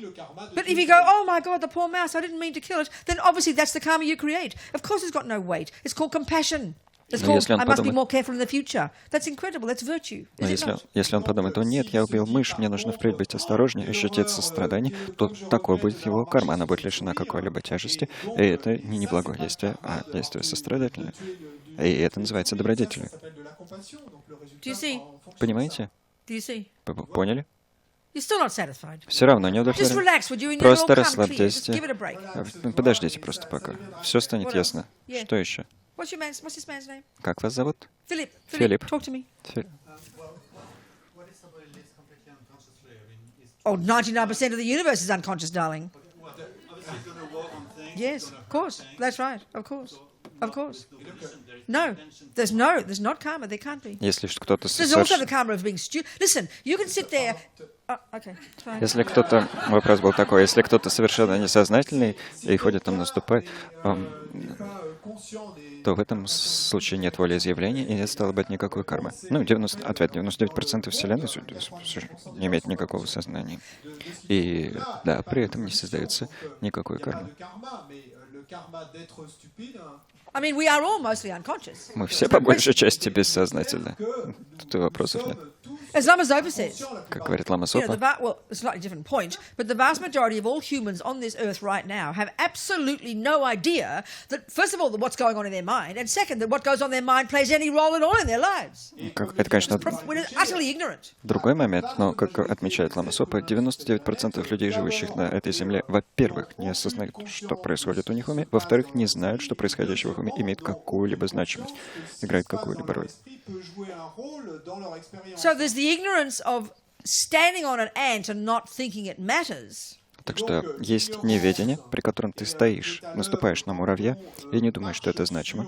But if you go, oh my God, the poor mouse, I didn't mean to kill it, then obviously that's the karma you create. Of course it's got no weight. It's called compassion. It's called, I must be more careful in the future. That's incredible. That's virtue. Но если он подумает: о нет, я убил мышь, мне нужно впредь быть осторожнее, ощутить сострадание, то такой будет его карма. Она будет лишена какой-либо тяжести. И это не неблагое действие, а действие сострадательное. И это называется добродетелью. Понимаете? Поняли? Все равно не удовлетворены. Просто расслабьтесь. Подождите просто пока. Все станет ясно. Что еще? What's this man's name? Как вас зовут? Philip. Филипп. Talk to me. Oh, 99% of the universe is unconscious, darling. Yes, of course. That's right. Of course. Of course. No, there's not karma. There can't be. Если кто-то There's also the karma of being stupid. Listen, you can sit there. Okay, fine. Если кто-то, вопрос был такой, если кто-то совершенно несознательный и ходит там наступать, то в этом случае нет волеизъявления и нет, стало быть, никакой кармы. Ну, ответ: 99% Вселенной не имеет никакого сознания. И да, при этом не создается никакой кармы. I mean, we are all mostly unconscious. Мы все по большей части бессознательны. Тут и вопросов нет. As Lama Zopa says, Как говорит Лама Сопа, well, a slightly different point, but the vast majority of all humans on this earth right now have absolutely no idea that, first of all, that what's going on in their mind, and second, that what goes on in their mind plays any role at all in their lives. это, конечно, We're utterly ignorant. другой момент, но, как отмечает Лама Сопа, 99% людей, живущих на этой земле, во-первых, не осознают, что происходит у них в уме, во-вторых, не знают, что происходящее в их уме имеет какую-либо значимость, играет какую-либо роль. So there's the ignorance of standing on an ant and not thinking it matters. Так что есть неведение, при котором ты стоишь, наступаешь на муравья и не думаешь, что это значимо.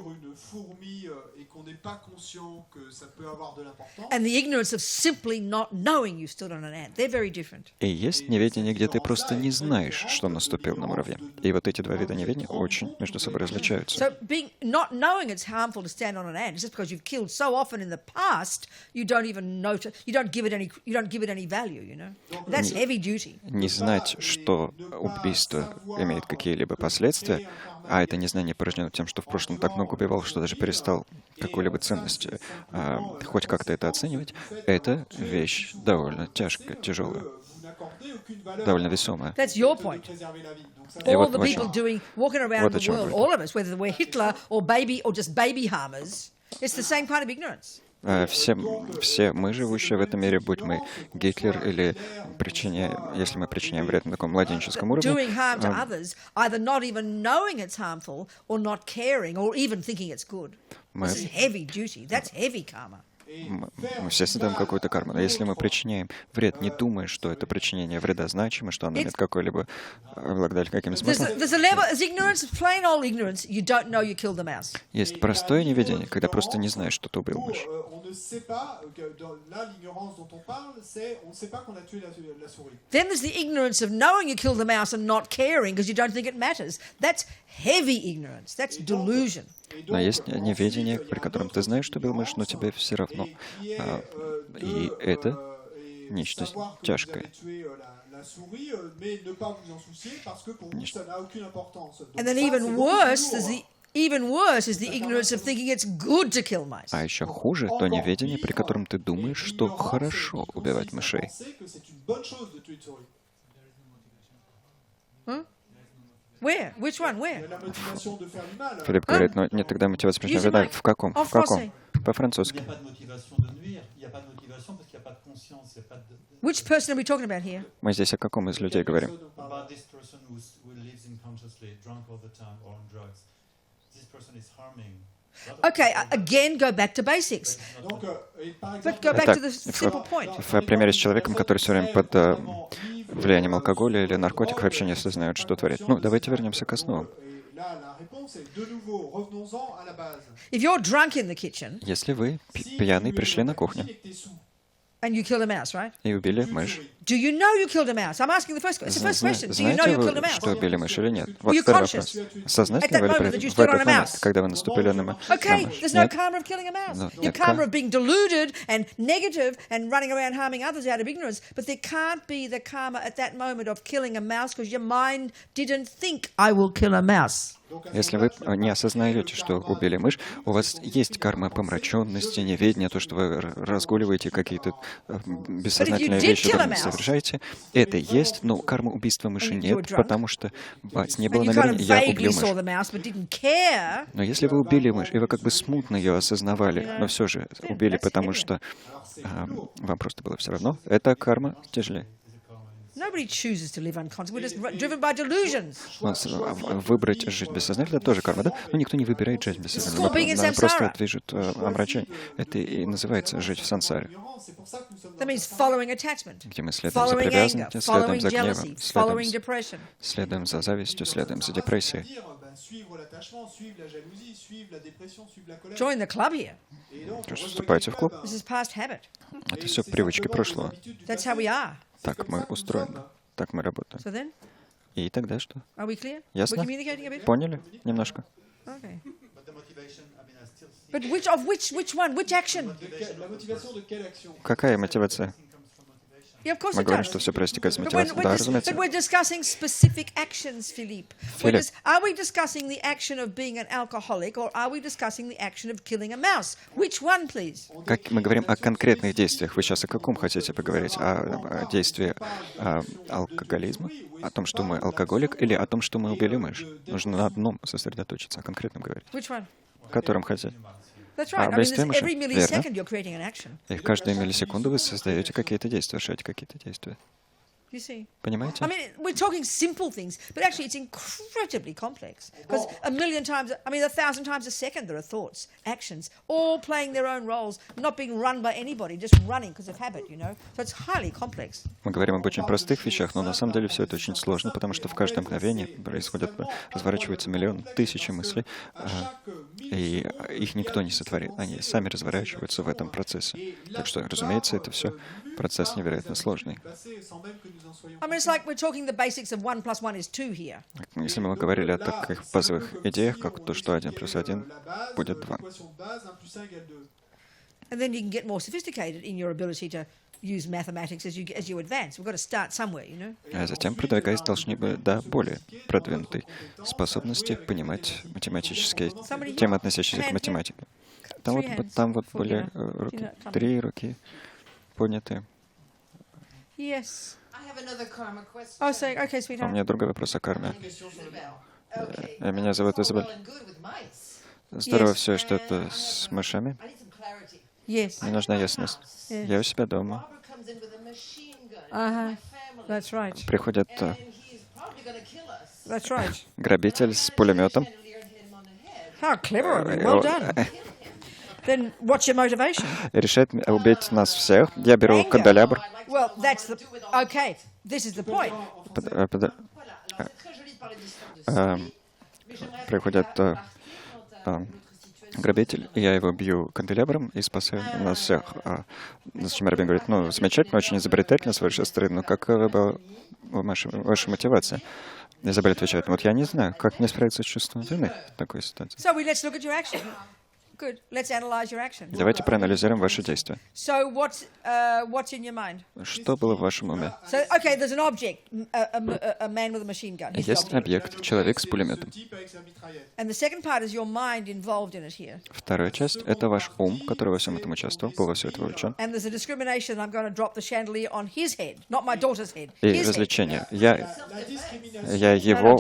And the ignorance of simply not knowing you stood on an ant. They're very different. И есть неведение, где ты просто не знаешь, что наступил на муравья. И вот эти два вида неведения очень между собой различаются. So not knowing it's harmful to stand on an ant just because you've killed so often in the past, you don't even notice, you don't give it any value, you know. That's heavy duty. Не знать, что убийство имеет какие-либо последствия, а это незнание порождено тем, что в прошлом так много убивал, что даже перестал какой-либо ценности хоть как-то это оценивать, это вещь довольно тяжкая, тяжелая, довольно весомая. That's your point. All the people walking around the world, all of us, whether we're Hitler or just baby harmers, it's the same kind of ignorance. Все мы, живущие в этом мире, будь мы Гитлер или если мы причиняем вред на таком младенческом уровне, doing harm to others, either not even knowing it's harmful, or not caring, or even thinking it's good. This is heavy duty. That's heavy karma. Мы все создаем какую-то карму. Но если мы причиняем вред, не думая, что это причинение вреда значимо, что оно имеет какой-либо, обладает каким смыслом. Есть простое неведение, когда просто не знаешь, что ты убил мышь. Then there's the ignorance of knowing you killed the mouse and not caring because you don't think it matters. That's heavy ignorance. That's delusion. Но есть неведение, при котором ты знаешь, что убил мышь, но тебе все равно. И это нечто тяжкое. And then even worse is the ignorance of thinking it's good to kill mice. А еще хуже то неведение, при котором ты думаешь, что хорошо убивать мышей. Where? Which one? Where? Филипп говорит, ну нет, тогда мотивация причинения вреда. В каком? В каком? По-французски. Which person are we talking about here? Мы здесь о каком из людей говорим? Okay, again, go back to basics. But go back to the simple point. В примере с человеком, который все время под влиянием алкоголя или наркотиков вообще не осознает, что творит. Ну, давайте вернемся к основам. Если вы пьяный пришли на кухню and you killed a mouse, right? и убили мышь, do you know you killed a mouse? I'm asking the first question. It's the first question. Do you know you killed a знаете вы, mouse? что убили мышь или нет? Вот первый вопрос. Сознательно вы в этот момент, когда вы наступили на мышь? Okay, there's no karma of killing a mouse. Your karma of being deluded and negative and running around harming others out of ignorance, but there can't be the karma at that moment of killing a mouse because your mind didn't think, I will kill a mouse. Если вы не осознаете, что убили мышь, у вас есть карма помраченности, неведения, то, что вы разгуливаете какие-то бессознательные вещи, совершаете. Это есть, но карма убийства мыши нет, потому что не было намерения, я убил мышь. Но если вы убили мышь, и вы как бы смутно ее осознавали, но все же убили, потому что вам просто было все равно, это карма тяжелее. Nobody chooses to live unconsciously. We're just driven by delusions. Выбрать жить бессознательно — это тоже карма, да? Но никто не выбирает жить бессознательно. Просто движет омрачение. Это и называется жить в сансаре. That means following attachment, Где мы следуем за привязанностью, следуем за гневом, следуем за завистью, следуем за депрессией. Join the club here. Вступайте в клуб. This is past habit. Это все привычки прошлого. That's how we are. Так мы устроены, так мы работаем. So then, И тогда что? are we clear? Ясно? We're communicating a bit? Поняли? Немножко. Okay. But which one? Which action? Какая мотивация? Yeah, of course Мы it говорим, does. что все проистекает с But мотивацией. Да, разумеется. we're discussing specific actions, Philippe. Are we discussing the action of being an alcoholic, or are we discussing the action of killing a mouse? Which one, please? Как мы говорим о конкретных действиях. Вы сейчас о каком хотите поговорить? О действии алкоголизма? О том, что мы алкоголик, или о том, что мы убили мышь? Нужно на одном сосредоточиться, о конкретном говорить. Which one? О котором хотите? That's right. I mean, Убийстве мыши. every millisecond you're creating an action. И в каждую миллисекунду вы создаете какие-то действия, совершаете какие-то действия. You see? Понимаете? I mean, we're talking simple things, but actually it's incredibly complex. Because 1,000 times a second there are thoughts, actions, all playing their own roles, not being run by anybody, just running because of habit, you know? So it's highly complex. Мы говорим об очень простых вещах, но на самом деле все это очень сложно, потому что в каждое мгновение разворачиваются миллион, тысячи мыслей, и их никто не сотворит. Они сами разворачиваются в этом процессе. Так что, разумеется, это все процесс невероятно сложный. I mean, it's like we're talking the basics of 1 + 1 is 2 here. Если мы говорили о таких базовых идеях, как то, что 1 + 1 будет 2. And then you can get more sophisticated in your ability to use mathematics as you advance. We've got to start somewhere, you know? А затем, продвигаясь, должны быть до более продвинутой способности понимать математические темы, относящиеся к математике. Там вот были руки, 3 руки поднятые. Yes. I have another karma question. Oh, say, okay, У sweetheart. меня другой вопрос о карме. Okay. Меня зовут Изабель. Well and good with mice. Здорово все, что это с мышами. I need some clarity. Yes. Мне нужна ясность. Я у себя дома. Barbara comes in with a machine gun. Uh-huh. My family. That's right. Приходит And he's probably going to kill us. That's right. грабитель с пулеметом. Chandelier and hit him on the head. How clever of you. Well done. then what's your motivation? решает убить нас всех. Я беру канделябр. Well, that's the... Okay, this is the point. Приходит грабитель, и я его бью канделябром и спасаю нас всех. Зачем Робин говорит, ну, замечательно, очень изобретательно с вашей стороны, но какова была ваша мотивация? Изабель отвечает, вот я не знаю, как мне справиться с чувством вины в такой ситуации. So let's look at your action. Good. Let's analyze your action. Давайте проанализируем ваши действия. So what's in your mind? Что было в вашем уме? So, okay, there's an object, a man with a machine gun. Есть объект, человек с пулеметом. And the second part is your mind involved in it here. Вторая часть — это ваш ум, который во всем этом участвовал, был во все это вовлечен. And there's a discrimination. I'm going to drop the chandelier on his head, not my daughter's head. И развлечение. Я его...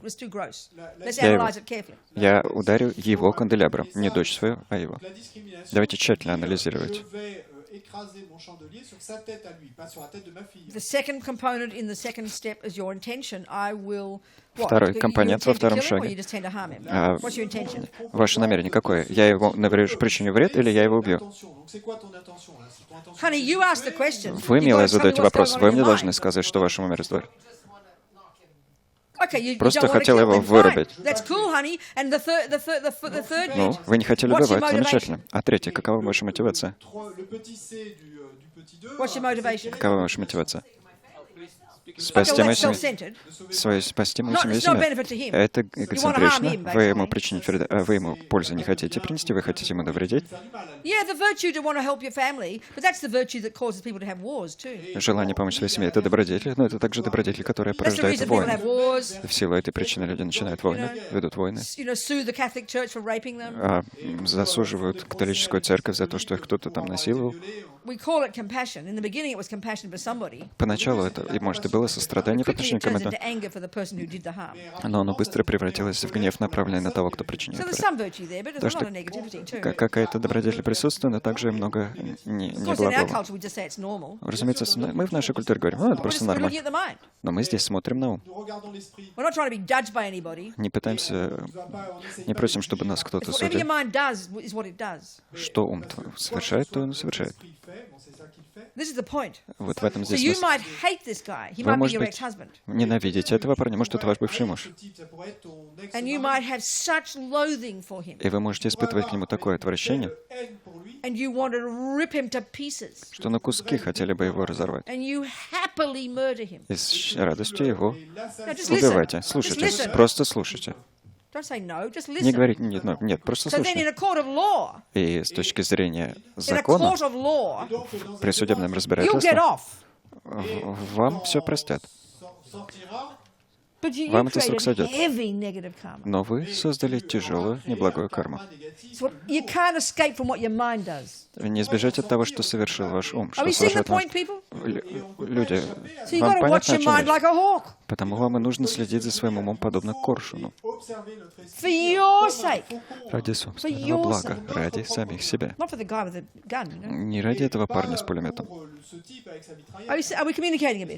It's too gross. Let's analyze it carefully. Я ударю его канделябром, не дочь свою, а его. Давайте тщательно анализировать. Второй компонент во втором шаге. Ваше намерение какое? Я его причиню вред или я его убью? Вы, милая, задаете вопрос. Вы мне должны сказать, что в вашем уме раздор. Просто хотел его вырубить. Ну, вы не хотели убивать, замечательно. А третье, какова ваша мотивация? Какова ваша мотивация? Спасти мою семью. Спасти мою семью. Это эгоцентрично. Вы ему причинить вред, вы ему пользу не хотите принести, вы хотите ему навредить. Желание помочь своей семье — это добродетель, но это также добродетель, которая порождает войны. В силу этой причины люди начинают войны, ведут войны. Засуживают католическую церковь за то, что их кто-то там насиловал. Поначалу это, и может, и было сострадание по отношению к кому-то, но оно быстро превратилось в гнев, направленный на того, кто причиняет вред. То, что какая-то добродетель присутствует, но также много неблагого. Разумеется, мы в нашей культуре говорим, это просто нормально. Но мы здесь смотрим на ум. Не пытаемся, не просим, чтобы нас кто-то судил. Что ум совершает, то он совершает. Вот в этом здесь смысл. Вы, может быть, ненавидите этого парня, может, это ваш бывший муж. И вы можете испытывать к нему такое отвращение, что на куски хотели бы его разорвать. И с радостью его убивайте. Слушайте, просто слушайте. Не говорите нет, просто слушайте. И с точки зрения закона, при судебном разбирательстве, вам все простят. Вам это с рук сойдет. Но вы создали тяжелую, неблагую карму. Вы не избежите от того, что совершил ваш ум. Что совершает люди. Вам понятно, о чем речь? Потому вам и нужно следить за своим умом, подобно коршуну. Ради собственного блага, ради самих себя. Не ради этого парня с пулеметом.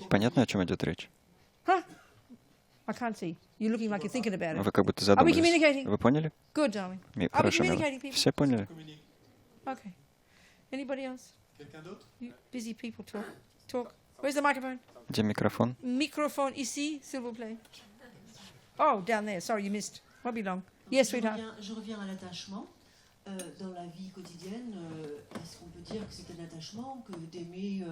Понятно, о чем идет речь? I can't see. You're looking like you're thinking about it. Вы как будто задумались. Вы поняли? Good, darling. Хорошо, милая. Все поняли? Okay. Anybody else? You busy people talk. Where's the microphone? Где микрофон? Microphone ici, s'il vous plaît. Oh, down there. Sorry, you missed. Won't be long. Yes, sweetheart. Je reviens à l'attachement. Dans la vie quotidienne, est-ce qu'on peut dire que c'est un attachement que d'aimer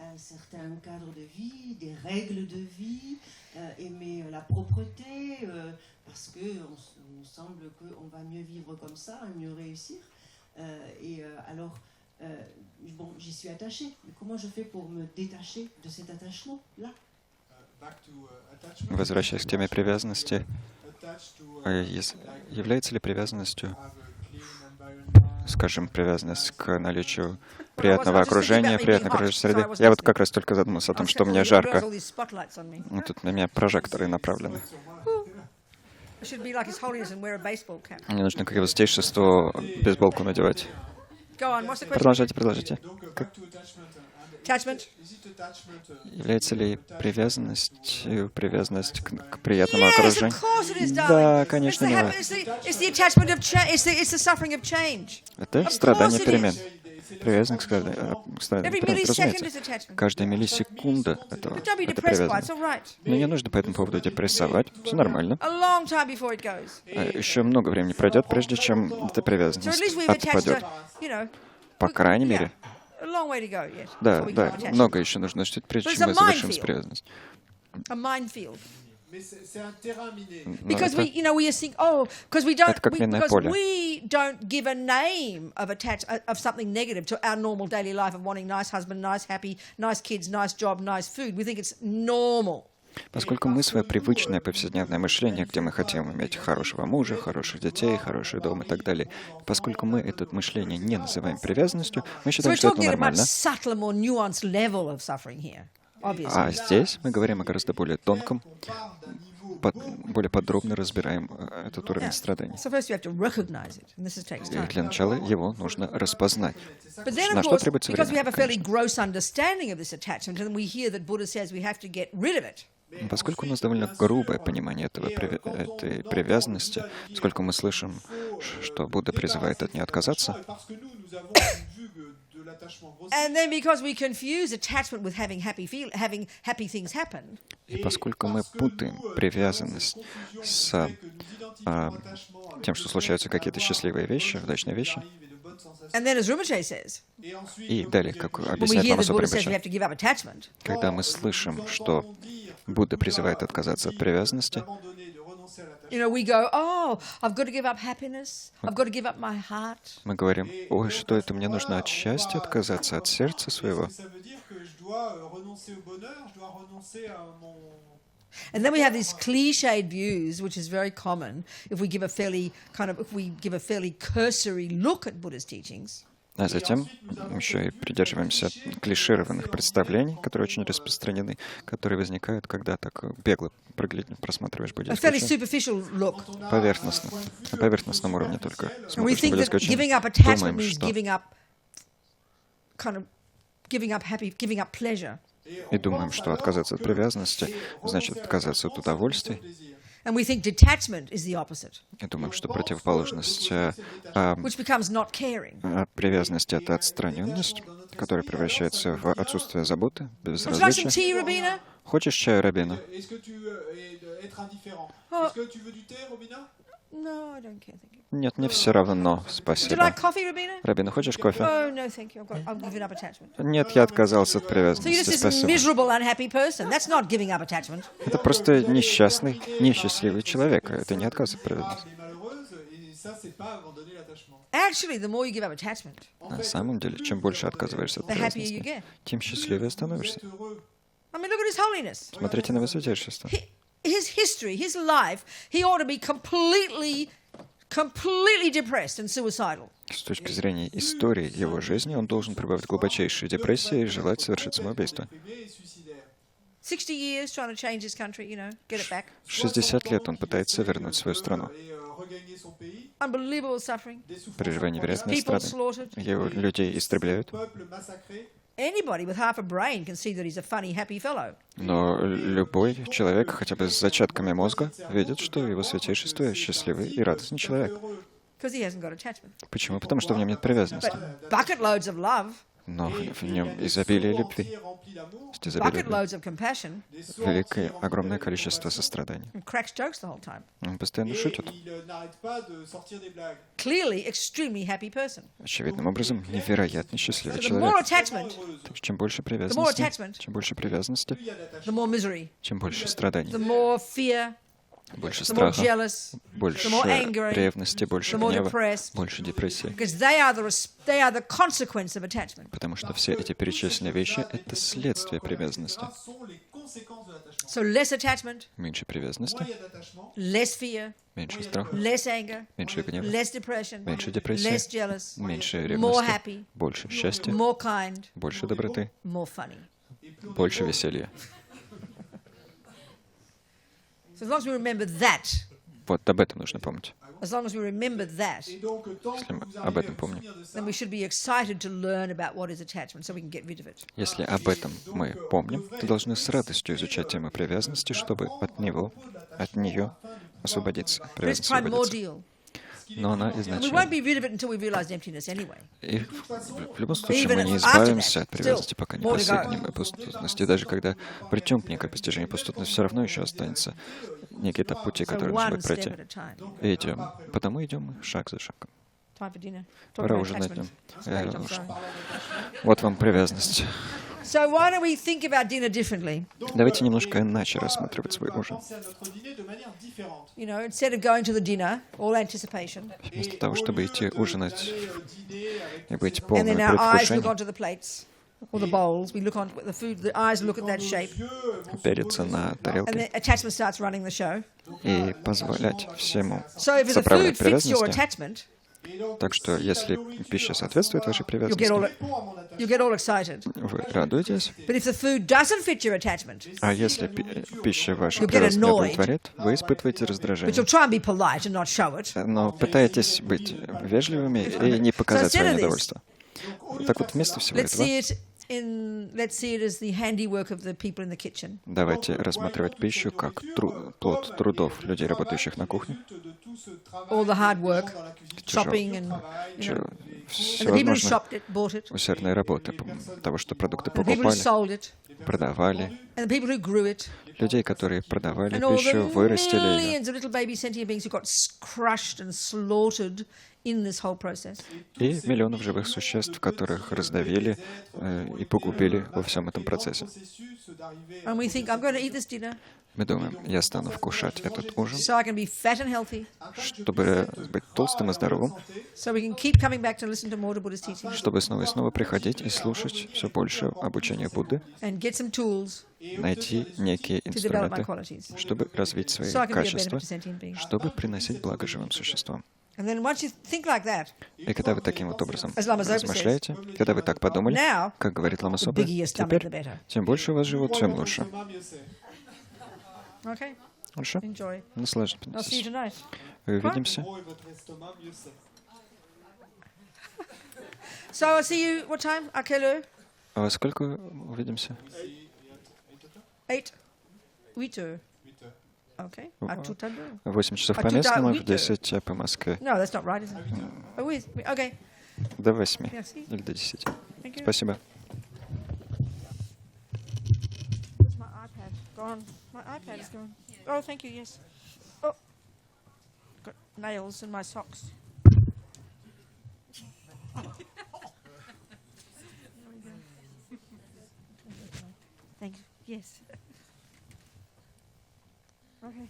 un certain cadre de vie, des règles de vie, aimer la propreté, parce qu'on semble qu'on va mieux vivre comme ça, mieux réussir. Alors, bon, j'y suis attachée. Mais comment je fais pour me détacher de cet attachement-là? Возвращаясь к теме привязанности, является ли привязанностью, скажем, привязанность к наличию приятного окружения, приятной окружающей среды? Я вот как раз только задумался о том, что мне жарко. Тут на меня прожекторы направлены. Мне нужно, как его святейшеству, бейсболку надевать. Продолжайте. Attachment? Является ли привязанность к приятному Yes, окружению? of course it is, darling. Да, It's конечно, the, милая. it's the attachment of change. It's the suffering of change. Это Of страдание course it перемен. is. Привязанность к страданию Every перемен, millisecond разумеется. is attachment. Каждая миллисекунда этого, But don't be это depressed by it. It's привязанность. all right. Но не нужно по этому поводу депрессовать. Все нормально. A long time before it goes. Еще много времени пройдет, прежде чем эта So at привязанность least we've attached отпадет. to, you know, По крайней yeah, мере. a long way to go yet. Да, before we да, become attached. много еще нужно ждать, прежде But it's чем мы a завершим с minefield. привязанностью. A minefield. Mais c'est un terrain miné. Но Because we, это, you know, we think, oh, because we don't, Это как минное because поле. we don't give a name of of something negative to our normal daily life of wanting nice husband, nice happy, nice kids, nice job, nice food. We think it's normal. Поскольку мы свое привычное повседневное мышление, где мы хотим иметь хорошего мужа, хороших детей, хороший дом и так далее, поскольку мы это мышление не называем привязанностью, мы So считаем, we're что это talking at a much нормально. subtler, more nuanced level of suffering here, obviously. А здесь мы говорим о гораздо более тонком, более подробно разбираем этот уровень страданий. So first you have to recognize it, and this takes И time. для начала его нужно распознать. But then, На of что course, требуется because we время, have a fairly конечно. gross understanding of this attachment, and we hear that Buddha says we have to get rid of it. Поскольку у нас довольно грубое понимание этой привязанности, поскольку мы слышим, что Будда призывает от нее отказаться, And then because we confuse attachment with having happy things happen, и поскольку мы путаем привязанность с тем, что случаются какие-то счастливые вещи, удачные вещи, and then as Rinpoche says, и далее, как when we объясняет hear Лама that Buddha says we Супрабхача, have to give up attachment, когда мы слышим, что Будда призывает отказаться от привязанности, you know, we go, oh, I've got to give up happiness, I've got to give up my heart. мы говорим: ой, что это, мне нужно от счастья отказаться, от сердца своего. And then we have these cliched views, which is very common if we give a fairly cursory look at Buddha's teachings. А затем еще и придерживаемся клишированных представлений, которые очень распространены, которые возникают, когда так бегло просматриваешь A буддийское fairly учение. superficial look. Поверхностно. На поверхностном уровне только And we смотришь на think that буддийское giving учение. up attachment Думаем, means что... giving up pleasure. И думаем, что отказаться от привязанности значит отказаться от удовольствий. And we think detachment is the opposite, И думаем, что противоположность which becomes not caring. от привязанности — это отстраненность, которая превращается в отсутствие заботы, Would you like some безразличие. tea, Робina? Хочешь чаю, Робина? No, I don't care, thank you. Нет, мне все равно, Would you спасибо. like coffee, Робina? Робина, хочешь кофе? Oh, no, thank you. I've given up attachment. Нет, я отказался от So you're привязанности, just this спасибо. miserable, unhappy person. That's not giving up attachment. Это просто несчастный, несчастливый человек. Это не отказ от привязанности. Actually, the more you give up attachment, На самом деле, чем больше отказываешься от the happier you привязанности, get. тем счастливее становишься. I mean, look at His Holiness. Смотрите на его святейшество. His history, his life, he ought to be completely depressed and suicidal. С точки зрения истории его жизни, он должен пребывать в глубочайшей депрессии и желать совершить самоубийство. 60 years trying to change his country, you know, get it back. 60 лет он пытается вернуть свою страну. Unbelievable suffering. Переживая невероятные People страдания. slaughtered. Его людей истребляют. Anybody with half a brain can see that he's a funny, happy fellow. Но любой человек, хотя бы с зачатками мозга, видит, что его святейшество счастливый и радостный человек. Because he hasn't got attachment. Почему? Потому что в нем нет привязанности. But bucket loads of love, Но в нем изобилие любви, есть изобилие bucket любви, loads of compassion, великое, огромное количество сострадания. and cracks jokes the whole time. Он постоянно шутит. Clearly, extremely happy person. Очевидным образом, невероятно счастливый So the more человек. attachment, Так, чем больше attachment. привязанности, the more misery, чем больше страданий, the more fear, больше the more страха, jealous, больше the more angry, ревности, больше the more гнева, depressed. больше депрессии. Because they are the consequence of attachment. Потому что все эти перечисленные вещи — это следствие привязанности. So less attachment, Меньше привязанности, less fear, меньше страха, less anger, меньше гнева, less depression, меньше депрессии, less jealous, меньше more ревности, happy, больше счастья, more kind, больше доброты, more funny. больше веселья. So as long as we remember that, Вот об этом нужно помнить. As long as we remember that, Et donc, tant Если que мы vous об arrivez à этом vous помним. souvenir de ça, then we should be excited to learn about what is attachment so we can get rid of it. Если об этом мы помним, то должны с радостью изучать тему привязанности, чтобы от нее освободиться, от But it's привязанности освободиться. primordial. Но она And we won't изначально. be rid of it until we realize emptiness anyway. И в любом случае Even мы не after избавимся that, от привязанности, пока не still more to достигнем пустотности. Даже когда придем к некой постижению пустотности, все равно еще останется некий этап пути, So который нужно one будет step пройти. at a time. И идем. Потому идем мы шаг за шагом. Time for dinner. Talk Пора about ужинать attachment. днем. I'm sorry. Вот вам привязанность. So why don't we think about dinner differently? Давайте немножко иначе рассматривать свой ужин. pensez à notre dîner de manière différente. You know, instead of going to the dinner, all anticipation, Вместо того, чтобы идти ужинать Dîner avec и быть and полным then our eyes look предвкушением, onto the plates or the bowls, we look on the food, the eyes look at that shape, переться на and тарелке then attachment starts running the show. и позволять всему So if the соправлять food fits your привязанности. attachment, Так что, если пища соответствует вашей you'll привязанности, get all excited. вы радуетесь. But if the food doesn't fit your attachment, А если пища вашу You'll get привязанность не annoyed. удовлетворит, вы испытываете but раздражение. you'll try and be polite and not show it. Но пытаетесь быть вежливыми и не показать So instead свое of this, недовольство. Так вот, вместо всего Let's этого, let's see it as the handiwork of the people in the kitchen. давайте рассматривать пищу как плод трудов людей, работающих на кухне. All the hard work, Тяжел- shopping and, you know, and the people who Всевозможные shopped it, bought it, усердные работы, того, что продукты and the people who покупали, sold it, продавали, and the people who grew it, людей, которые продавали and all пищу, the вырастили ее, millions of little baby sentient beings who got crushed and slaughtered in this whole process. и миллионов живых существ, которых раздавили и погубили во всем этом процессе. And we think, I'm going to eat this dinner Мы думаем, я стану вкушать этот ужин, so I can be fat and healthy, чтобы быть толстым и здоровым, so we can keep coming back to listen to more of Buddha's teachings чтобы снова и снова приходить и слушать все больше обучения Будды, and get some tools найти некие to develop my инструменты, qualities, чтобы развить свои so I can be a качества, benefit to sentient beings. чтобы приносить благо живым существам. And then once you think like that, И когда вы таким вот образом As Lama Zopa размышляете, когда вы так подумали, now, как говорит Лама the Сопа, bigger your stomach, the теперь, better. тем больше у вас живот, тем лучше. Okay, Хорошо? enjoy. I'll see you Наслаждайтесь. tonight. Увидимся. So I'll see you, what time? À quelle heure? А во сколько увидимся? 8? 8 heures. Okay, à tout à l'heure. 8 часов А по туда местному, в 8. 10 по Москве. No, that's not right, is it? Oh, oui. Okay, До 8 merci. или до 10. Thank you. Спасибо. Where's my iPad? Gone. My iPad is gone. Oh, thank you, yes. Oh, got nails in my socks. Thank you. Yes. Okay.